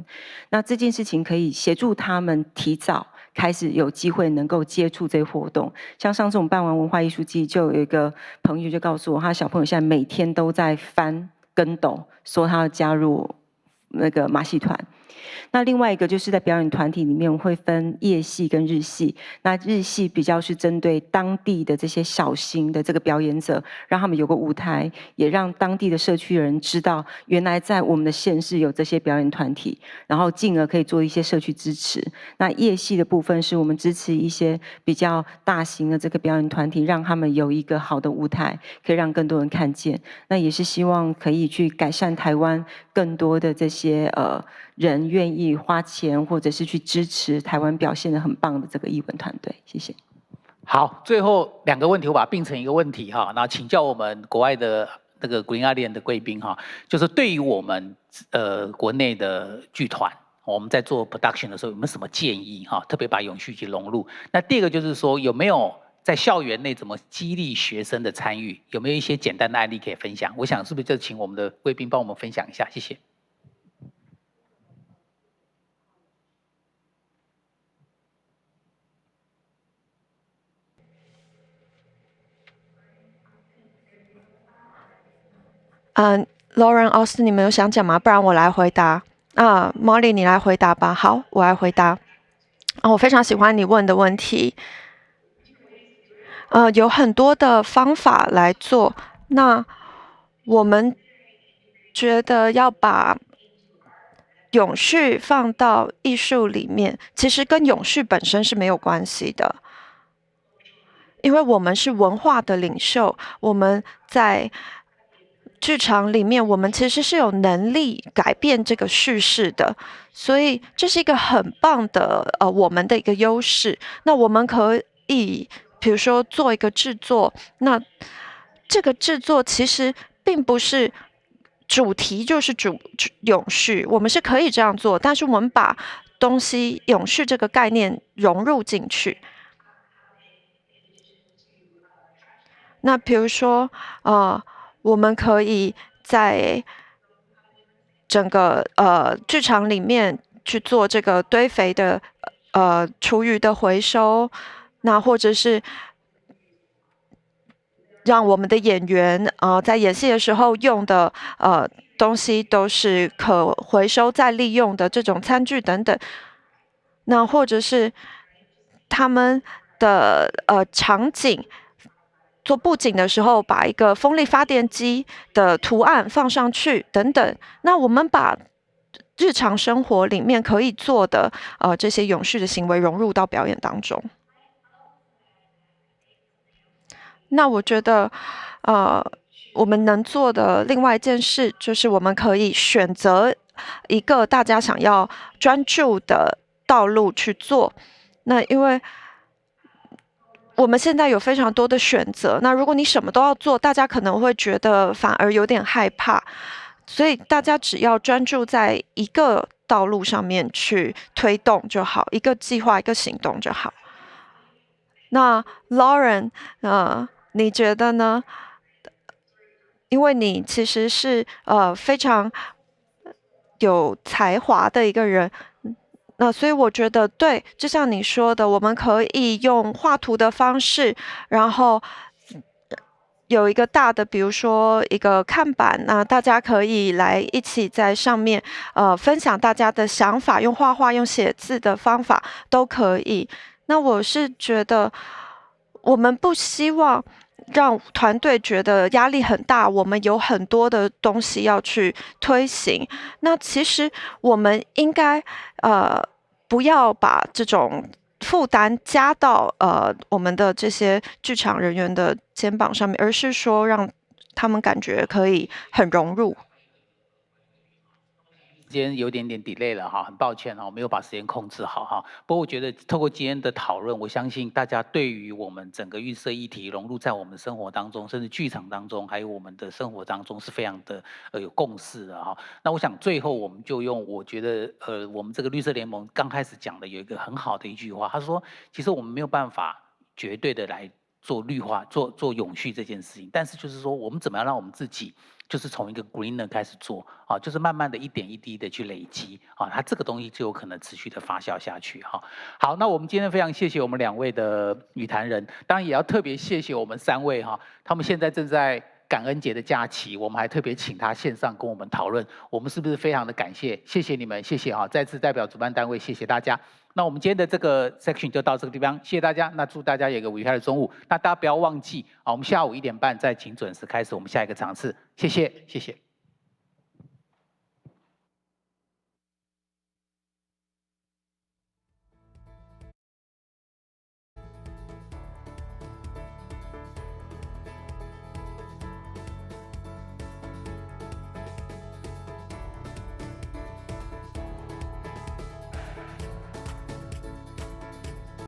那这件事情可以协助他们提早开始有机会能够接触这些活动。像上次我们办完文化艺术季，就有一个朋友就告诉我，他小朋友现在每天都在翻跟斗，说他要加入那个马戏团。那另外一个就是在表演团体里面，我们会分夜戏跟日戏。那日戏比较是针对当地的这些小型的这个表演者，让他们有个舞台，也让当地的社区的人知道，原来在我们的县市有这些表演团体，然后进而可以做一些社区支持。那夜戏的部分是我们支持一些比较大型的这个表演团体，让他们有一个好的舞台，可以让更多人看见。那也是希望可以去改善台湾更多的这些人愿意花钱或者是去支持台湾表现得很棒的这个艺文团队，谢谢。好，最后2个问题我把它并成一个问题哈，那请教我们国外的那个 Green Alliance 的贵宾哈，就是对于我们国内的剧团，我们在做 production 的时候有没有什么建议哈？特别把永续去融入。那第2个就是说有没有在校园内怎么激励学生的参与？有没有一些简单的案例可以分享？我想是不是就请我们的贵宾帮我们分享一下？谢谢。Lauren、Austin， 你们有想讲吗？不然我来回答。Molly， 你来回答吧。好，我来回答。我非常喜欢你问的问题。有很多的方法来做。那我们觉得要把永续放到艺术里面，其实跟永续本身是没有关系的。因为我们是文化的领袖，我们在剧场里面，我们其实是有能力改变这个叙事的，所以这是一个很棒的我们的一个优势。那我们可以比如说做一个制作，那这个制作其实并不是主题就是永续，我们是可以这样做，但是我们把东西永续这个概念融入进去。那比如说我们可以在整个剧场里面去做这个堆肥的厨余的回收，那或者是让我们的演员在演戏的时候用的东西都是可回收再利用的这种餐具等等，那或者是他们的场景。做布景的时候，把一个风力发电机的图案放上去，等等。那我们把日常生活里面可以做的这些永续的行为融入到表演当中。那我觉得，我们能做的另外一件事，就是我们可以选择一个大家想要专注的道路去做。那因为我们现在有非常多的选择，那如果你什么都要做，大家可能会觉得反而有点害怕，所以大家只要专注在一个道路上面去推动就好，一个计划一个行动就好。那 Lauren， 你觉得呢？因为你其实是非常有才华的一个人。那所以我觉得对，就像你说的，我们可以用画图的方式，然后有一个大的，比如说一个看板，那大家可以来一起在上面分享大家的想法，用画画、用写字的方法都可以。那我是觉得，我们不希望让团队觉得压力很大，我们有很多的东西要去推行。那其实我们应该不要把这种负担加到我们的这些剧场人员的肩膀上面，而是说让他们感觉可以很融入。今天有点 delay 了哈，很抱歉哈，我没有把时间控制好哈。不过我觉得透过今天的讨论，我相信大家对于我们整个预设议题融入在我们生活当中，甚至剧场当中，还有我们的生活当中是非常的有共识的哈。那我想最后我们就用我觉得我们这个绿色联盟刚开始讲的有一个很好的一句话，他说其实我们没有办法绝对的来做绿化、做永续这件事情，但是就是说我们怎么样让我们自己。就是从一个 greener 开始做啊，就是慢慢的一点一滴的去累积啊，它这个东西就有可能持续的发酵下去哈。好，那我们今天非常谢谢我们2位的语坛人，当然也要特别谢谢我们3位哈，他们现在正在感恩节的假期，我们还特别请他线上跟我们讨论，我们是不是非常的感谢？谢谢你们，谢谢哈，再次代表主办单位谢谢大家。那我们今天的这个 section 就到这个地方，谢谢大家。那祝大家有一个愉快的中午。那大家不要忘记啊，我们下午1点半再请准时开始我们下一个场次。谢谢，谢谢。